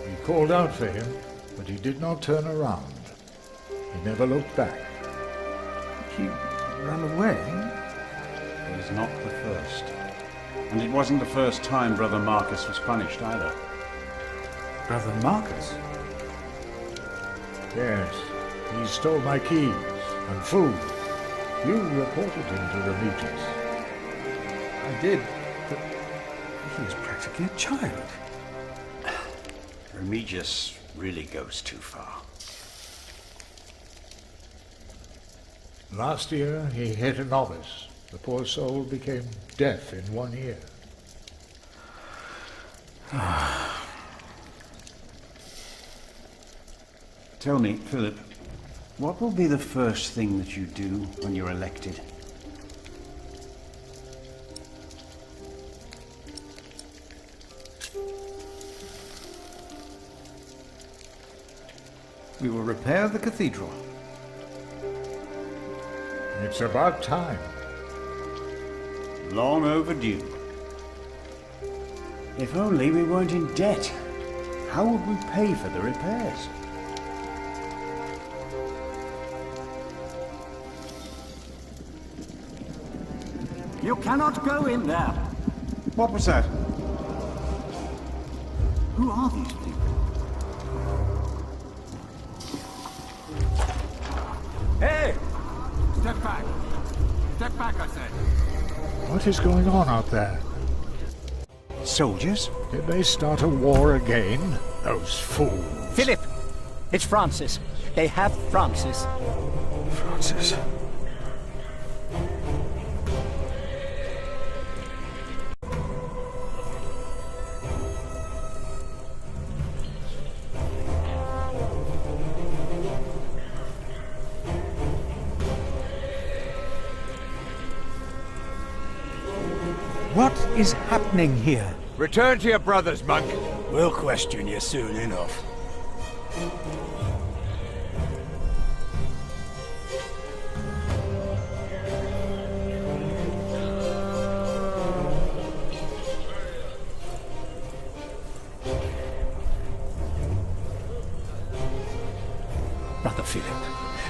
[SPEAKER 8] We called out for him, but he did not turn around. He never looked back.
[SPEAKER 12] He ran away?
[SPEAKER 11] He's not the first. And it wasn't the first time Brother Marcus was punished either.
[SPEAKER 12] Brother Marcus?
[SPEAKER 8] Yes. He stole my keys and food. You reported him to Remigius.
[SPEAKER 12] I did, but he is practically a child.
[SPEAKER 11] Remigius really goes too far.
[SPEAKER 8] Last year he hit a novice. The poor soul became deaf in one ear.
[SPEAKER 11] Tell me, Philip, what will be the first thing that you do when you're elected?
[SPEAKER 12] We will repair the cathedral.
[SPEAKER 8] It's about time.
[SPEAKER 11] Long overdue. If only we weren't in debt. How would we pay for the repairs?
[SPEAKER 23] You cannot go in there.
[SPEAKER 11] What was that?
[SPEAKER 23] Who are these people? Hey! Step back. Step back, I said.
[SPEAKER 8] What is going on out there?
[SPEAKER 11] Soldiers?
[SPEAKER 8] Did they start a war again? Those fools.
[SPEAKER 23] Philip!
[SPEAKER 10] It's Francis. They have Francis.
[SPEAKER 12] Francis. What is happening here?
[SPEAKER 16] Return to your brothers, monk.
[SPEAKER 23] We'll question you soon enough.
[SPEAKER 10] Brother Philip,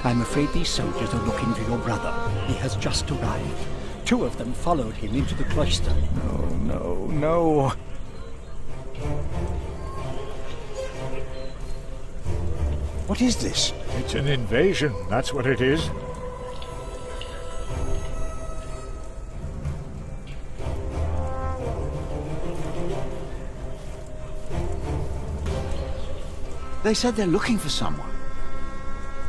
[SPEAKER 10] I'm afraid these soldiers are looking for your brother. He has just arrived. 2 of them followed him into the cloister.
[SPEAKER 12] No, no.
[SPEAKER 8] What is this? It's an invasion, that's what it is.
[SPEAKER 11] They said they're looking for someone.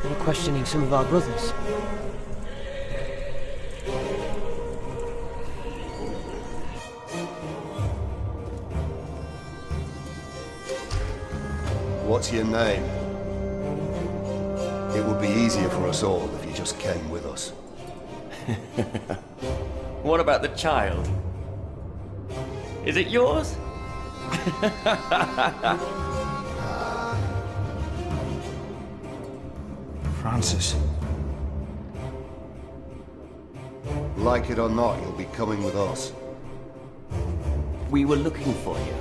[SPEAKER 17] They're questioning some of our brothers.
[SPEAKER 18] What's your name? It would be easier for us all if you just came with us.
[SPEAKER 19] What about the child? Is it yours?
[SPEAKER 12] Francis.
[SPEAKER 18] Like it or not, you'll be coming with us.
[SPEAKER 19] We were looking for you.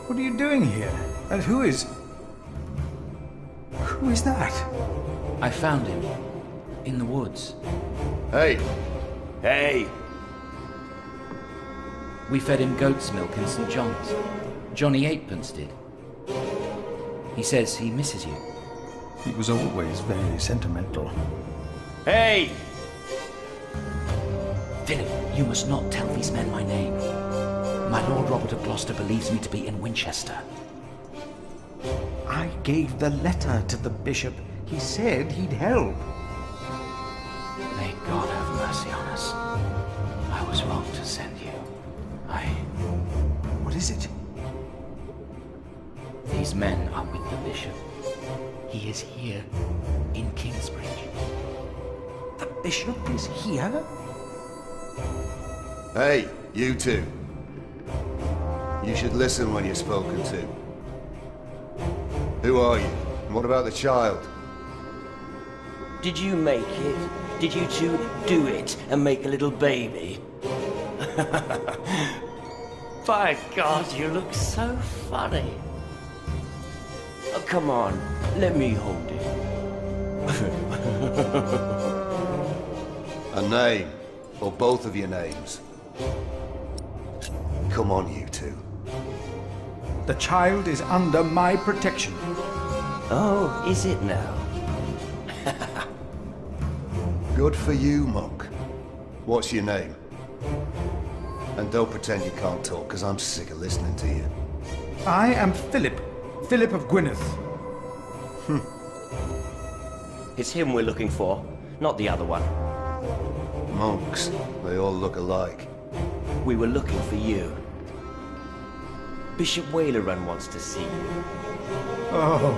[SPEAKER 12] What are you doing here? And who is... Who is that?
[SPEAKER 19] I found him. In the woods.
[SPEAKER 18] Hey!
[SPEAKER 19] Hey! We fed him goat's milk in St. John's. Johnny Eightpence did. He says he misses you.
[SPEAKER 12] He was always very sentimental.
[SPEAKER 19] Hey! Philip, you must not tell these men my name. My Lord Robert of Gloucester believes me to be in Winchester.
[SPEAKER 12] I gave the letter to the bishop. He said he'd help.
[SPEAKER 19] May God have mercy on us. I was wrong to send you.
[SPEAKER 12] What is it?
[SPEAKER 19] These men are with the bishop. He is here, in Kingsbridge.
[SPEAKER 12] The bishop is here?
[SPEAKER 18] Hey, you two. You should listen when you're spoken to. Who are you? And what about the child?
[SPEAKER 19] Did you make it? Did you two do it and make a little baby? By God, you look so funny. Oh, come on, let me hold it.
[SPEAKER 18] A name, or both of your names. Come on, you two.
[SPEAKER 12] The child is under my protection.
[SPEAKER 19] Oh, is it now?
[SPEAKER 18] Good for you, monk. What's your name? And don't pretend you can't talk, because I'm sick of listening to you.
[SPEAKER 12] I am Philip. Philip of Gwynedd.
[SPEAKER 19] It's him we're looking for, not the other one.
[SPEAKER 18] Monks, they all look alike.
[SPEAKER 19] We were looking for you. Bishop Wailerun wants to see you.
[SPEAKER 12] Oh.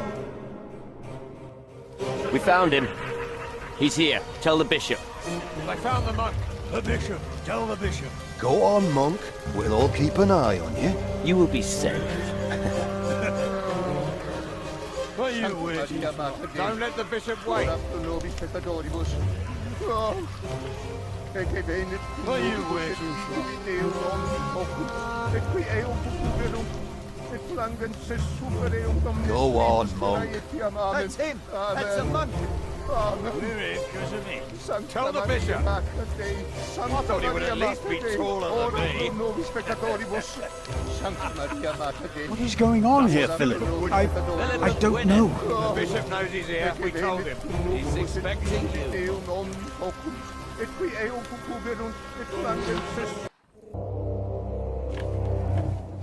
[SPEAKER 19] We found him. He's here. Tell the bishop.
[SPEAKER 16] I found the monk.
[SPEAKER 23] The bishop. Tell the bishop.
[SPEAKER 18] Go on, monk. We'll all keep an eye on you.
[SPEAKER 19] You will be safe.
[SPEAKER 16] What are you waiting for? Don't let the bishop wait. What are you waiting
[SPEAKER 18] for? Go on, monk.
[SPEAKER 16] That's him. That's a monk. We're in because of him. Tell the bishop. I thought he would at least be taller than me.
[SPEAKER 11] What is going on here, Philip?
[SPEAKER 12] I don't know.
[SPEAKER 16] The bishop knows he's here. We told him. He's expecting you.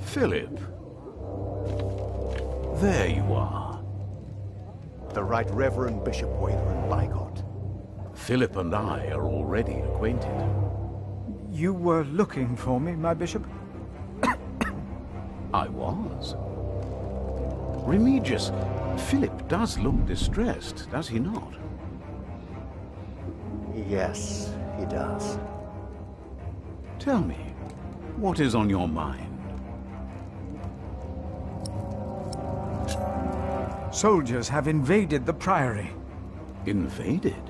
[SPEAKER 11] Philip? There you are.
[SPEAKER 7] The Right Reverend Bishop Waithron Bygott.
[SPEAKER 11] Philip and I are already acquainted.
[SPEAKER 12] You were looking for me, my bishop?
[SPEAKER 11] I was. Remigius, Philip does look distressed, does he not?
[SPEAKER 7] Yes, he does.
[SPEAKER 11] Tell me, what is on your mind?
[SPEAKER 12] Soldiers have invaded the priory.
[SPEAKER 11] Invaded?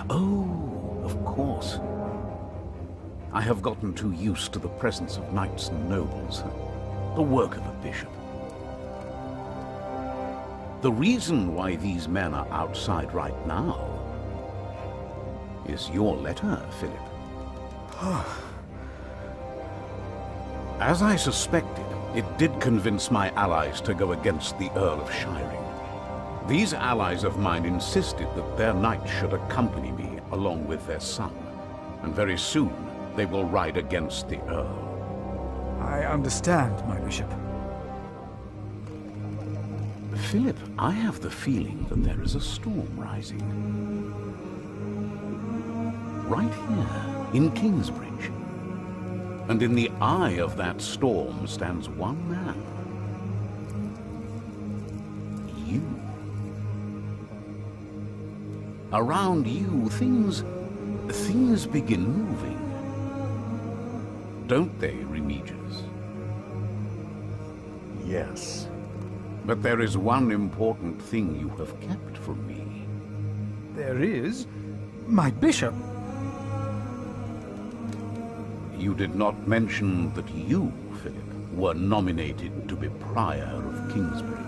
[SPEAKER 11] Oh, of course. I have gotten too used to the presence of knights and nobles. The work of a bishop. The reason why these men are outside right now is your letter, Philip. As I suspected, it did convince my allies to go against the Earl of Shiring. These allies of mine insisted that their knight should accompany me along with their son, and very soon they will ride against the Earl.
[SPEAKER 12] I understand, my bishop.
[SPEAKER 11] Philip, I have the feeling that there is a storm rising. Right here, in Kingsbridge. And in the eye of that storm stands one man. You. Around you, things begin moving. Don't they, Remigius?
[SPEAKER 7] Yes.
[SPEAKER 11] But there is one important thing you have kept from me.
[SPEAKER 12] There is? My bishop?
[SPEAKER 11] You did not mention that you, Philip, were nominated to be Prior of Kingsbridge.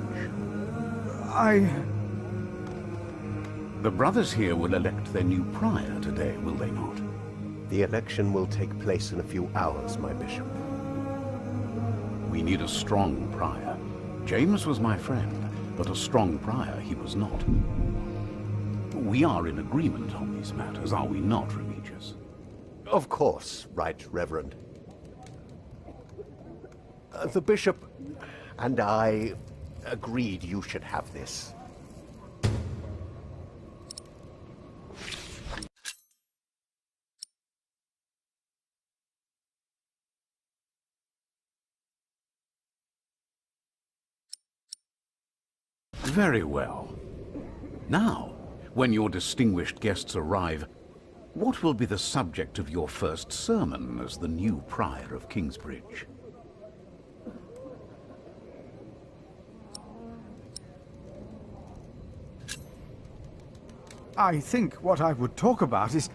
[SPEAKER 11] The brothers here will elect their new prior today, will they not?
[SPEAKER 7] The election will take place in a few hours, my bishop.
[SPEAKER 11] We need a strong prior. James was my friend, but a strong prior he was not. We are in agreement on these matters, are we not, Remigius?
[SPEAKER 7] Of course, Right Reverend. The bishop and I agreed you should have this.
[SPEAKER 11] Very well. Now, when your distinguished guests arrive, what will be the subject of your first sermon as the new Prior of Kingsbridge?
[SPEAKER 12] I think what I would talk about is...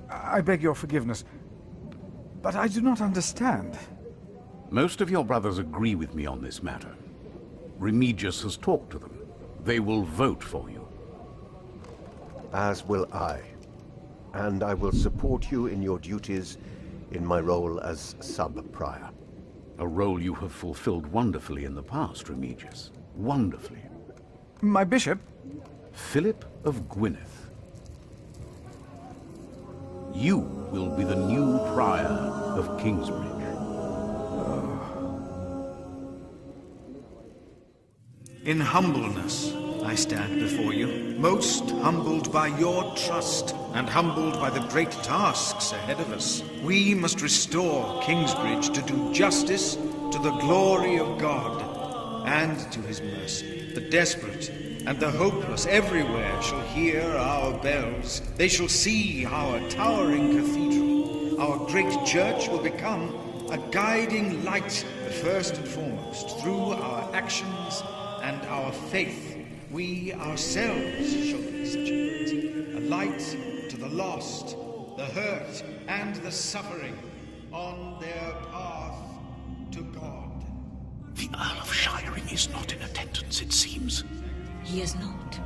[SPEAKER 12] I beg your forgiveness, but I do not understand.
[SPEAKER 11] Most of your brothers agree with me on this matter. Remigius has talked to them. They will vote for you.
[SPEAKER 7] As will I. And I will support you in your duties in my role as sub-prior.
[SPEAKER 11] A role you have fulfilled wonderfully in the past, Remigius. Wonderfully.
[SPEAKER 12] My bishop?
[SPEAKER 11] Philip of Gwynedd. You will be the new Prior of Kingsbridge.
[SPEAKER 20] In humbleness, I stand before you, most humbled by your trust and humbled by the great tasks ahead of us. We must restore Kingsbridge to do justice to the glory of God and to his mercy. The desperate and the hopeless everywhere shall hear our bells. They shall see our towering cathedral. Our great church will become a guiding light, but first and foremost, through our actions and our faith, we ourselves shall be such a light to the lost, the hurt, and the suffering on their path to God.
[SPEAKER 11] The Earl of Shiring is not in attendance, it seems.
[SPEAKER 21] He is not.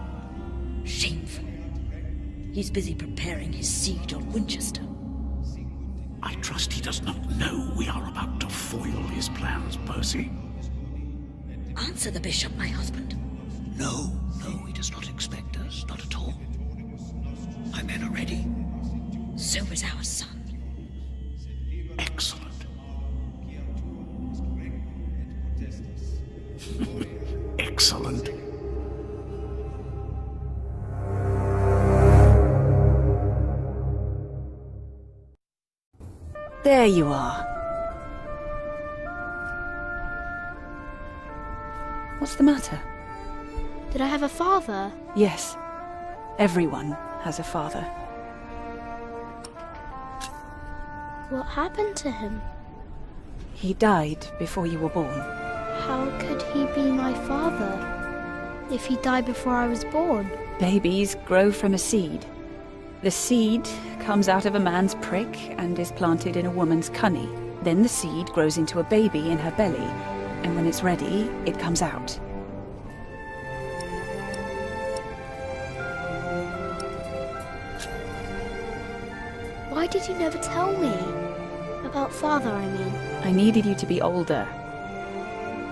[SPEAKER 21] Shameful. He's busy preparing his siege on Winchester.
[SPEAKER 11] I trust he does not know we are about to foil his plans, Percy.
[SPEAKER 21] Answer the bishop, my husband.
[SPEAKER 20] No, he does not expect us, not at all. My men are ready.
[SPEAKER 21] So is our son.
[SPEAKER 3] There you are. What's the matter?
[SPEAKER 4] Did I have a father?
[SPEAKER 3] Yes. Everyone has a father.
[SPEAKER 4] What happened to him?
[SPEAKER 3] He died before you were born.
[SPEAKER 4] How could he be my father if he died before I was born?
[SPEAKER 3] Babies grow from a seed. The seed comes out of a man's prick and is planted in a woman's cunny. Then the seed grows into a baby in her belly, and when it's ready, it comes out.
[SPEAKER 4] Why did you never tell me? About father, I mean.
[SPEAKER 3] I needed you to be older.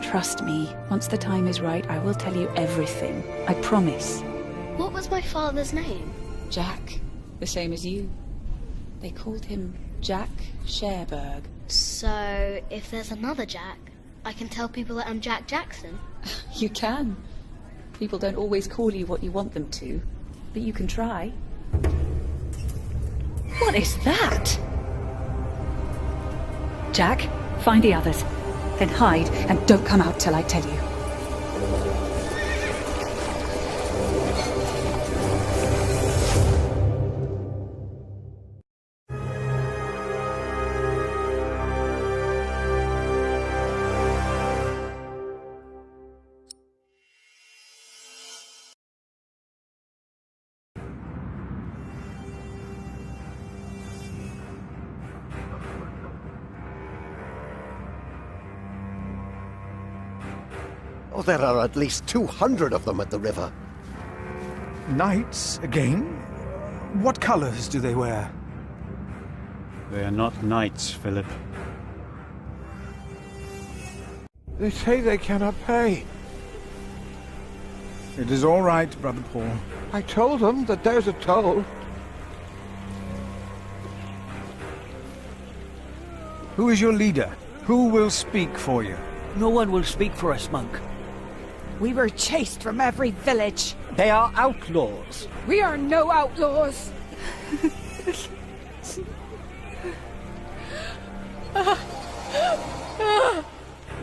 [SPEAKER 3] Trust me, once the time is right, I will tell you everything. I promise.
[SPEAKER 4] What was my father's name?
[SPEAKER 3] Jack. The same as you. They called him Jack Sherberg.
[SPEAKER 4] So, if there's another Jack, I can tell people that I'm Jack Jackson?
[SPEAKER 3] You can. People don't always call you what you want them to, but you can try. What is that? Jack, find the others. Then hide and don't come out till I tell you.
[SPEAKER 7] Oh, there are at least 200 of them at the river.
[SPEAKER 12] Knights, again? What colors do they wear?
[SPEAKER 9] They are not knights, Philip.
[SPEAKER 16] They say they cannot pay.
[SPEAKER 12] It is all right, Brother Paul.
[SPEAKER 16] I told them that there's a toll.
[SPEAKER 12] Who is your leader? Who will speak for you?
[SPEAKER 10] No one will speak for us, monk.
[SPEAKER 13] We were chased from every village.
[SPEAKER 10] They are outlaws.
[SPEAKER 13] We are no outlaws.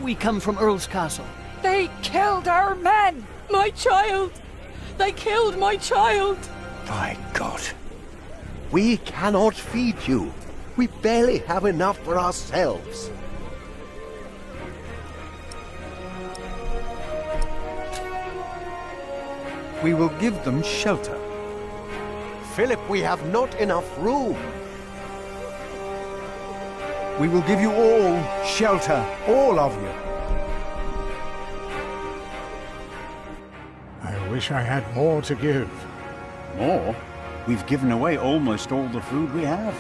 [SPEAKER 10] We come from Earl's Castle.
[SPEAKER 13] They killed our men!
[SPEAKER 14] My child! They killed my child!
[SPEAKER 7] My God. We cannot feed you. We barely have enough for ourselves.
[SPEAKER 12] We will give them shelter.
[SPEAKER 7] Philip, we have not enough room.
[SPEAKER 12] We will give you all shelter, all of you.
[SPEAKER 8] I wish I had more to give.
[SPEAKER 11] More? We've given away almost all the food we have.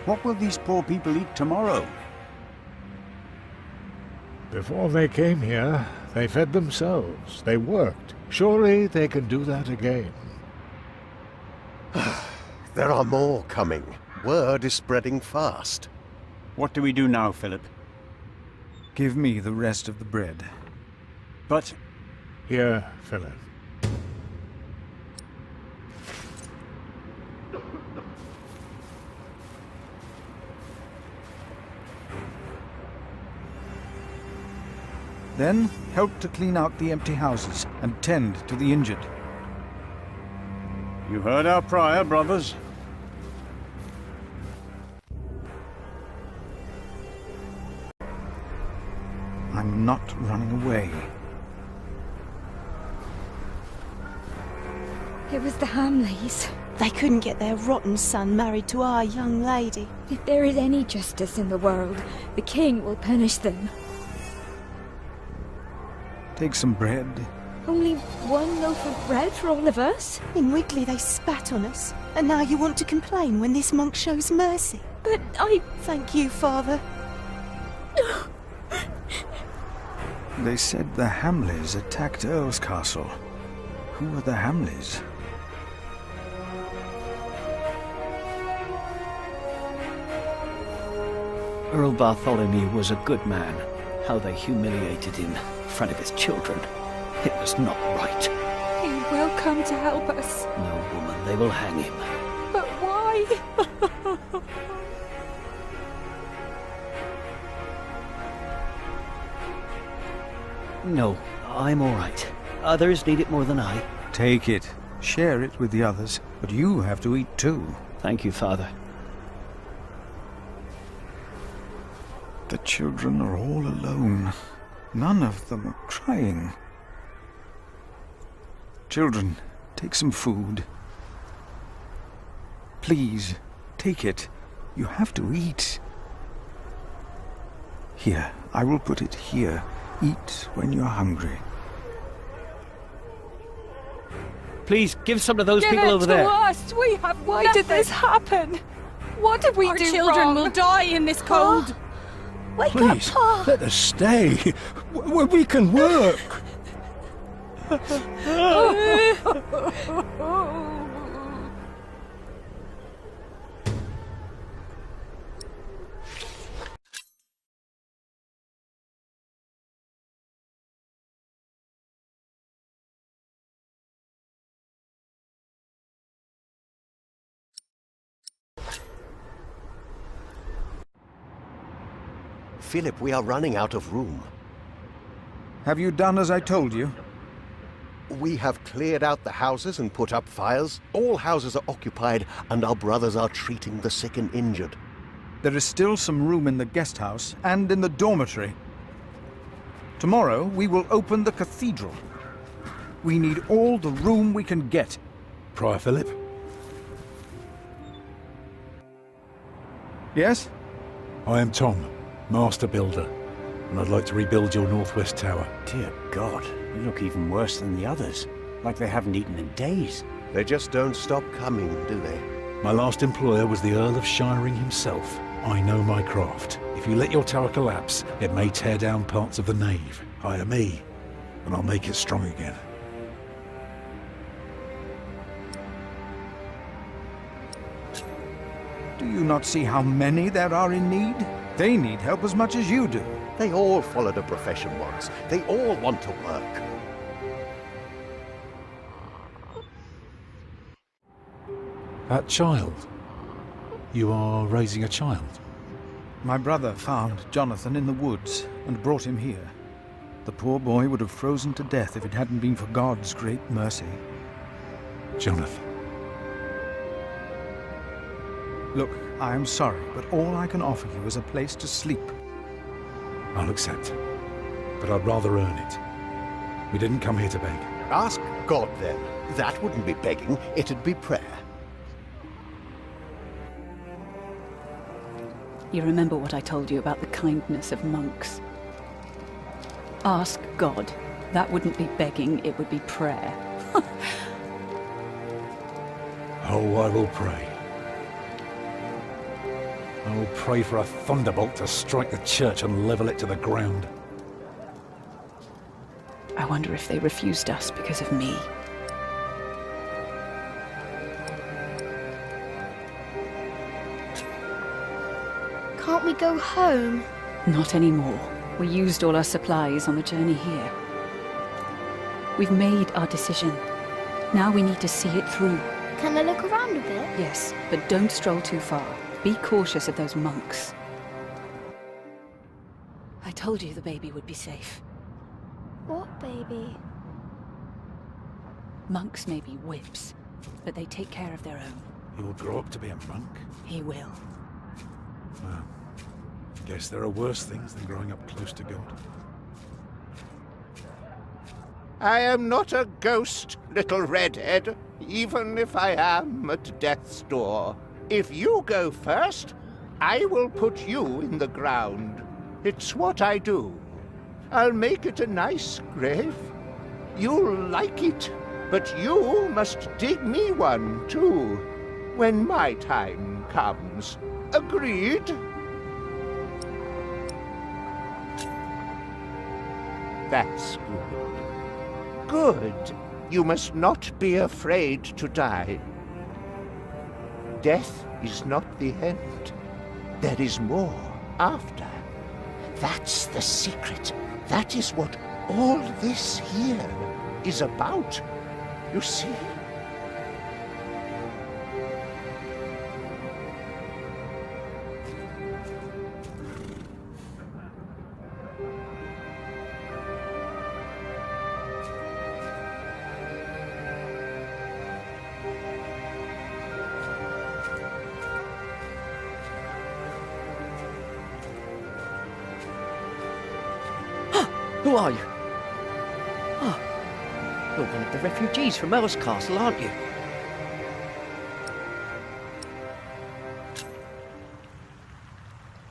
[SPEAKER 11] What will these poor people eat tomorrow?
[SPEAKER 8] Before they came here, they fed themselves. They worked. Surely they can do that again.
[SPEAKER 7] There are more coming. Word is spreading fast.
[SPEAKER 11] What do we do now, Philip?
[SPEAKER 12] Give me the rest of the bread.
[SPEAKER 11] But...
[SPEAKER 8] Here, Philip.
[SPEAKER 12] Then help to clean out the empty houses and tend to the injured.
[SPEAKER 11] You heard our prior, brothers.
[SPEAKER 12] I'm not running away.
[SPEAKER 21] It was the Hamleys.
[SPEAKER 14] They couldn't get their rotten son married to our young lady.
[SPEAKER 21] If there is any justice in the world, the king will punish them.
[SPEAKER 12] Take some bread.
[SPEAKER 21] Only one loaf of bread for all of us?
[SPEAKER 14] In Wigley they spat on us, and now you want to complain when this monk shows mercy.
[SPEAKER 21] But I...
[SPEAKER 14] Thank you, Father.
[SPEAKER 12] They said the Hamleys attacked Earl's Castle. Who are the Hamleys?
[SPEAKER 10] Earl Bartholomew was a good man. How they humiliated him in front of his children. It was not right.
[SPEAKER 21] He will come to help us.
[SPEAKER 10] No, woman, they will hang him.
[SPEAKER 21] But why?
[SPEAKER 5] No, I'm all right. Others need it more than I.
[SPEAKER 12] Take it. Share it with the others. But you have to eat too.
[SPEAKER 5] Thank you, Father.
[SPEAKER 12] The children are all alone. None of them are crying. Children, take some food. Please, take it. You have to eat. Here, I will put it here. Eat when you're hungry.
[SPEAKER 5] Please, give some to those
[SPEAKER 13] Give
[SPEAKER 5] people
[SPEAKER 13] it
[SPEAKER 5] over
[SPEAKER 13] to
[SPEAKER 5] there.
[SPEAKER 13] us! We have Why did this happen? What did we
[SPEAKER 14] Our
[SPEAKER 13] do
[SPEAKER 14] children
[SPEAKER 13] wrong?
[SPEAKER 14] will die in this cold.
[SPEAKER 13] Wake
[SPEAKER 8] Please,
[SPEAKER 13] up, Pa!
[SPEAKER 8] let us stay. We can work.
[SPEAKER 7] Philip, we are running out of room.
[SPEAKER 12] Have you done as I told you?
[SPEAKER 7] We have cleared out the houses and put up fires. All houses are occupied, and our brothers are treating the sick and injured.
[SPEAKER 12] There is still some room in the guest house and in the dormitory. Tomorrow, we will open the cathedral. We need all the room we can get.
[SPEAKER 1] Prior Philip?
[SPEAKER 12] Yes?
[SPEAKER 1] I am Tom, Master Builder, and I'd like to rebuild your northwest tower.
[SPEAKER 10] Dear God, you look even worse than the others. Like they haven't eaten in days.
[SPEAKER 7] They just don't stop coming, do they?
[SPEAKER 1] My last employer was the Earl of Shiring himself. I know my craft. If you let your tower collapse, it may tear down parts of the nave. Hire me, and I'll make it strong again.
[SPEAKER 12] Do you not see how many there are in need? They need help as much as you do.
[SPEAKER 7] They all followed a profession once. They all want to work.
[SPEAKER 1] That child? You are raising a child?
[SPEAKER 12] My brother found Jonathan in the woods and brought him here. The poor boy would have frozen to death if it hadn't been for God's great mercy.
[SPEAKER 1] Jonathan.
[SPEAKER 12] Look, I am sorry, but all I can offer you is a place to sleep.
[SPEAKER 1] I'll accept, but I'd rather earn it. We didn't come here to beg.
[SPEAKER 7] Ask God, then. That wouldn't be begging, it'd be prayer.
[SPEAKER 3] You remember what I told you about the kindness of monks? Ask God. That wouldn't be begging, it would be prayer.
[SPEAKER 1] Oh, I will pray. I will pray for a thunderbolt to strike the church and level it to the ground.
[SPEAKER 3] I wonder if they refused us because of me.
[SPEAKER 4] Can't we go home?
[SPEAKER 3] Not anymore. We used all our supplies on the journey here. We've made our decision. Now we need to see it through.
[SPEAKER 4] Can I look around a bit?
[SPEAKER 3] Yes, but don't stroll too far. Be cautious of those monks. I told you the baby would be safe.
[SPEAKER 4] What baby?
[SPEAKER 3] Monks may be whips, but they take care of their own.
[SPEAKER 1] He will grow up to be a monk?
[SPEAKER 3] He will.
[SPEAKER 1] Well, guess there are worse things than growing up close to God.
[SPEAKER 16] I am not a ghost, little redhead, even if I am at death's door. If you go first, I will put you in the ground. It's what I do. I'll make it a nice grave. You'll like it, but you must dig me one, too, when my time comes. Agreed? That's good. Good. You must not be afraid to die. Death is not the end. There is more after. That's the secret. That is what all this here is about. You see?
[SPEAKER 5] Who are you? Ah, you're one of the refugees from Earl's Castle, aren't you?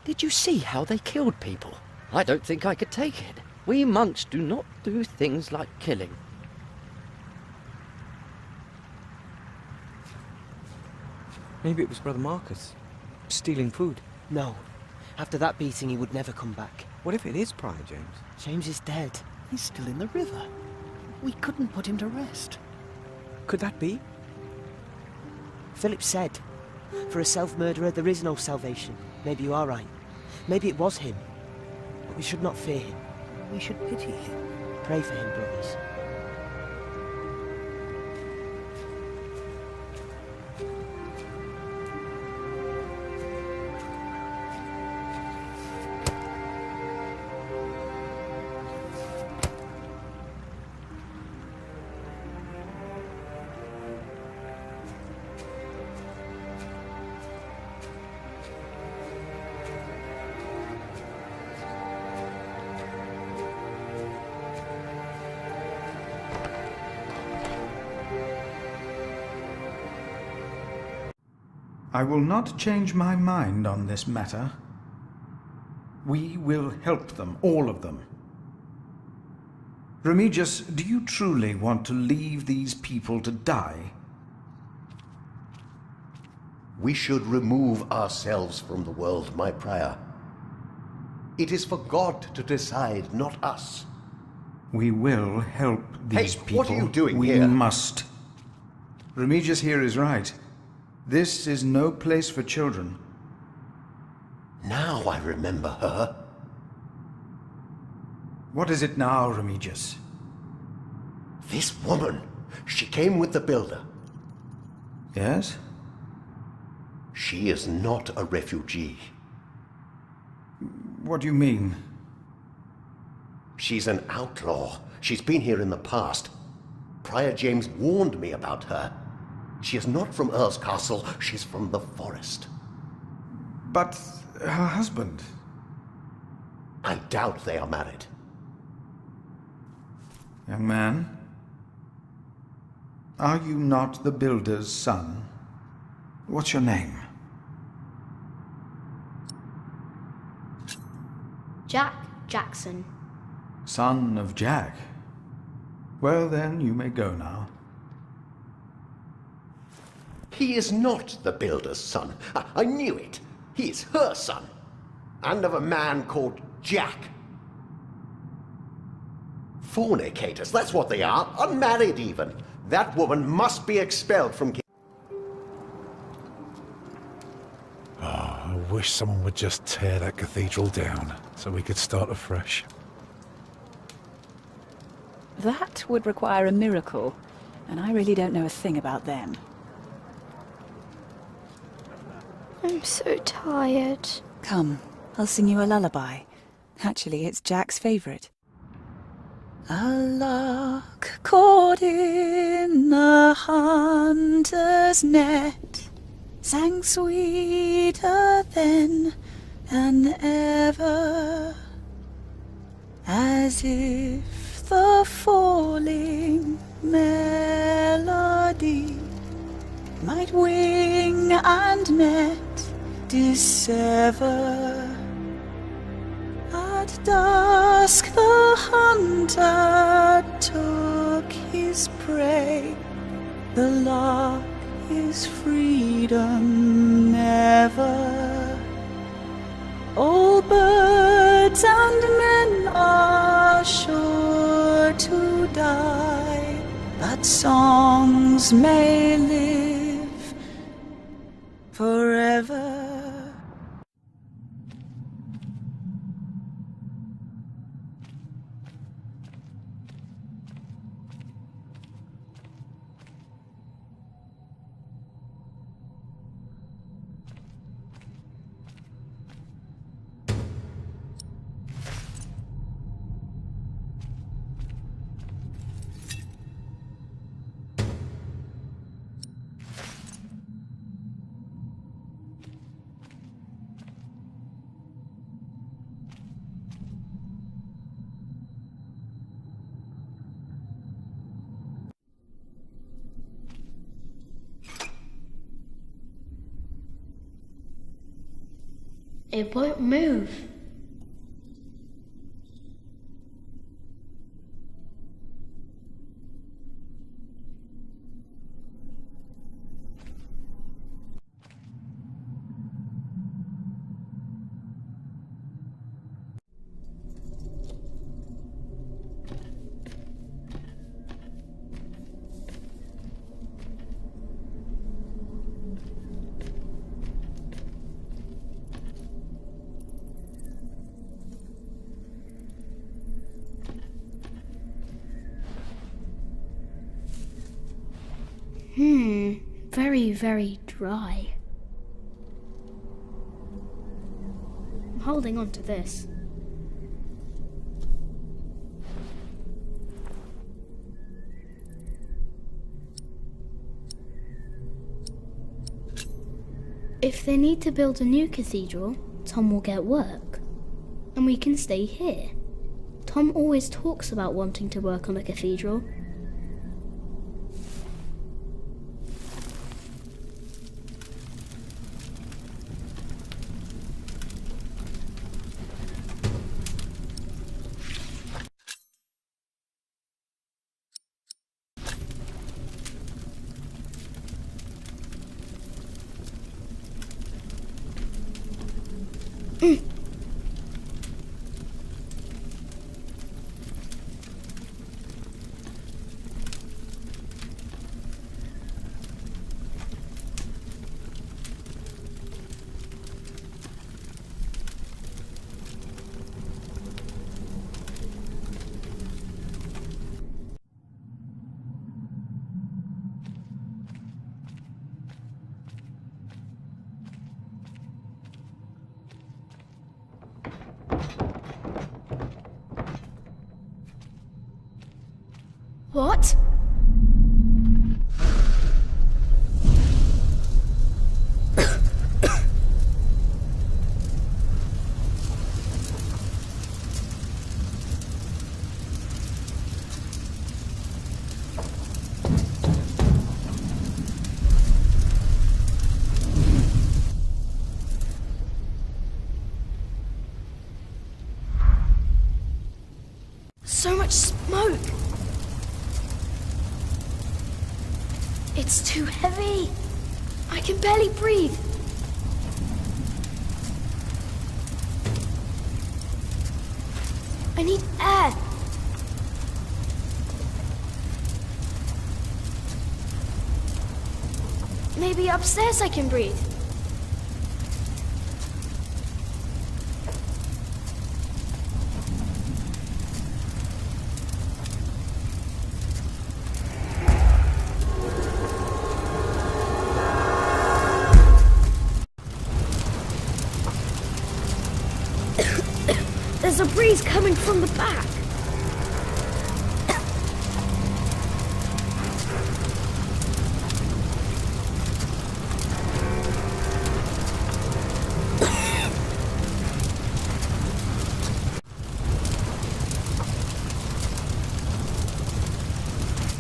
[SPEAKER 5] Did you see how they killed people? I don't think I could take it. We monks do not do things like killing.
[SPEAKER 2] Maybe it was Brother Marcus. Stealing food.
[SPEAKER 17] No. After that beating, he would never come back.
[SPEAKER 2] What if it is Prior James?
[SPEAKER 17] James is dead.
[SPEAKER 5] He's still in the river. We couldn't put him to rest.
[SPEAKER 2] Could that be?
[SPEAKER 17] Philip said, for a self-murderer there is no salvation. Maybe you are right. Maybe it was him. But we should not fear him.
[SPEAKER 5] We should pity him.
[SPEAKER 17] Pray for him, brothers.
[SPEAKER 20] I will not change my mind on this matter. We will help them, all of them. Remigius, do you truly want to leave these people to die?
[SPEAKER 7] We should remove ourselves from the world, my prior. It is for God to decide, not us.
[SPEAKER 20] We will help these people.
[SPEAKER 7] What are you doing
[SPEAKER 20] we
[SPEAKER 7] here?
[SPEAKER 20] We must. Remigius here is right. This is no place for children.
[SPEAKER 7] Now I remember her.
[SPEAKER 20] What is it now, Remigius?
[SPEAKER 7] This woman. She came with the builder.
[SPEAKER 20] Yes?
[SPEAKER 7] She is not a refugee.
[SPEAKER 20] What do you mean?
[SPEAKER 7] She's an outlaw. She's been here in the past. Prior James warned me about her. She is not from Earl's Castle. She's from the forest.
[SPEAKER 20] But her husband?
[SPEAKER 7] I doubt they are married.
[SPEAKER 20] Young man, are you not the builder's son? What's your name?
[SPEAKER 4] Jack Jackson.
[SPEAKER 20] Son of Jack. Well then, you may go now.
[SPEAKER 7] He is not the builder's son. I knew it. He is her son. And of a man called Jack. Fornicators, that's what they are. Unmarried even. That woman must be expelled from...
[SPEAKER 1] Oh, I wish someone would just tear that cathedral down so we could start afresh.
[SPEAKER 3] That would require a miracle, and I really don't know a thing about them.
[SPEAKER 4] I'm so tired.
[SPEAKER 3] Come, I'll sing you a lullaby. Actually, it's Jack's favourite. A lark caught in a hunter's net sang sweeter then than ever, as if the falling melody might wing and net dissever. At dusk the hunter took his prey. The lark is freedom never. All birds and men are sure to die, but songs may live forever.
[SPEAKER 4] It won't move. Very, very dry. I'm holding on to this. If they need to build a new cathedral, Tom will get work. And we can stay here. Tom always talks about wanting to work on a cathedral. What? So much smoke! It's too heavy! I can barely breathe! I need air! Maybe upstairs I can breathe. There's a breeze coming from the back.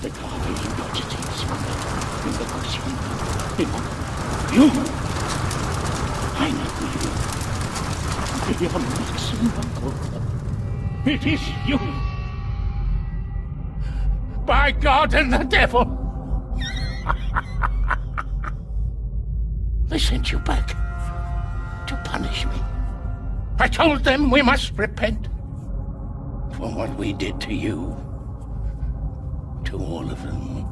[SPEAKER 6] The carving ingurgitates in the cushion. You! I know you. Your maximum uncle. It is you! By God and the devil! They sent you back to punish me. I told them we must repent for what we did to you. To all of them.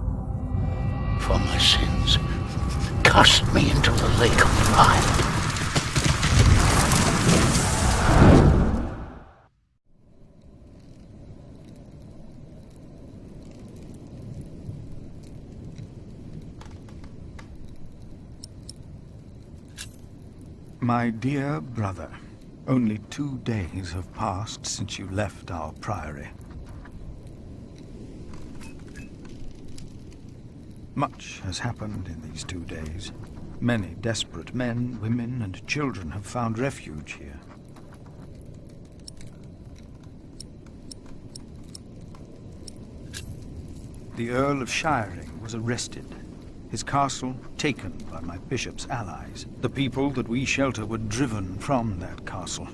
[SPEAKER 6] For my sins. Cast me into the lake of fire.
[SPEAKER 12] My dear brother, only 2 days have passed since you left our priory. Much has happened in these 2 days. Many desperate men, women, and children have found refuge here. The Earl of Shiring was arrested. His castle taken by my bishop's allies. The people that we shelter were driven from that castle.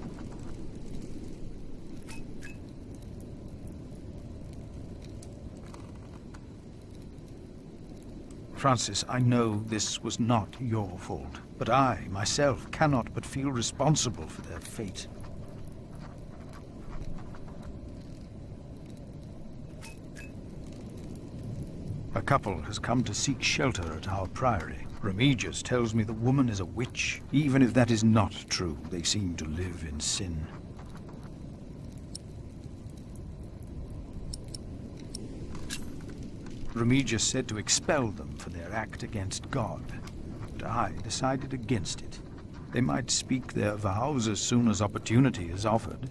[SPEAKER 12] Francis, I know this was not your fault, but I, myself, cannot but feel responsible for their fate. A couple has come to seek shelter at our priory. Remigius tells me the woman is a witch. Even if that is not true, they seem to live in sin. Remigius said to expel them for their act against God, but I decided against it. They might speak their vows as soon as opportunity is offered.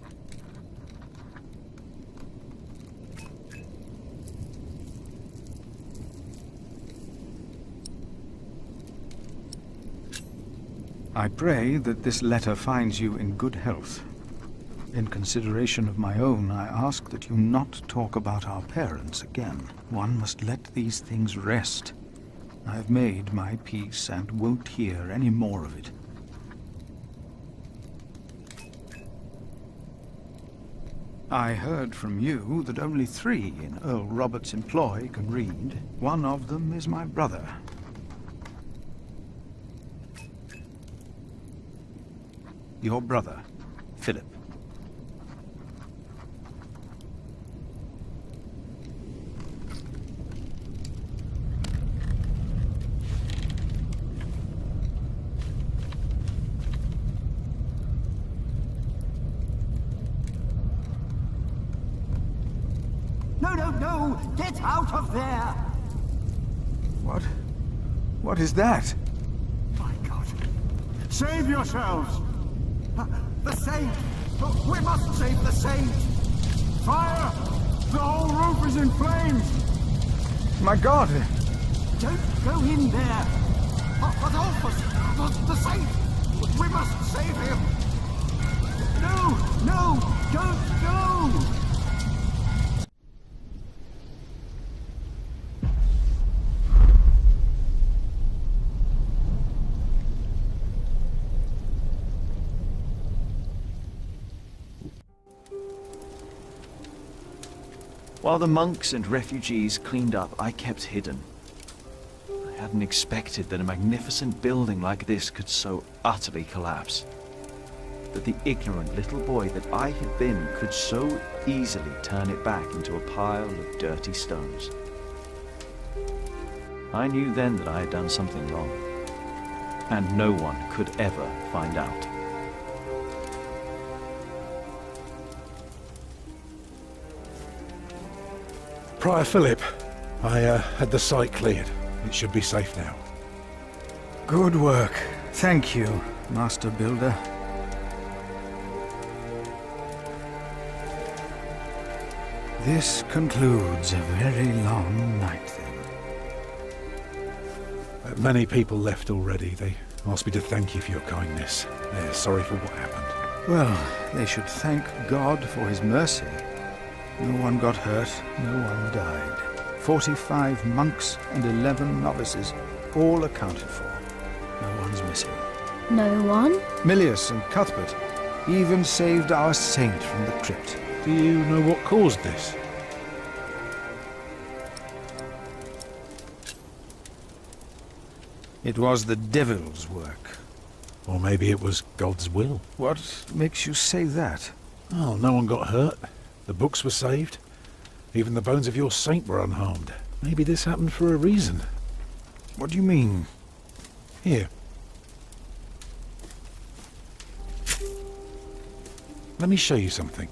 [SPEAKER 12] I pray that this letter finds you in good health. In consideration of my own, I ask that you not talk about our parents again. One must let these things rest. I have made my peace and won't hear any more of it. I heard from you that only 3 in Earl Robert's employ can read. One of them is my brother. Your brother, Philip.
[SPEAKER 10] No! Get out of there!
[SPEAKER 12] What? What is that?
[SPEAKER 10] My God! Save yourselves! The saint! We must save the saint! Fire! The whole roof is in flames!
[SPEAKER 12] My God!
[SPEAKER 10] Don't go in there! But Alphys! The saint! We must save him! No! Don't go!
[SPEAKER 23] While the monks and refugees cleaned up, I kept hidden. I hadn't expected that a magnificent building like this could so utterly collapse. That the ignorant little boy that I had been could so easily turn it back into a pile of dirty stones. I knew then that I had done something wrong, and no one could ever find out.
[SPEAKER 1] Prior Philip, I had the site cleared. It should be safe now.
[SPEAKER 12] Good work. Thank you, Master Builder. This concludes a very long night, then.
[SPEAKER 1] Many people left already. They asked me to thank you for your kindness. They're sorry for what happened.
[SPEAKER 12] Well, they should thank God for his mercy. No one got hurt, no one died. 45 monks and 11 novices, all accounted for. No one's missing.
[SPEAKER 4] No one?
[SPEAKER 12] Milius and Cuthbert even saved our saint from the crypt.
[SPEAKER 1] Do you know what caused this?
[SPEAKER 12] It was the devil's work.
[SPEAKER 1] Or maybe it was God's will.
[SPEAKER 12] What makes you say that?
[SPEAKER 1] Oh, no one got hurt. The books were saved. Even the bones of your saint were unharmed. Maybe this happened for a reason.
[SPEAKER 12] What do you mean?
[SPEAKER 1] Here. Let me show you something.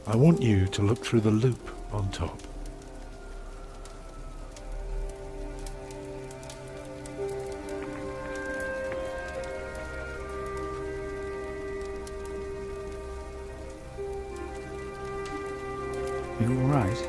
[SPEAKER 1] I want you to look through the loop on top.
[SPEAKER 12] You all right?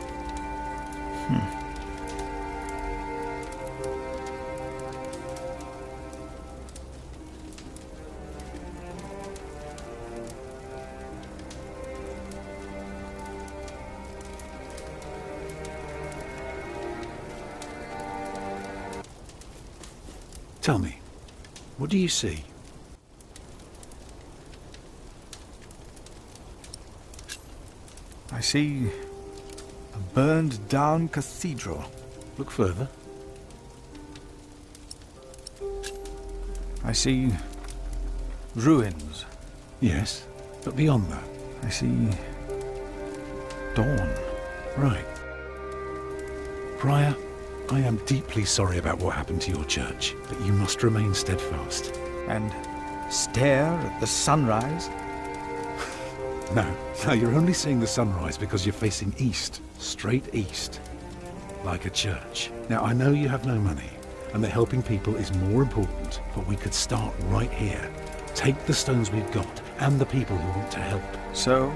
[SPEAKER 1] Tell me, what do you see?
[SPEAKER 12] I see a burned-down cathedral.
[SPEAKER 1] Look further.
[SPEAKER 12] I see ruins.
[SPEAKER 1] Yes, but beyond that?
[SPEAKER 12] I see dawn.
[SPEAKER 1] Right. Prior, I am deeply sorry about what happened to your church, but you must remain steadfast.
[SPEAKER 12] And stare at the sunrise?
[SPEAKER 1] No, you're only seeing the sunrise because you're facing east, straight east, like a church. Now, I know you have no money, and that helping people is more important, but we could start right here. Take the stones we've got, and the people who want to help.
[SPEAKER 12] So,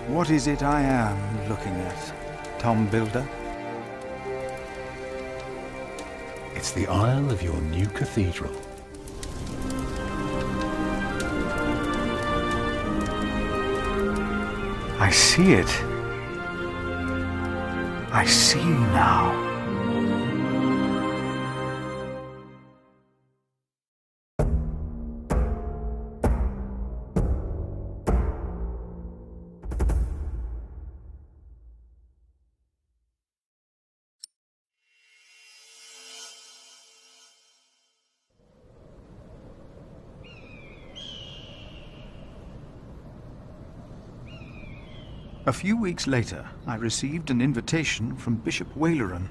[SPEAKER 12] what is it I am looking at, Tom Builder?
[SPEAKER 1] It's the aisle of your new cathedral.
[SPEAKER 12] I see it. I see now. A few weeks later, I received an invitation from Bishop Waleran.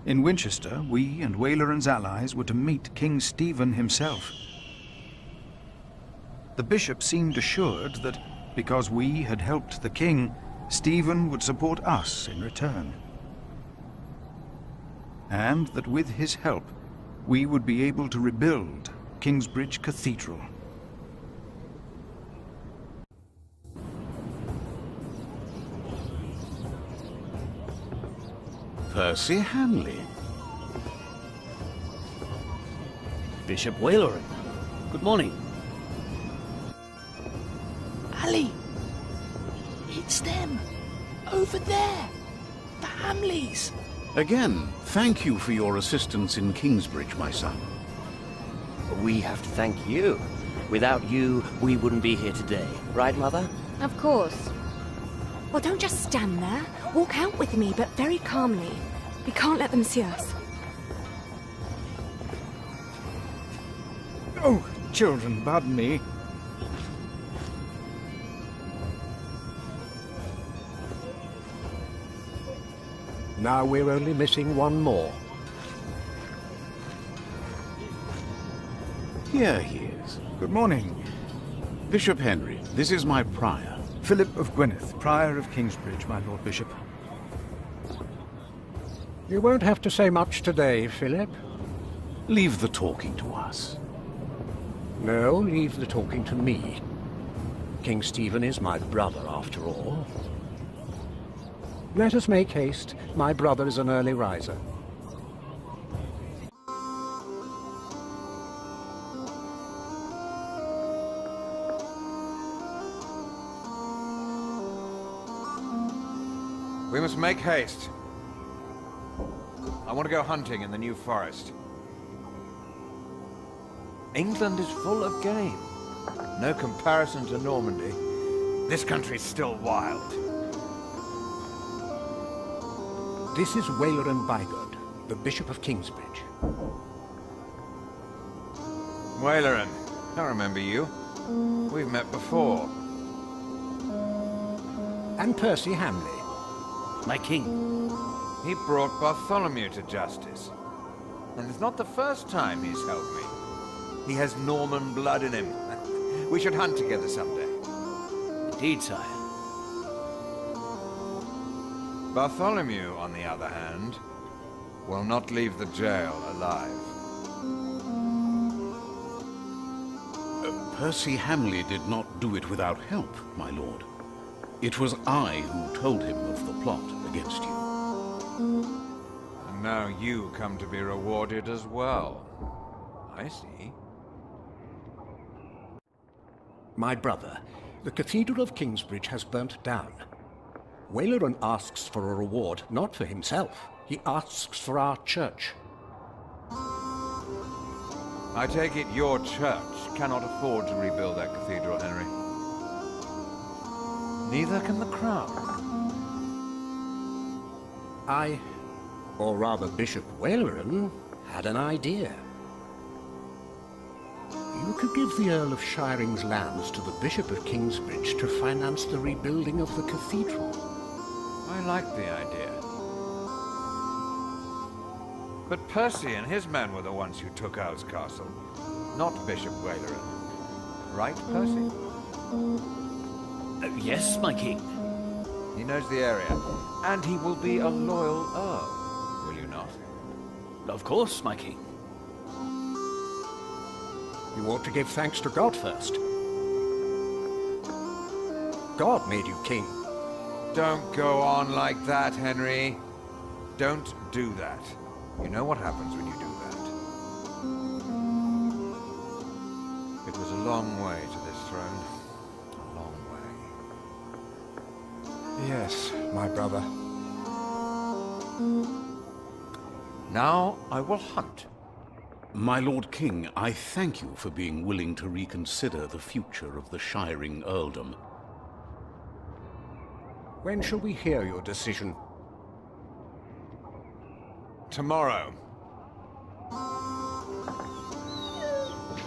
[SPEAKER 12] In Winchester, we and Waleran's allies were to meet King Stephen himself. The bishop seemed assured that, because we had helped the king, Stephen would support us in return. And that with his help, we would be able to rebuild Kingsbridge Cathedral.
[SPEAKER 11] Percy Hanley.
[SPEAKER 15] Bishop Waleran. Good morning. Ali! It's them! Over there! The Hamleys!
[SPEAKER 11] Again, thank you for your assistance in Kingsbridge, my son.
[SPEAKER 5] We have to thank you. Without you, we wouldn't be here today. Right, Mother?
[SPEAKER 19] Of course.
[SPEAKER 14] Well, don't just stand there. Walk out with me, but very calmly. We can't let them see us.
[SPEAKER 12] Oh, children, pardon me.
[SPEAKER 22] Now we're only missing one more.
[SPEAKER 11] Here he is.
[SPEAKER 12] Good morning.
[SPEAKER 11] Bishop Henry, this is my prior.
[SPEAKER 12] Philip of Gwynedd, Prior of Kingsbridge, my Lord Bishop.
[SPEAKER 22] You won't have to say much today, Philip.
[SPEAKER 11] Leave the talking to us.
[SPEAKER 22] No, leave the talking to me. King Stephen is my brother, after all. Let us make haste. My brother is an early riser.
[SPEAKER 24] We must make haste. I want to go hunting in the New Forest. England is full of game. No comparison to Normandy. This country's still wild.
[SPEAKER 22] This is Waleran Bygod, the Bishop of Kingsbridge.
[SPEAKER 24] Waleran, I remember you. We've met before.
[SPEAKER 22] And Percy Hamley.
[SPEAKER 15] My king.
[SPEAKER 24] He brought Bartholomew to justice. And it's not the first time he's helped me. He has Norman blood in him. We should hunt together someday.
[SPEAKER 15] Indeed, sire.
[SPEAKER 24] Bartholomew, on the other hand, will not leave the jail alive.
[SPEAKER 11] Percy Hamley did not do it without help, my lord. It was I who told him of the plot against you.
[SPEAKER 24] And now you come to be rewarded as well. I see.
[SPEAKER 22] My brother, the Cathedral of Kingsbridge has burnt down. Waleran asks for a reward, not for himself. He asks for our church.
[SPEAKER 24] I take it your church cannot afford to rebuild that cathedral, Henry. Neither can the crown.
[SPEAKER 22] I, or rather Bishop Waleran, had an idea. You could give the Earl of Shiring's lands to the Bishop of Kingsbridge to finance the rebuilding of the cathedral.
[SPEAKER 24] I like the idea. But Percy and his men were the ones who took Owl's Castle, not Bishop Waleran. Right, Percy?
[SPEAKER 15] Yes, my king.
[SPEAKER 24] He knows the area, and he will be a loyal Earl, will you not?
[SPEAKER 15] Of course, my king.
[SPEAKER 22] You ought to give thanks to God first. God made you king.
[SPEAKER 24] Don't go on like that, Henry. Don't do that. You know what happens when you do that. It was a long way to this throne. A long way.
[SPEAKER 22] Yes, my brother.
[SPEAKER 24] Now I will hunt.
[SPEAKER 11] My Lord King, I thank you for being willing to reconsider the future of the Shiring Earldom.
[SPEAKER 22] When shall we hear your decision?
[SPEAKER 24] Tomorrow.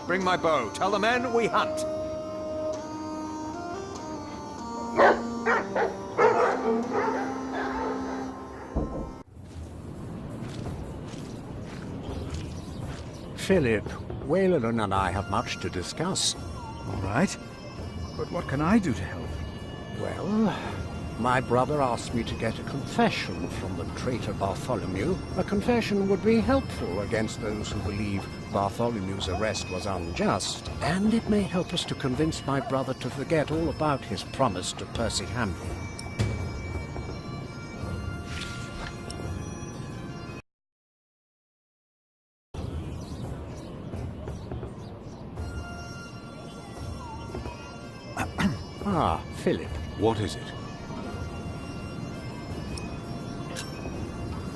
[SPEAKER 24] Bring my bow. Tell the men we hunt.
[SPEAKER 22] Philip, Waleran and I have much to discuss.
[SPEAKER 12] All right. But what can I do to help?
[SPEAKER 22] Well, my brother asked me to get a confession from the traitor Bartholomew. A confession would be helpful against those who believe Bartholomew's arrest was unjust, and it may help us to convince my brother to forget all about his promise to Percy Hamley. Ah, Philip.
[SPEAKER 11] What is it?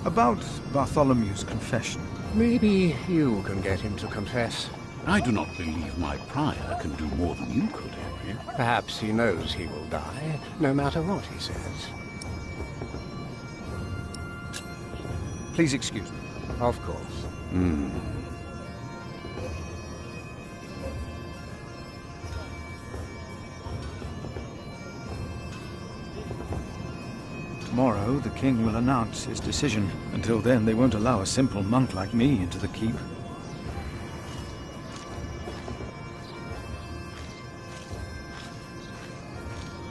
[SPEAKER 12] About Bartholomew's confession.
[SPEAKER 22] Maybe you can get him to confess.
[SPEAKER 11] I do not believe my prior can do more than you could, Henry.
[SPEAKER 22] Perhaps he knows he will die, no matter what he says.
[SPEAKER 12] Please excuse me.
[SPEAKER 22] Of course.
[SPEAKER 12] Tomorrow, the king will announce his decision. Until then, they won't allow a simple monk like me into the keep.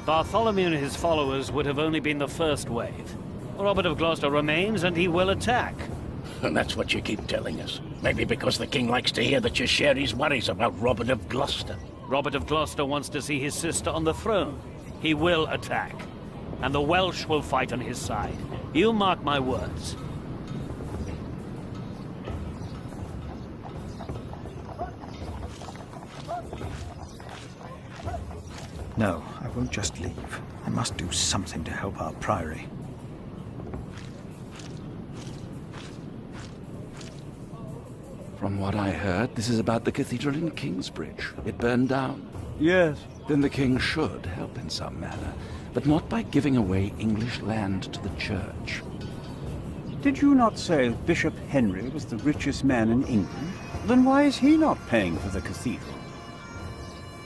[SPEAKER 15] Bartholomew and his followers would have only been the first wave. Robert of Gloucester remains, and he will attack.
[SPEAKER 6] And that's what you keep telling us. Maybe because the king likes to hear that you share his worries about Robert of Gloucester.
[SPEAKER 15] Robert of Gloucester wants to see his sister on the throne. He will attack. And the Welsh will fight on his side. You mark my words.
[SPEAKER 12] No, I won't just leave. I must do something to help our priory.
[SPEAKER 9] From what I heard, this is about the cathedral in Kingsbridge. It burned down.
[SPEAKER 18] Yes.
[SPEAKER 9] Then the king should help in some manner, but not by giving away English land to the church.
[SPEAKER 18] Did you not say Bishop Henry was the richest man in England? Then why is he not paying for the cathedral?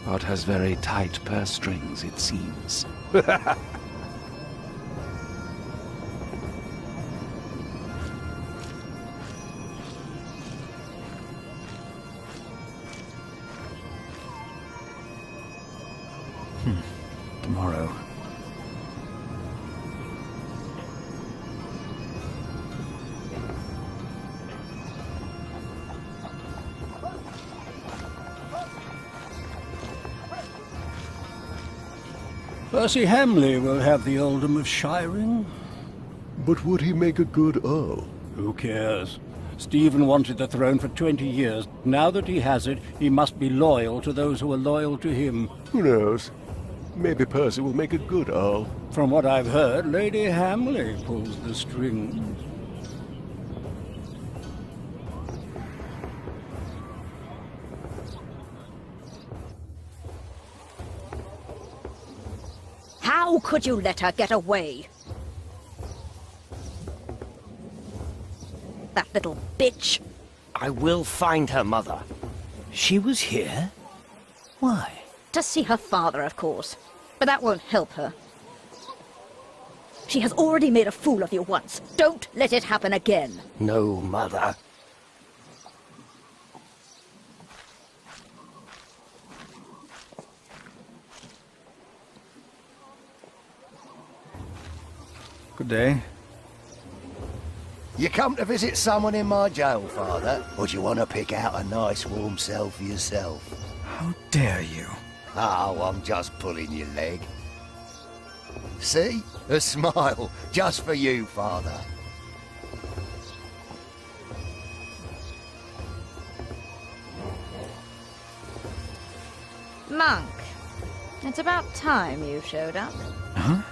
[SPEAKER 9] God has very tight purse strings, it seems.
[SPEAKER 12] Tomorrow.
[SPEAKER 18] Percy Hamley will have the earldom of Shiring.
[SPEAKER 19] But would he make a good earl?
[SPEAKER 18] Who cares? Stephen wanted the throne for 20 years. Now that he has it, he must be loyal to those who are loyal to him.
[SPEAKER 19] Who knows? Maybe Percy will make a good earl.
[SPEAKER 18] From what I've heard, Lady Hamley pulls the strings.
[SPEAKER 8] How could you let her get away? That little bitch.
[SPEAKER 17] I will find her, Mother. She was here? Why?
[SPEAKER 8] To see her father, of course. But that won't help her. She has already made a fool of you once. Don't let it happen again.
[SPEAKER 17] No, Mother.
[SPEAKER 12] Good day.
[SPEAKER 13] You come to visit someone in my jail, Father? Or do you want to pick out a nice warm cell for yourself?
[SPEAKER 12] How dare you?
[SPEAKER 13] Oh, I'm just pulling your leg. See? A smile. Just for you, Father.
[SPEAKER 8] Monk, it's about time you showed up.
[SPEAKER 12] Huh?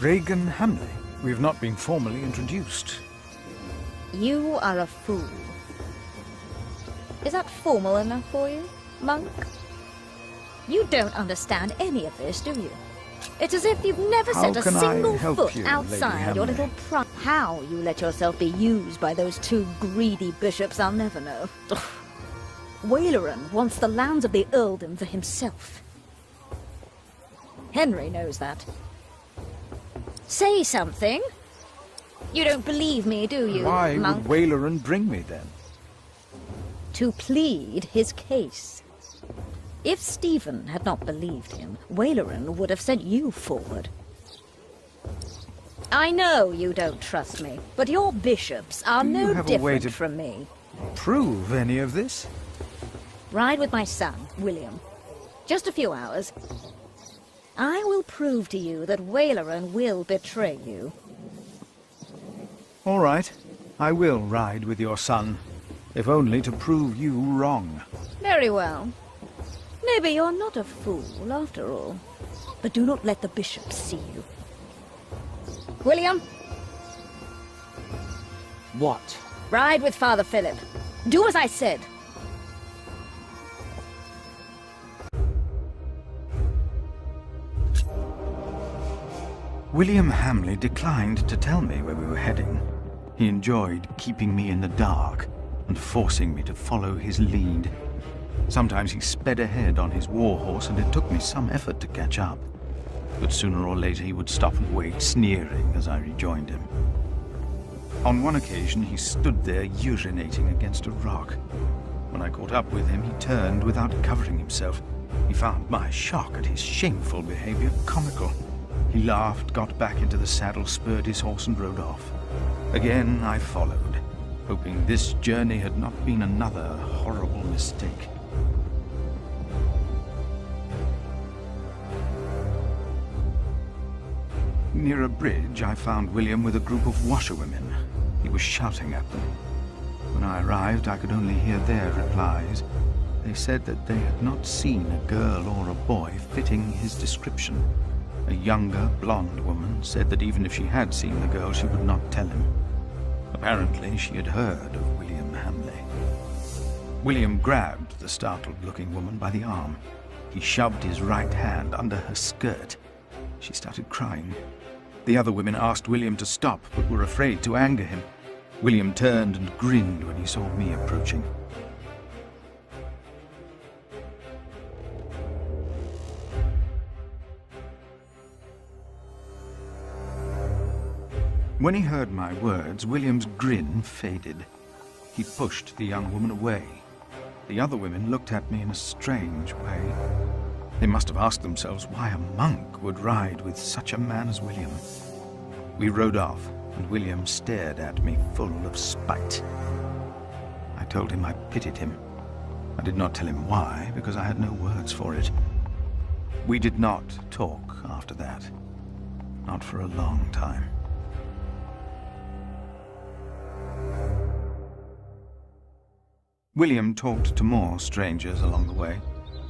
[SPEAKER 12] Regan Hamley. We have not been formally introduced.
[SPEAKER 8] You are a fool. Is that formal enough for you, Monk? You don't understand any of this, do you? It's as if you've never set a single foot outside your little How you let yourself be used by those two greedy bishops, I'll never know. Waleran wants the lands of the earldom for himself. Henry knows that. Say something. You don't believe me, do you,
[SPEAKER 12] Why
[SPEAKER 8] Monk?
[SPEAKER 12] would Waleran bring me, then?
[SPEAKER 8] To plead his case. If Stephen had not believed him, Waleran would have sent you forward. I know you don't trust me, but your bishops are
[SPEAKER 12] Do you
[SPEAKER 8] no
[SPEAKER 12] have a way
[SPEAKER 8] different
[SPEAKER 12] to
[SPEAKER 8] from me.
[SPEAKER 12] Prove any of this?
[SPEAKER 8] Ride with my son, William. Just a few hours. I will prove to you that Waleran will betray you.
[SPEAKER 12] All right. I will ride with your son, if only to prove you wrong.
[SPEAKER 8] Very well. Maybe you're not a fool, after all. But do not let the bishops see you. William?
[SPEAKER 5] What?
[SPEAKER 8] Ride with Father Philip. Do as I said.
[SPEAKER 12] William Hamley declined to tell me where we were heading. He enjoyed keeping me in the dark and forcing me to follow his lead. Sometimes he sped ahead on his warhorse, and it took me some effort to catch up. But sooner or later he would stop and wait, sneering as I rejoined him. On one occasion he stood there urinating against a rock. When I caught up with him, he turned without covering himself. He found my shock at his shameful behavior comical. He laughed, got back into the saddle, spurred his horse and rode off. Again I followed, hoping this journey had not been another horrible mistake. Near a bridge, I found William with a group of washerwomen. He was shouting at them. When I arrived, I could only hear their replies. They said that they had not seen a girl or a boy fitting his description. A younger, blonde woman said that even if she had seen the girl, she would not tell him. Apparently, she had heard of William Hamley. William grabbed the startled-looking woman by the arm. He shoved his right hand under her skirt. She started crying. The other women asked William to stop, but were afraid to anger him. William turned and grinned when he saw me approaching. When he heard my words, William's grin faded. He pushed the young woman away. The other women looked at me in a strange way. They must have asked themselves why a monk would ride with such a man as William. We rode off, and William stared at me full of spite. I told him I pitied him. I did not tell him why, because I had no words for it. We did not talk after that. Not for a long time. William talked to more strangers along the way.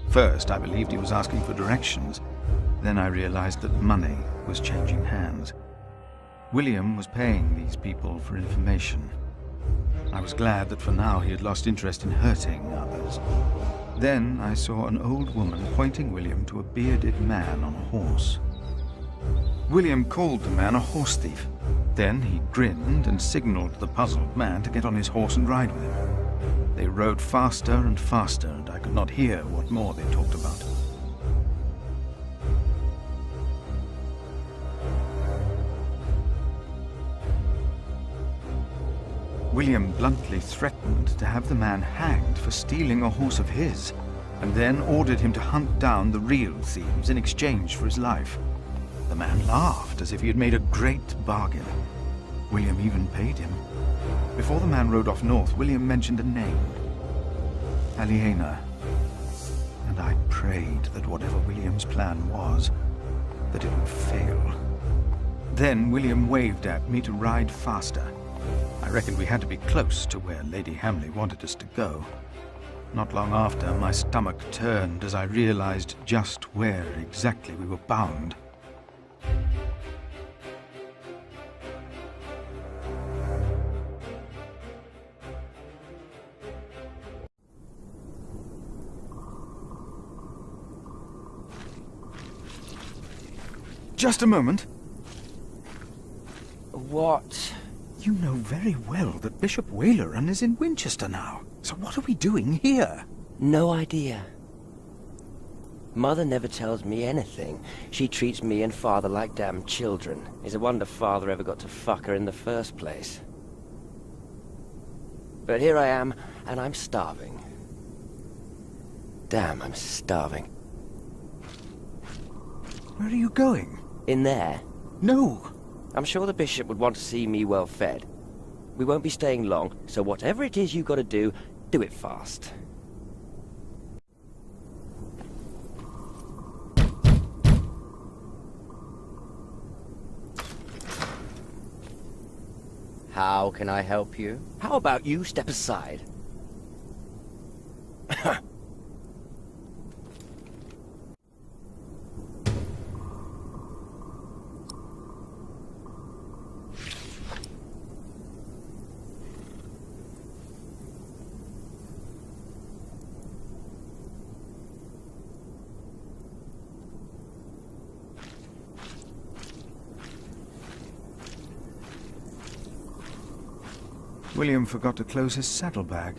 [SPEAKER 12] First, I believed he was asking for directions. Then I realized that money was changing hands. William was paying these people for information. I was glad that for now he had lost interest in hurting others. Then I saw an old woman pointing William to a bearded man on a horse. William called the man a horse thief. Then he grinned and signaled the puzzled man to get on his horse and ride with him. They rode faster and faster, and I could not hear what more they talked about. William bluntly threatened to have the man hanged for stealing a horse of his, and then ordered him to hunt down the real thieves in exchange for his life. The man laughed as if he had made a great bargain. William even paid him. Before the man rode off north, William mentioned a name. Aliena. And I prayed that whatever William's plan was, that it would fail. Then William waved at me to ride faster. I reckoned we had to be close to where Lady Hamley wanted us to go. Not long after, my stomach turned as I realized just where exactly we were bound. Just a moment.
[SPEAKER 5] What?
[SPEAKER 12] You know very well that Bishop Waleran is in Winchester now. So what are we doing here?
[SPEAKER 5] No idea. Mother never tells me anything. She treats me and Father like damn children. It's a wonder Father ever got to fuck her in the first place. But here I am, and I'm starving. Damn, I'm starving.
[SPEAKER 12] Where are you going?
[SPEAKER 5] In there?
[SPEAKER 12] No!
[SPEAKER 5] I'm sure the Bishop would want to see me well fed. We won't be staying long, so whatever it is you gotta do it fast. How can I help you? How about you step aside?
[SPEAKER 12] William forgot to close his saddlebag.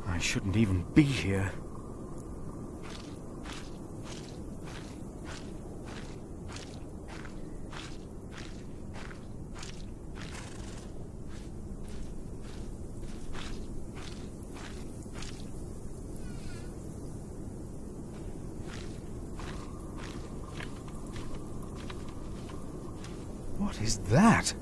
[SPEAKER 12] I shouldn't even be here. What is that?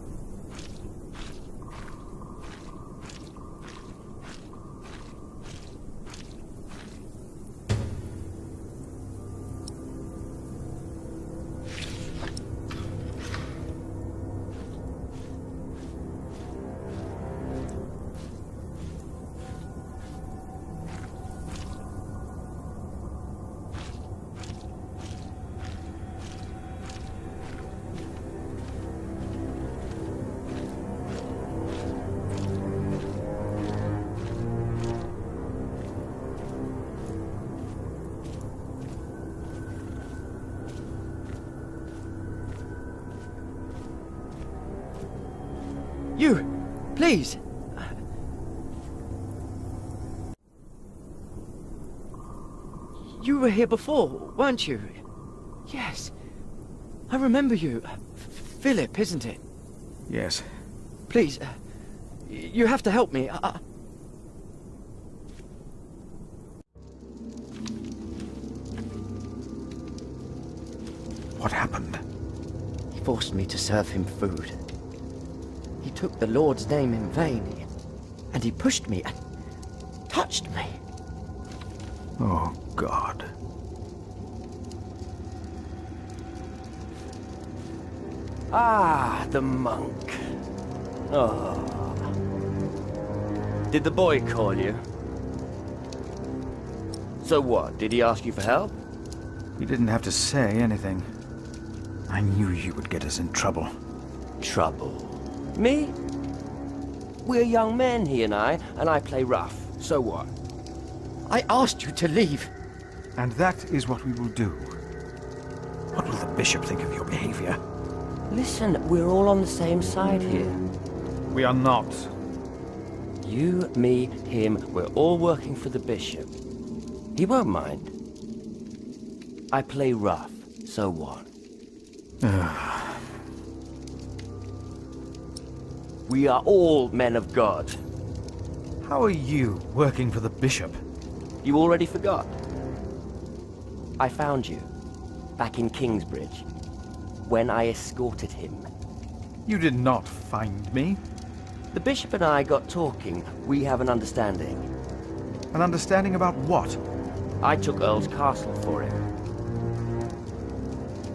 [SPEAKER 5] You! Please! You were here before, weren't you? Yes. I remember you. Philip, isn't it?
[SPEAKER 12] Yes.
[SPEAKER 5] Please, you have to help me.
[SPEAKER 12] What happened?
[SPEAKER 5] He forced me to serve him food. He took the Lord's name in vain, and he pushed me and touched me.
[SPEAKER 12] Oh, God.
[SPEAKER 5] Ah, the monk. Oh. Did the boy call you? So what? Did he ask you for help?
[SPEAKER 12] He didn't have to say anything. I knew you would get us in trouble.
[SPEAKER 5] Trouble? Me? We're young men, he and I play rough. So what?
[SPEAKER 2] I asked you to leave.
[SPEAKER 12] And that is what we will do. What will the bishop think of your behavior?
[SPEAKER 5] Listen, we're all on the same side here.
[SPEAKER 12] We are not.
[SPEAKER 5] You, me, him, we're all working for the bishop. He won't mind. I play rough, so what? We are all men of God.
[SPEAKER 12] How are you working for the bishop?
[SPEAKER 5] You already forgot. I found you, back in Kingsbridge, when I escorted him.
[SPEAKER 12] You did not find me.
[SPEAKER 5] The bishop and I got talking. We have an understanding.
[SPEAKER 12] An understanding about what?
[SPEAKER 5] I took Earl's castle for him.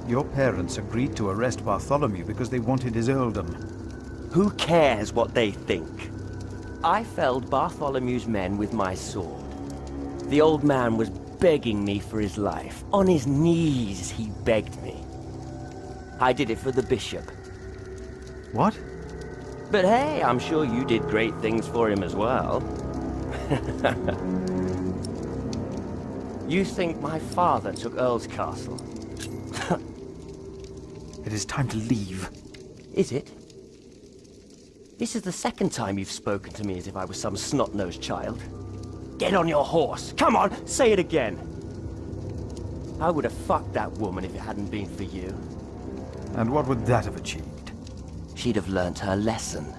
[SPEAKER 12] Your parents agreed to arrest Bartholomew because they wanted his earldom.
[SPEAKER 5] Who cares what they think? I felled Bartholomew's men with my sword. The old man was begging me for his life. On his knees, he begged me. I did it for the bishop.
[SPEAKER 12] What?
[SPEAKER 5] But hey, I'm sure you did great things for him as well. You think my father took Earl's castle?
[SPEAKER 12] It is time to leave.
[SPEAKER 5] Is it? This is the second time you've spoken to me as if I was some snot-nosed child. Get on your horse! Come on, say it again! I would have fucked that woman if it hadn't been for you.
[SPEAKER 12] And what would that have achieved?
[SPEAKER 5] She'd have learnt her lesson.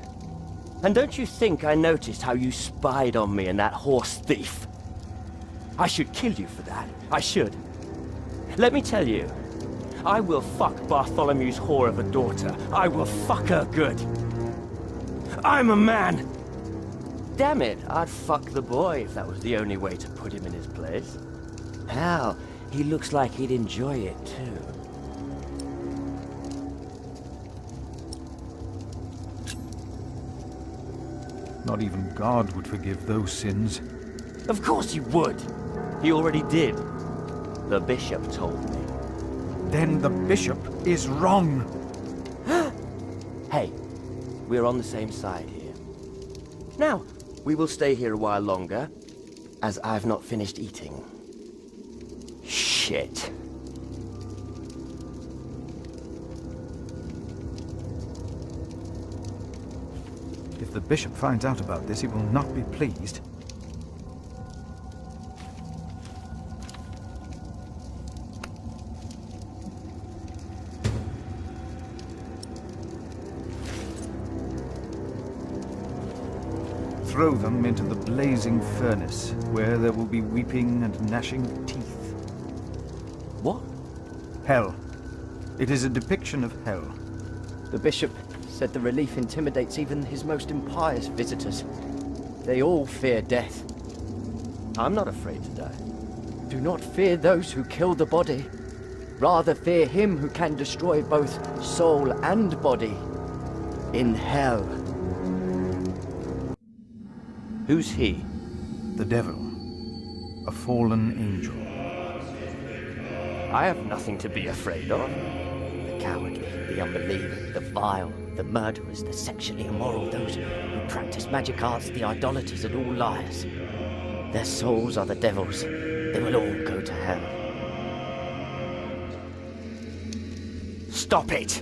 [SPEAKER 5] And don't you think I noticed how you spied on me and that horse thief? I should kill you for that. I should. Let me tell you, I will fuck Bartholomew's whore of a daughter. I will fuck her good. I'm a man! Damn it, I'd fuck the boy if that was the only way to put him in his place. Hell, he looks like he'd enjoy it too.
[SPEAKER 12] Not even God would forgive those sins.
[SPEAKER 5] Of course he would. He already did. The bishop told me.
[SPEAKER 12] Then the bishop is wrong.
[SPEAKER 5] Hey, we're on the same side here. Now, we will stay here a while longer, as I've not finished eating. Shit.
[SPEAKER 12] If the bishop finds out about this, he will not be pleased. Throw them into the blazing furnace, where there will be weeping and gnashing of teeth.
[SPEAKER 5] What?
[SPEAKER 12] Hell. It is a depiction of hell.
[SPEAKER 2] The bishop said the relief intimidates even his most impious visitors. They all fear death.
[SPEAKER 5] I'm not afraid to die.
[SPEAKER 2] Do not fear those who kill the body. Rather fear him who can destroy both soul and body. In hell.
[SPEAKER 5] Who's he?
[SPEAKER 12] The devil. A fallen angel.
[SPEAKER 5] I have nothing to be afraid of.
[SPEAKER 2] The cowardly, the unbelieving, the vile, the murderers, the sexually immoral, those who practice magic arts, the idolaters, and all liars. Their souls are the devil's. They will all go to hell.
[SPEAKER 5] Stop it!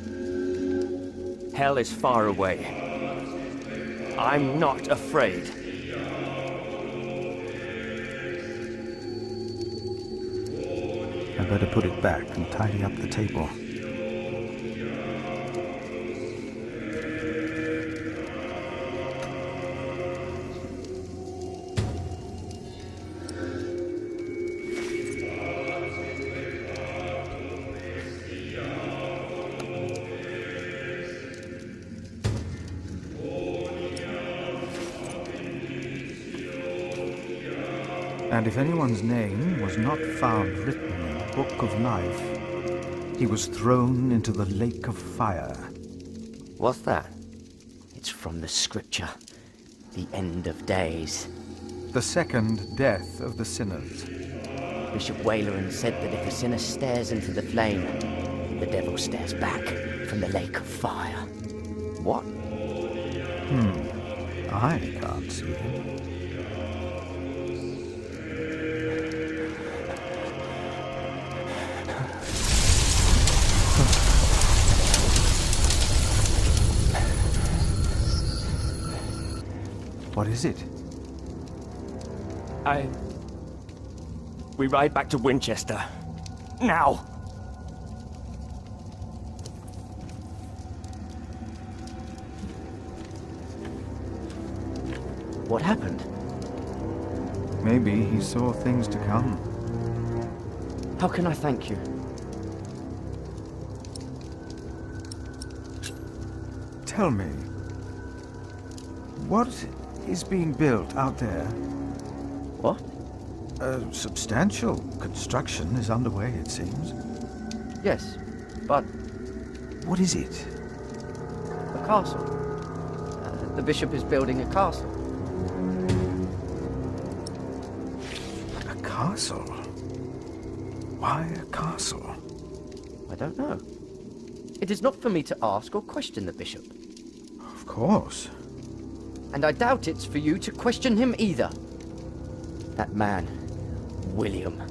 [SPEAKER 5] Hell is far away. I'm not afraid.
[SPEAKER 12] I better put it back and tidy up the table. And if anyone's name was not found written in the Book of Life, he was thrown into the lake of fire.
[SPEAKER 2] What's that? It's from the scripture. The end of days.
[SPEAKER 12] The second death of the sinners.
[SPEAKER 2] Bishop Waleran said that if a sinner stares into the flame, the devil stares back from the lake of fire. What?
[SPEAKER 12] I can't see him. What is it?
[SPEAKER 5] We ride back to Winchester. Now!
[SPEAKER 2] What happened?
[SPEAKER 12] Maybe he saw things to come.
[SPEAKER 2] How can I thank you?
[SPEAKER 12] Tell me, what is being built out there?
[SPEAKER 2] What?
[SPEAKER 12] A substantial construction is underway, it seems.
[SPEAKER 2] Yes, but...
[SPEAKER 12] What is it?
[SPEAKER 2] A castle. The bishop is building a castle.
[SPEAKER 12] A castle? Why a castle?
[SPEAKER 2] I don't know. It is not for me to ask or question the bishop.
[SPEAKER 12] Of course.
[SPEAKER 2] And I doubt it's for you to question him either. That man, William,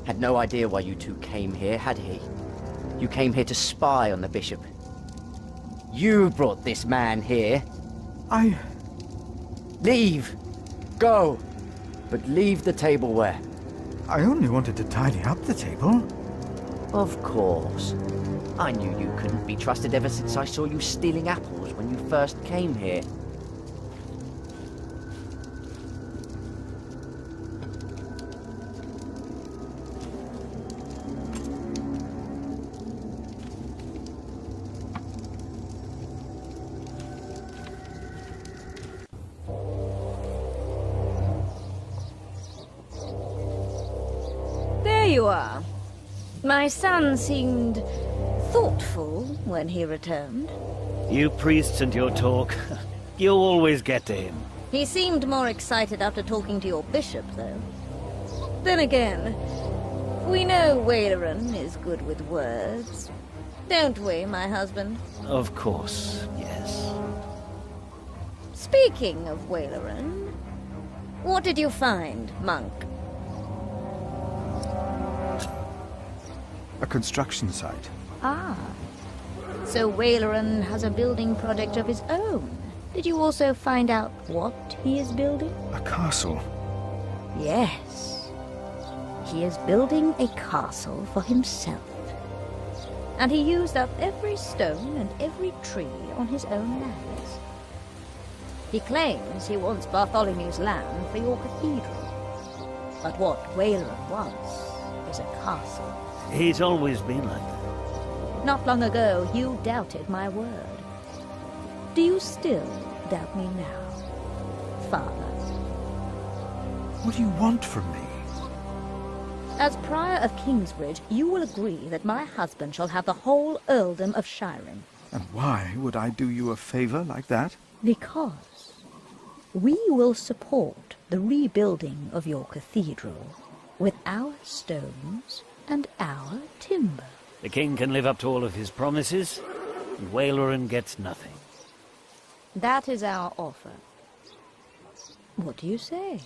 [SPEAKER 2] had no idea why you two came here, had he? You came here to spy on the bishop. You brought this man here. Leave! Go! But leave the tableware.
[SPEAKER 12] I only wanted to tidy up the table.
[SPEAKER 2] Of course. I knew you couldn't be trusted ever since I saw you stealing apples when you first came here.
[SPEAKER 8] There you are. My son seemed thoughtful when he returned.
[SPEAKER 15] You priests and your talk. You always get to him.
[SPEAKER 8] He seemed more excited after talking to your bishop, though. Then again, we know Waleran is good with words. Don't we, my husband?
[SPEAKER 15] Of course, yes.
[SPEAKER 8] Speaking of Waleran, what did you find, monk?
[SPEAKER 12] A construction site.
[SPEAKER 8] Ah. So Waleran has a building project of his own. Did you also find out what he is building?
[SPEAKER 12] A castle.
[SPEAKER 8] Yes. He is building a castle for himself. And he used up every stone and every tree on his own lands. He claims he wants Bartholomew's land for your cathedral. But what Waleran wants is a castle.
[SPEAKER 15] He's always been like that.
[SPEAKER 8] Not long ago, you doubted my word. Do you still doubt me now, Father?
[SPEAKER 12] What do you want from me?
[SPEAKER 8] As Prior of Kingsbridge, you will agree that my husband shall have the whole earldom of Shiring.
[SPEAKER 12] And why would I do you a favor like that?
[SPEAKER 8] Because we will support the rebuilding of your cathedral with our stones and our timber.
[SPEAKER 15] The king can live up to all of his promises, and Waleran gets nothing.
[SPEAKER 8] That is our offer. What do you say?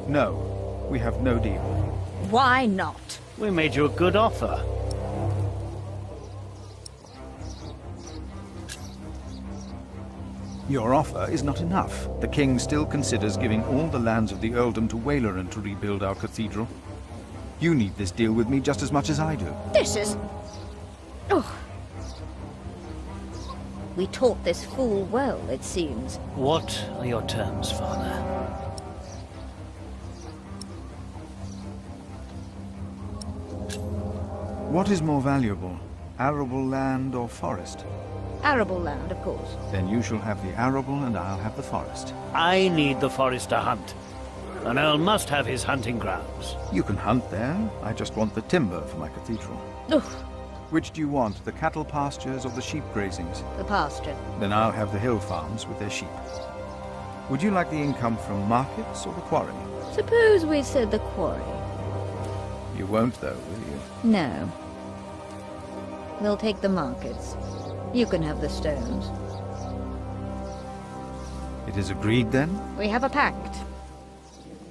[SPEAKER 12] No, we have no deal.
[SPEAKER 8] Why not?
[SPEAKER 15] We made you a good offer.
[SPEAKER 12] Your offer is not enough. The king still considers giving all the lands of the earldom to Waleran to rebuild our cathedral. You need this deal with me just as much as I do.
[SPEAKER 8] This is... Oh. We taught this fool well, it seems.
[SPEAKER 15] What are your terms, Father?
[SPEAKER 12] What is more valuable, arable land or forest?
[SPEAKER 8] Arable land, of course.
[SPEAKER 12] Then you shall have the arable and I'll have the forest.
[SPEAKER 15] I need the forest to hunt. An earl must have his hunting grounds.
[SPEAKER 12] You can hunt there. I just want the timber for my cathedral.
[SPEAKER 8] Ugh.
[SPEAKER 12] Which do you want, the cattle pastures or the sheep grazings?
[SPEAKER 8] The pasture.
[SPEAKER 12] Then I'll have the hill farms with their sheep. Would you like the income from markets or the quarry?
[SPEAKER 8] Suppose we said the quarry.
[SPEAKER 12] You won't, though, will you?
[SPEAKER 8] No. We'll take the markets. You can have the stones.
[SPEAKER 12] It is agreed, then?
[SPEAKER 8] We have a pact.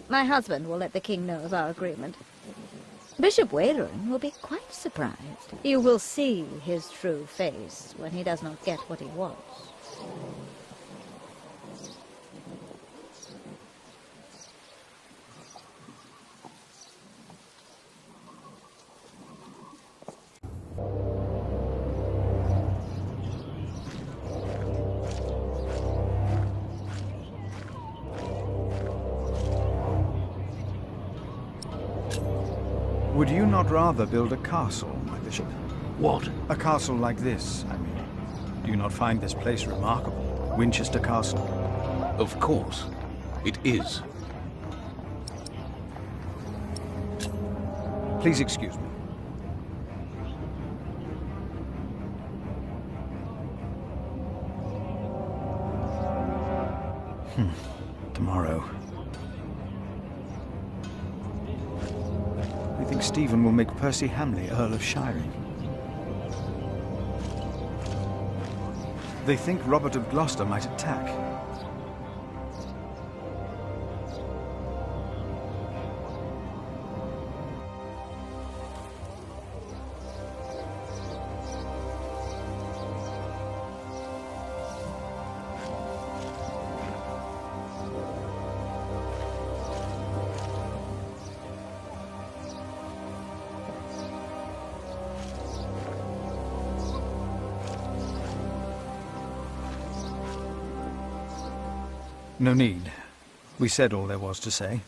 [SPEAKER 8] My husband will let the king know of our agreement. Bishop Waleran will be quite surprised. You will see his true face when he does not get what he wants.
[SPEAKER 12] Would you not rather build a castle, my bishop?
[SPEAKER 11] What?
[SPEAKER 12] A castle like this, I mean. Do you not find this place remarkable? Winchester Castle?
[SPEAKER 11] Of course. It is.
[SPEAKER 12] Please excuse me. Tomorrow. I think Stephen will make Percy Hamley Earl of Shiring. They think Robert of Gloucester might attack. No need. We said all there was to say.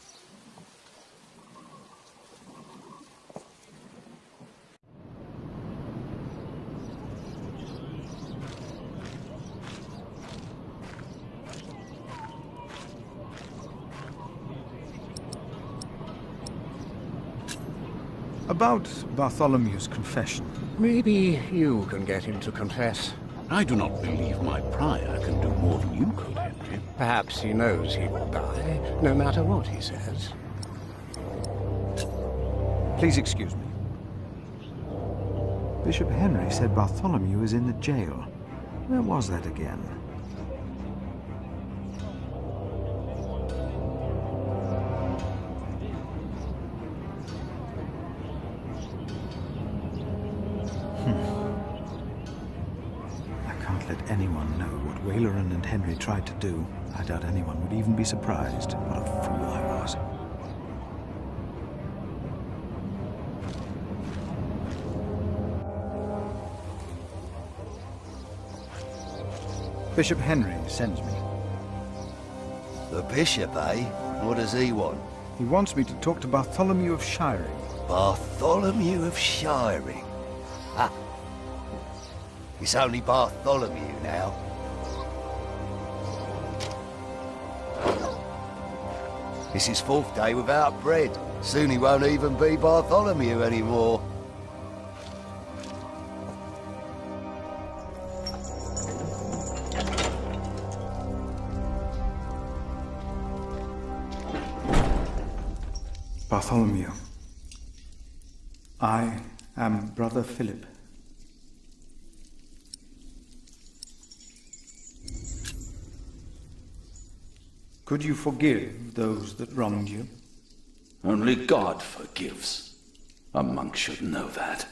[SPEAKER 12] About Bartholomew's confession.
[SPEAKER 22] Maybe you can get him to confess.
[SPEAKER 11] I do not believe my prior can do more than you could, Henry.
[SPEAKER 22] Perhaps he knows he will die, no matter what he says.
[SPEAKER 12] Please excuse me. Bishop Henry said Bartholomew is in the jail. Where was that again? Let anyone know what Waleran and Henry tried to do. I doubt anyone would even be surprised. What a fool I was. Bishop Henry sends me.
[SPEAKER 13] The bishop, eh? What does he want?
[SPEAKER 12] He wants me to talk to Bartholomew of Shiring.
[SPEAKER 13] Bartholomew of Shiring? Ha! It's only Bartholomew now. It's his 4th day without bread. Soon he won't even be Bartholomew anymore.
[SPEAKER 12] Bartholomew, I am Brother Philip. Could you forgive those that wronged you?
[SPEAKER 9] Only God forgives. A monk should know that.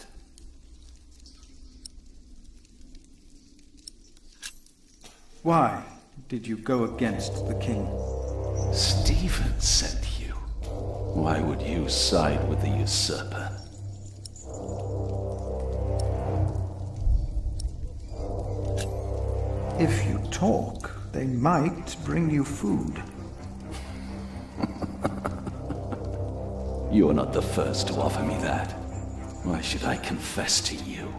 [SPEAKER 12] Why did you go against the king?
[SPEAKER 9] Stephen sent you. Why would you side with the usurper?
[SPEAKER 12] If you talk, they might bring you food.
[SPEAKER 9] You're not the first to offer me that. Why should I confess to you?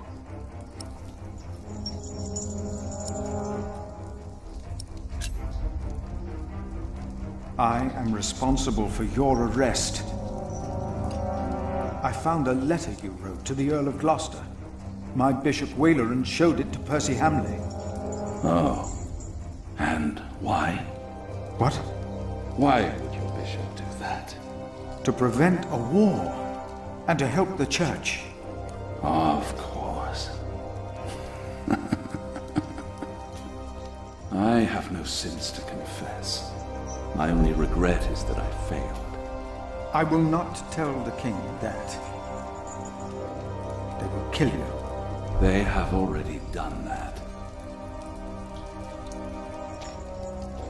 [SPEAKER 12] I am responsible for your arrest. I found a letter you wrote to the Earl of Gloucester. My Bishop Waleran showed it to Percy Hamley.
[SPEAKER 9] Oh. And why?
[SPEAKER 12] What?
[SPEAKER 9] Why would your bishop do that?
[SPEAKER 12] To prevent a war, and to help the church.
[SPEAKER 9] Of course. I have no sins to confess. My only regret is that I failed.
[SPEAKER 12] I will not tell the king that. They will kill you.
[SPEAKER 9] They have already done that.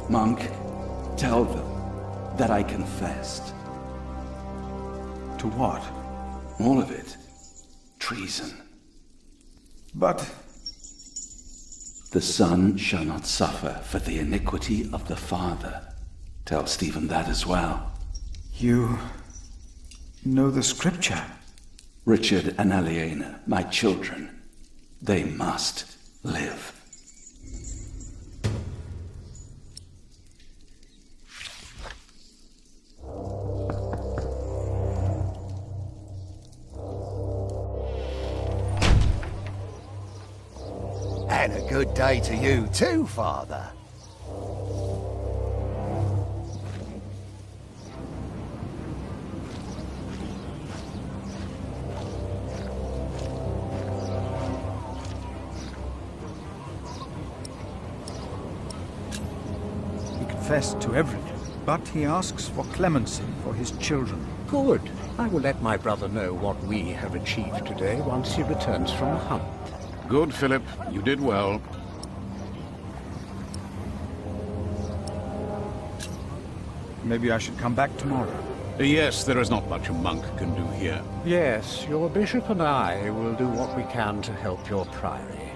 [SPEAKER 9] Monk, tell them that I confessed.
[SPEAKER 12] To what?
[SPEAKER 9] All of it. Treason.
[SPEAKER 12] But...
[SPEAKER 9] The son shall not suffer for the iniquity of the father. Tell Stephen that as well.
[SPEAKER 12] You... know the scripture?
[SPEAKER 9] Richard and Aliena, my children, they must live.
[SPEAKER 13] And a good day to you too, Father.
[SPEAKER 12] He confessed to everything, but he asks for clemency for his children.
[SPEAKER 22] Good. I will let my brother know what we have achieved today once he returns from the hunt.
[SPEAKER 11] Good, Philip. You did well.
[SPEAKER 12] Maybe I should come back tomorrow.
[SPEAKER 11] Yes, there is not much a monk can do here.
[SPEAKER 22] Yes, your bishop and I will do what we can to help your priory.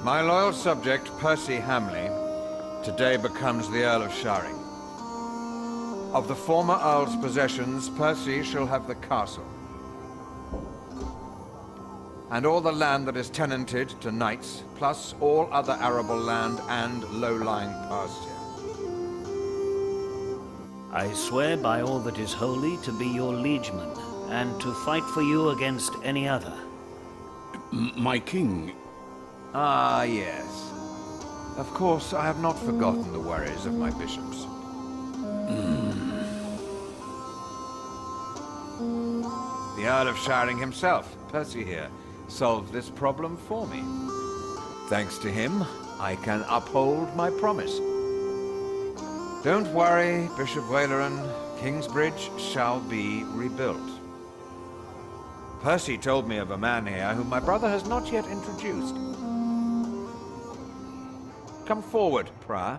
[SPEAKER 24] My loyal subject, Percy Hamley, today becomes the Earl of Sharing. Of the former Earl's possessions, Percy shall have the castle. And all the land that is tenanted to knights, plus all other arable land and low-lying pasture.
[SPEAKER 15] I swear by all that is holy to be your liegeman, and to fight for you against any other.
[SPEAKER 11] My king...
[SPEAKER 24] Ah, yes. Of course, I have not forgotten the worries of my bishops. The Earl of Sharing himself, Percy here, solved this problem for me. Thanks to him, I can uphold my promise. Don't worry, Bishop Waleran. Kingsbridge shall be rebuilt. Percy told me of a man here whom my brother has not yet introduced. Come forward, Prior.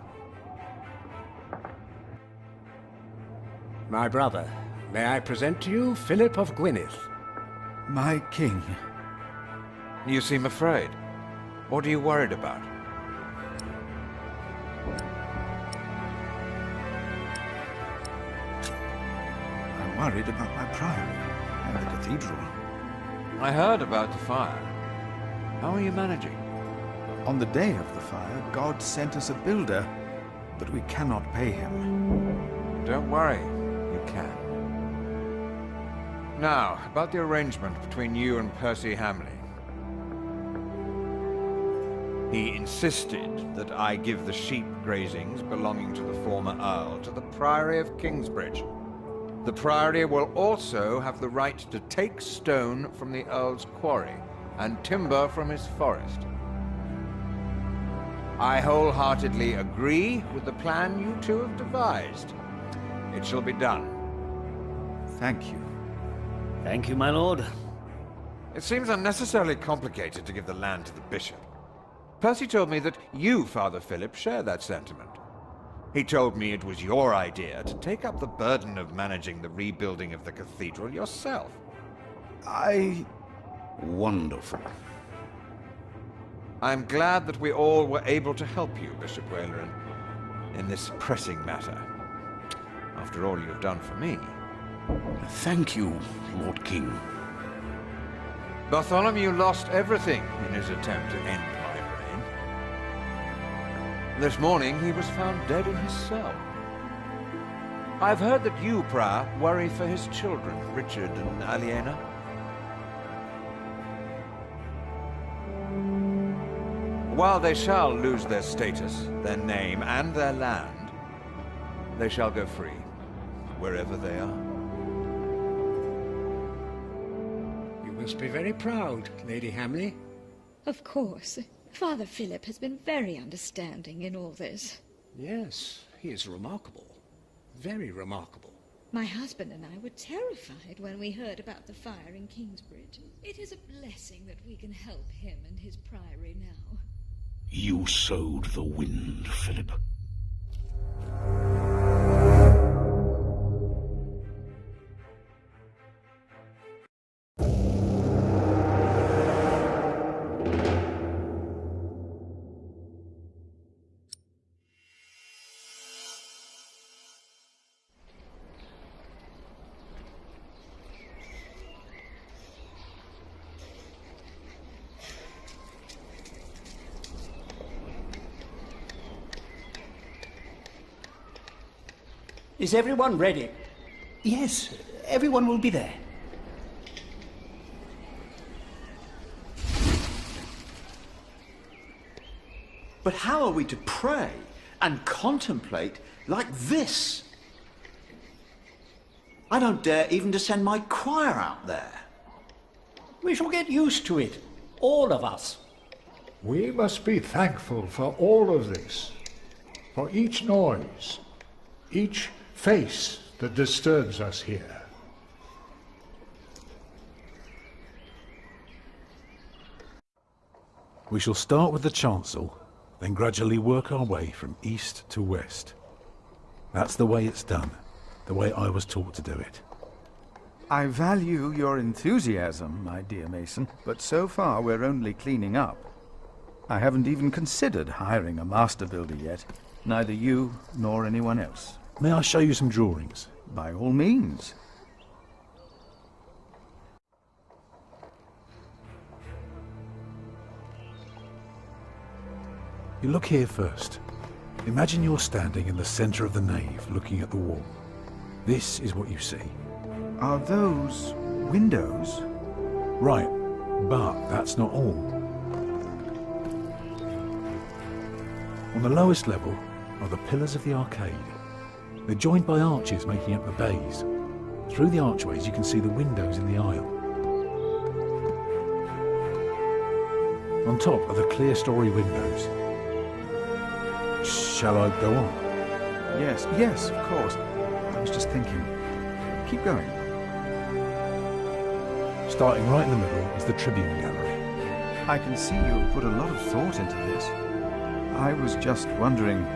[SPEAKER 22] My brother, may I present to you Philip of Gwynedd?
[SPEAKER 12] My king.
[SPEAKER 24] You seem afraid. What are you worried about?
[SPEAKER 12] I'm worried about my priory and the cathedral.
[SPEAKER 24] I heard about the fire. How are you managing?
[SPEAKER 12] On the day of the fire, God sent us a builder, but we cannot pay him.
[SPEAKER 24] Don't worry, you can. Now, about the arrangement between you and Percy Hamley. He insisted that I give the sheep grazings belonging to the former Earl to the Priory of Kingsbridge. The Priory will also have the right to take stone from the Earl's quarry and timber from his forest. I wholeheartedly agree with the plan you two have devised. It shall be done.
[SPEAKER 12] Thank you.
[SPEAKER 15] Thank you, my lord.
[SPEAKER 24] It seems unnecessarily complicated to give the land to the bishop. Percy told me that you, Father Philip, share that sentiment. He told me it was your idea to take up the burden of managing the rebuilding of the cathedral yourself.
[SPEAKER 11] Wonderful.
[SPEAKER 24] I'm glad that we all were able to help you, Bishop Waleran, in this pressing matter. After all you've done for me.
[SPEAKER 11] Thank you, Lord King. Bartholomew
[SPEAKER 24] lost everything in his attempt to end my reign. This morning he was found dead in his cell. I've heard that you, Prior, worry for his children, Richard and Aliena. While they shall lose their status, their name, and their land, they shall go free, wherever they are.
[SPEAKER 22] You must be very proud, Lady Hamley.
[SPEAKER 8] Of course. Father Philip has been very understanding in all this.
[SPEAKER 22] Yes, he is remarkable. Very remarkable.
[SPEAKER 8] My husband and I were terrified when we heard about the fire in Kingsbridge. It is a blessing that we can help him and his priory now.
[SPEAKER 11] You sowed the wind, Philip.
[SPEAKER 18] Is everyone ready?
[SPEAKER 7] Yes, everyone will be there. But how are we to pray and contemplate like this? I don't dare even to send my choir out there.
[SPEAKER 18] We shall get used to it, all of us.
[SPEAKER 16] We must be thankful for all of this, for each noise, each face that disturbs us here.
[SPEAKER 1] We shall start with the chancel, then gradually work our way from east to west. That's the way it's done, the way I was taught to do it.
[SPEAKER 12] I value your enthusiasm, my dear Mason, but so far we're only cleaning up. I haven't even considered hiring a master builder yet, neither you nor anyone else.
[SPEAKER 1] May I show you some drawings?
[SPEAKER 12] By all means.
[SPEAKER 1] You look here first. Imagine you're standing in the center of the nave, looking at the wall. This is what you see.
[SPEAKER 12] Are those windows?
[SPEAKER 1] Right, but that's not all. On the lowest level are the pillars of the arcade. They're joined by arches making up the bays. Through the archways you can see the windows in the aisle. On top are the clear-story windows. Shall I go on?
[SPEAKER 12] Yes, of course. I was just thinking. Keep going.
[SPEAKER 1] Starting right in the middle is the Tribune Gallery.
[SPEAKER 12] I can see you've put a lot of thought into this. I was just wondering,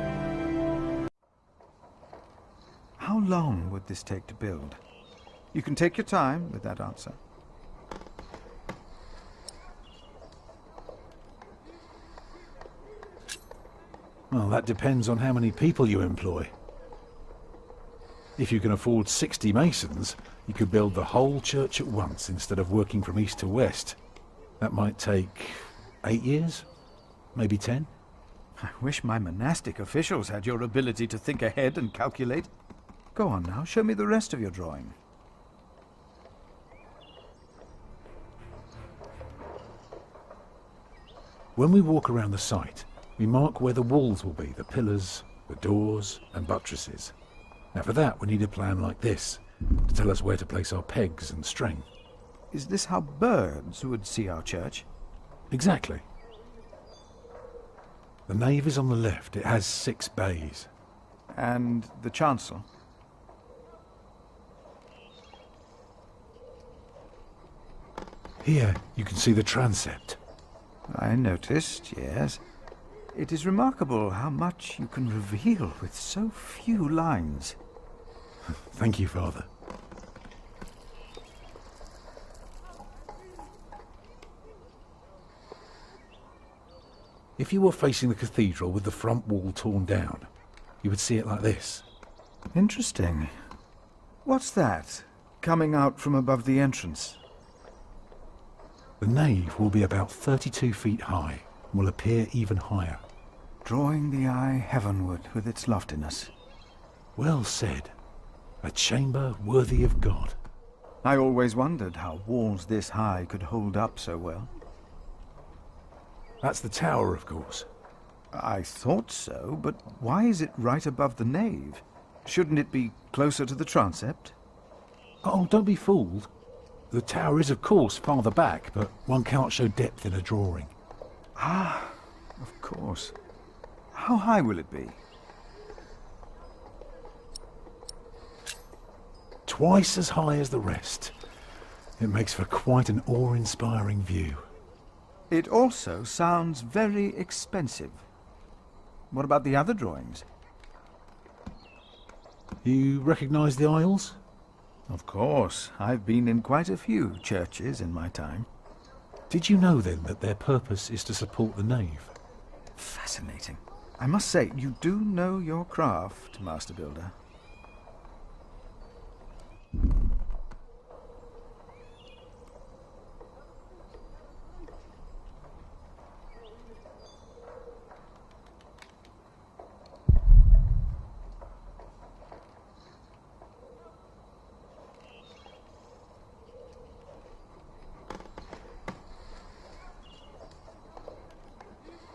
[SPEAKER 12] how long would this take to build? You can take your time with that answer.
[SPEAKER 1] Well, that depends on how many people you employ. If you can afford 60 masons, you could build the whole church at once instead of working from east to west. That might take 8 years, maybe 10.
[SPEAKER 12] I wish my monastic officials had your ability to think ahead and calculate. Go on now, show me the rest of your drawing.
[SPEAKER 1] When we walk around the site, we mark where the walls will be, the pillars, the doors and buttresses. Now for that we need a plan like this, to tell us where to place our pegs and string.
[SPEAKER 12] Is this how birds would see our church?
[SPEAKER 1] Exactly. The nave is on the left. It has 6 bays.
[SPEAKER 12] And the chancel?
[SPEAKER 1] Here you can see the transept.
[SPEAKER 12] I noticed, yes. It is remarkable how much you can reveal with so few lines.
[SPEAKER 1] Thank you, Father. If you were facing the cathedral with the front wall torn down, you would see it like this.
[SPEAKER 12] Interesting. What's that, coming out from above the entrance?
[SPEAKER 1] The nave will be about 32 feet high and will appear even higher.
[SPEAKER 12] drawing the eye heavenward with its loftiness.
[SPEAKER 1] Well said. A chamber worthy of God.
[SPEAKER 12] I always wondered how walls this high could hold up so well.
[SPEAKER 1] That's the tower, of course.
[SPEAKER 12] I thought so, but why is it right above the nave? Shouldn't it be closer to the transept?
[SPEAKER 1] Oh, don't be fooled. The tower is, of course, farther back, but one cannot show depth in a drawing.
[SPEAKER 12] Ah, of course. How high will it be?
[SPEAKER 1] Twice as high as the rest. It makes for quite an awe-inspiring view.
[SPEAKER 12] It also sounds very expensive. What about the other drawings?
[SPEAKER 1] You recognise the aisles?
[SPEAKER 12] Of course. I've been in quite a few churches in my time.
[SPEAKER 1] Did you know, then, that their purpose is to support the nave?
[SPEAKER 12] Fascinating. I must say, you do know your craft, Master Builder.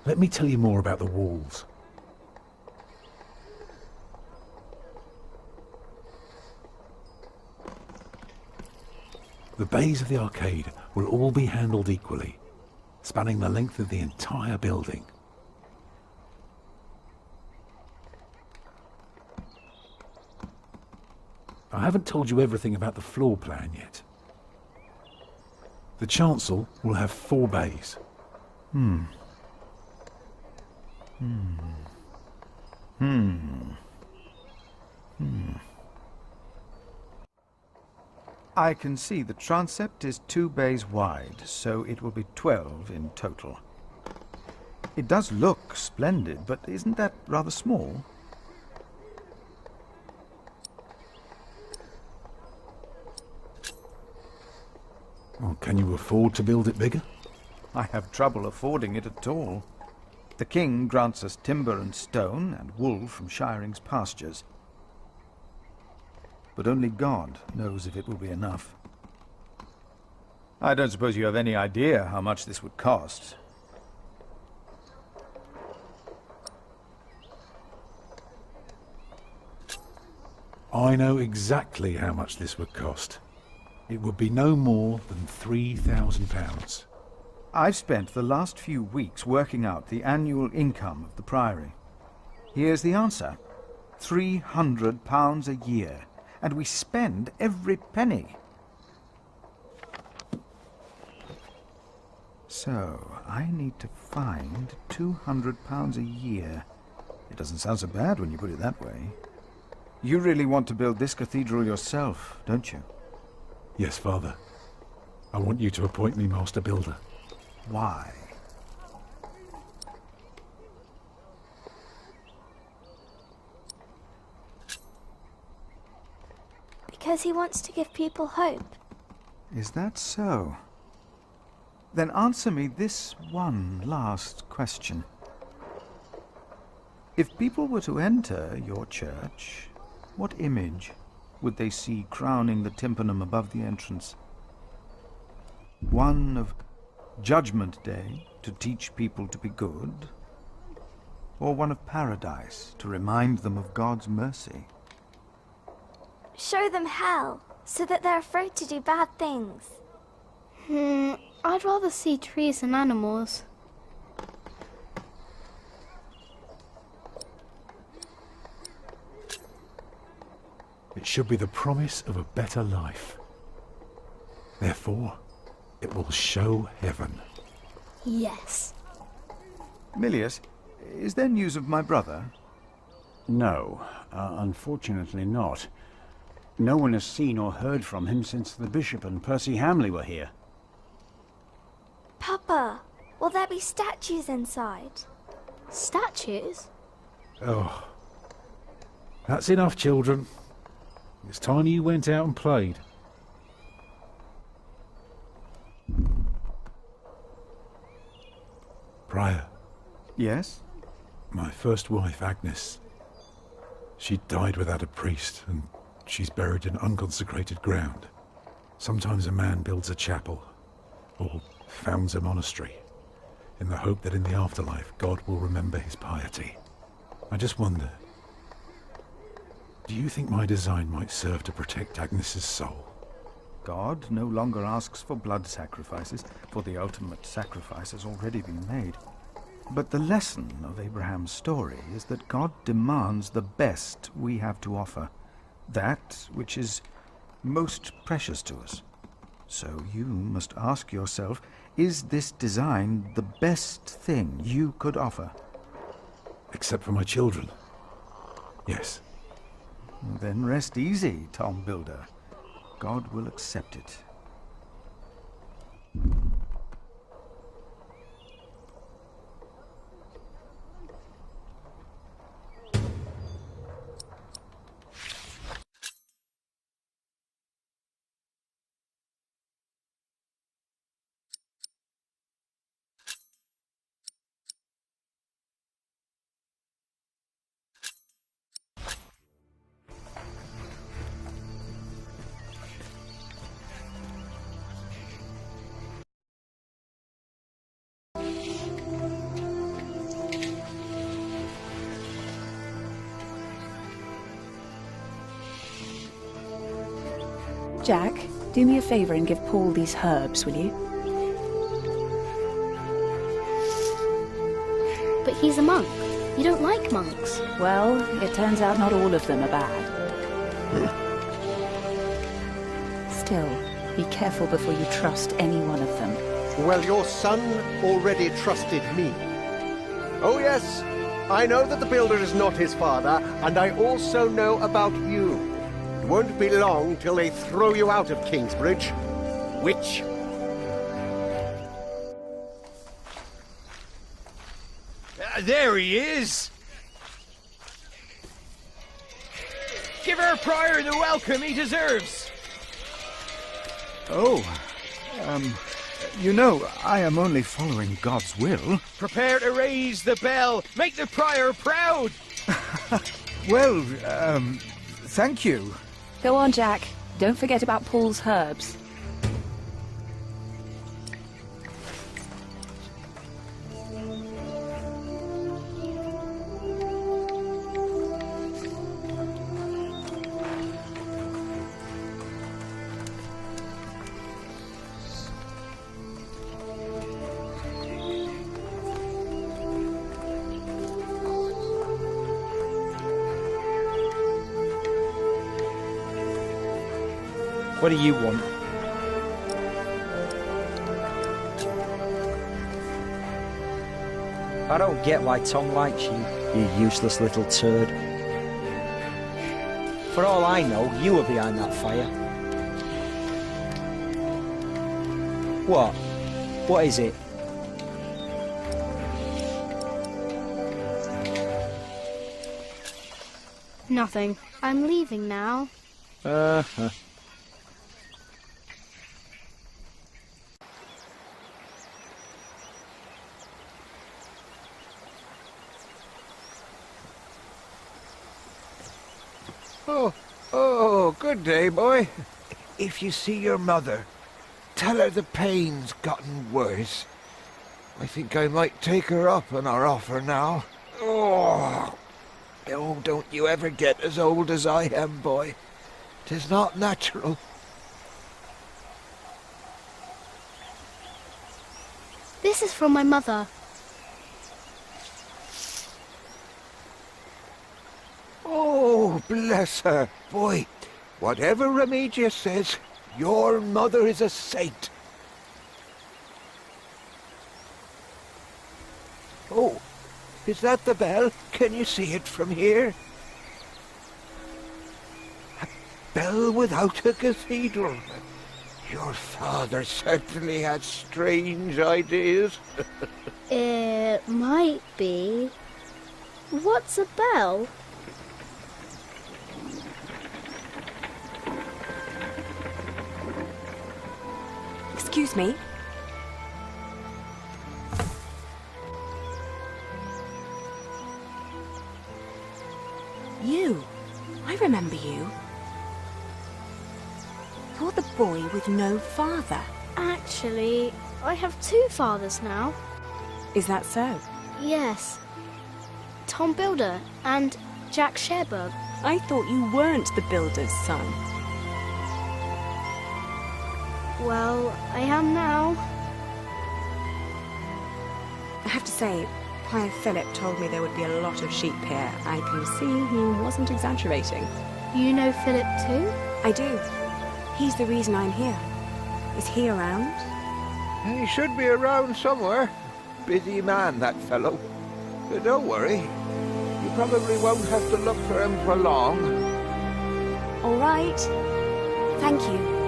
[SPEAKER 1] Let me tell you more about the walls. The bays of the arcade will all be handled equally, spanning the length of the entire building. I haven't told you everything about the floor plan yet. The chancel will have 4 bays.
[SPEAKER 12] I can see the transept is 2 bays wide, so it will be 12 in total. It does look splendid, but isn't that rather small?
[SPEAKER 1] Well, can you afford to build it bigger?
[SPEAKER 12] I have trouble affording it at all. The king grants us timber and stone and wool from Shiring's pastures. But only God knows if it will be enough. I don't suppose you have any idea how much this would cost.
[SPEAKER 1] I know exactly how much this would cost. It would be no more than £3,000.
[SPEAKER 12] I've spent the last few weeks working out the annual income of the Priory. Here's the answer. £300 a year. And we spend every penny. So, I need to find £200 a year. It doesn't sound so bad when you put it that way. You really want to build this cathedral yourself, don't you?
[SPEAKER 1] Yes, Father. I want you to appoint me Master Builder.
[SPEAKER 12] Why?
[SPEAKER 4] Because he wants to give people hope.
[SPEAKER 12] Is that so? Then answer me this one last question. If people were to enter your church, what image would they see crowning the tympanum above the entrance? One of Judgment Day to teach people to be good? Or one of Paradise to remind them of God's mercy?
[SPEAKER 4] Show them hell, so that they're afraid to do bad things. I'd rather see trees and animals.
[SPEAKER 1] It should be the promise of a better life. Therefore, it will show heaven.
[SPEAKER 4] Yes.
[SPEAKER 12] Milius, is there news of my brother?
[SPEAKER 22] No, unfortunately not. No one has seen or heard from him since the Bishop and Percy Hamley were here.
[SPEAKER 4] Papa, will there be statues inside? Statues?
[SPEAKER 1] Oh. That's enough, children. It's time you went out and played.
[SPEAKER 12] Yes?
[SPEAKER 1] My first wife, Agnes, she died without a priest, and she's buried in unconsecrated ground. Sometimes a man builds a chapel, or founds a monastery, in the hope that in the afterlife God will remember his piety. I just wonder, do you think my design might serve to protect Agnes's soul?
[SPEAKER 12] God no longer asks for blood sacrifices, for the ultimate sacrifice has already been made. But the lesson of Abraham's story is that God demands the best we have to offer, that which is most precious to us. So you must ask yourself, is this design the best thing you could offer?
[SPEAKER 1] Except for my children. Yes.
[SPEAKER 12] Then rest easy, Tom Builder. God will accept it.
[SPEAKER 3] Jack, do me a favour and give Paul these herbs, will you?
[SPEAKER 4] But he's a monk. You don't like monks.
[SPEAKER 3] Well, it turns out not all of them are bad. Still, be careful before you trust any one of them.
[SPEAKER 10] Well, your son already trusted me. Oh yes, I know that the Builder is not his father, and I also know about you. It won't be long till they throw you out of Kingsbridge. Witch.
[SPEAKER 20] There he is! Give our prior the welcome he deserves!
[SPEAKER 12] Oh, you know, I am only following God's will.
[SPEAKER 20] Prepare to raise the bell! Make the prior proud!
[SPEAKER 12] Well, thank you.
[SPEAKER 3] Go on, Jack. Don't forget about Paul's herbs.
[SPEAKER 21] What do you want? I don't get why Tom likes you, you useless little turd. For all I know, you were behind that fire. What? What is it?
[SPEAKER 4] Nothing. I'm leaving now.
[SPEAKER 21] Uh-huh.
[SPEAKER 24] Oh, good day, boy. If you see your mother, tell her the pain's gotten worse. I think I might take her up on our offer now. Oh, don't you ever get as old as I am, boy. 'Tis not natural.
[SPEAKER 4] This is from my mother.
[SPEAKER 24] Oh, bless her. Boy, whatever Remedius says, your mother is a saint. Oh, is that the bell? Can you see it from here? A bell without a cathedral. Your father certainly had strange ideas.
[SPEAKER 4] It might be. What's a bell?
[SPEAKER 14] Excuse me. You. I remember you. You're the boy with no father.
[SPEAKER 4] Actually, I have 2 fathers now.
[SPEAKER 14] Is that so?
[SPEAKER 4] Yes. Tom Builder and Jack Sherberg.
[SPEAKER 14] I thought you weren't the builder's son.
[SPEAKER 4] Well, I am now.
[SPEAKER 14] I have to say, Prior Philip told me there would be a lot of sheep here. I can see he wasn't exaggerating.
[SPEAKER 4] You know Philip too?
[SPEAKER 14] I do. He's the reason I'm here. Is he around?
[SPEAKER 24] He should be around somewhere. Busy man, that fellow. But don't worry. You probably won't have to look for him for long.
[SPEAKER 14] All right. Thank you.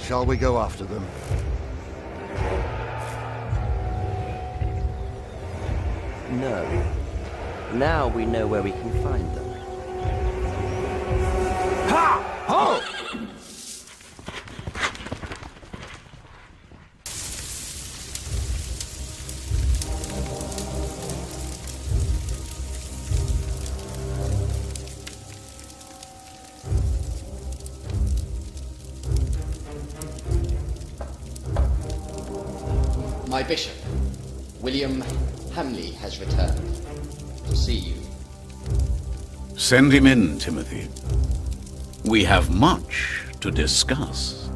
[SPEAKER 13] Shall we go after them?
[SPEAKER 5] No. Now we know where we can find them.
[SPEAKER 24] Ha! Ho!
[SPEAKER 23] My bishop, William Hamley, has returned to see you.
[SPEAKER 11] Send him in, Timothy. We have much to discuss.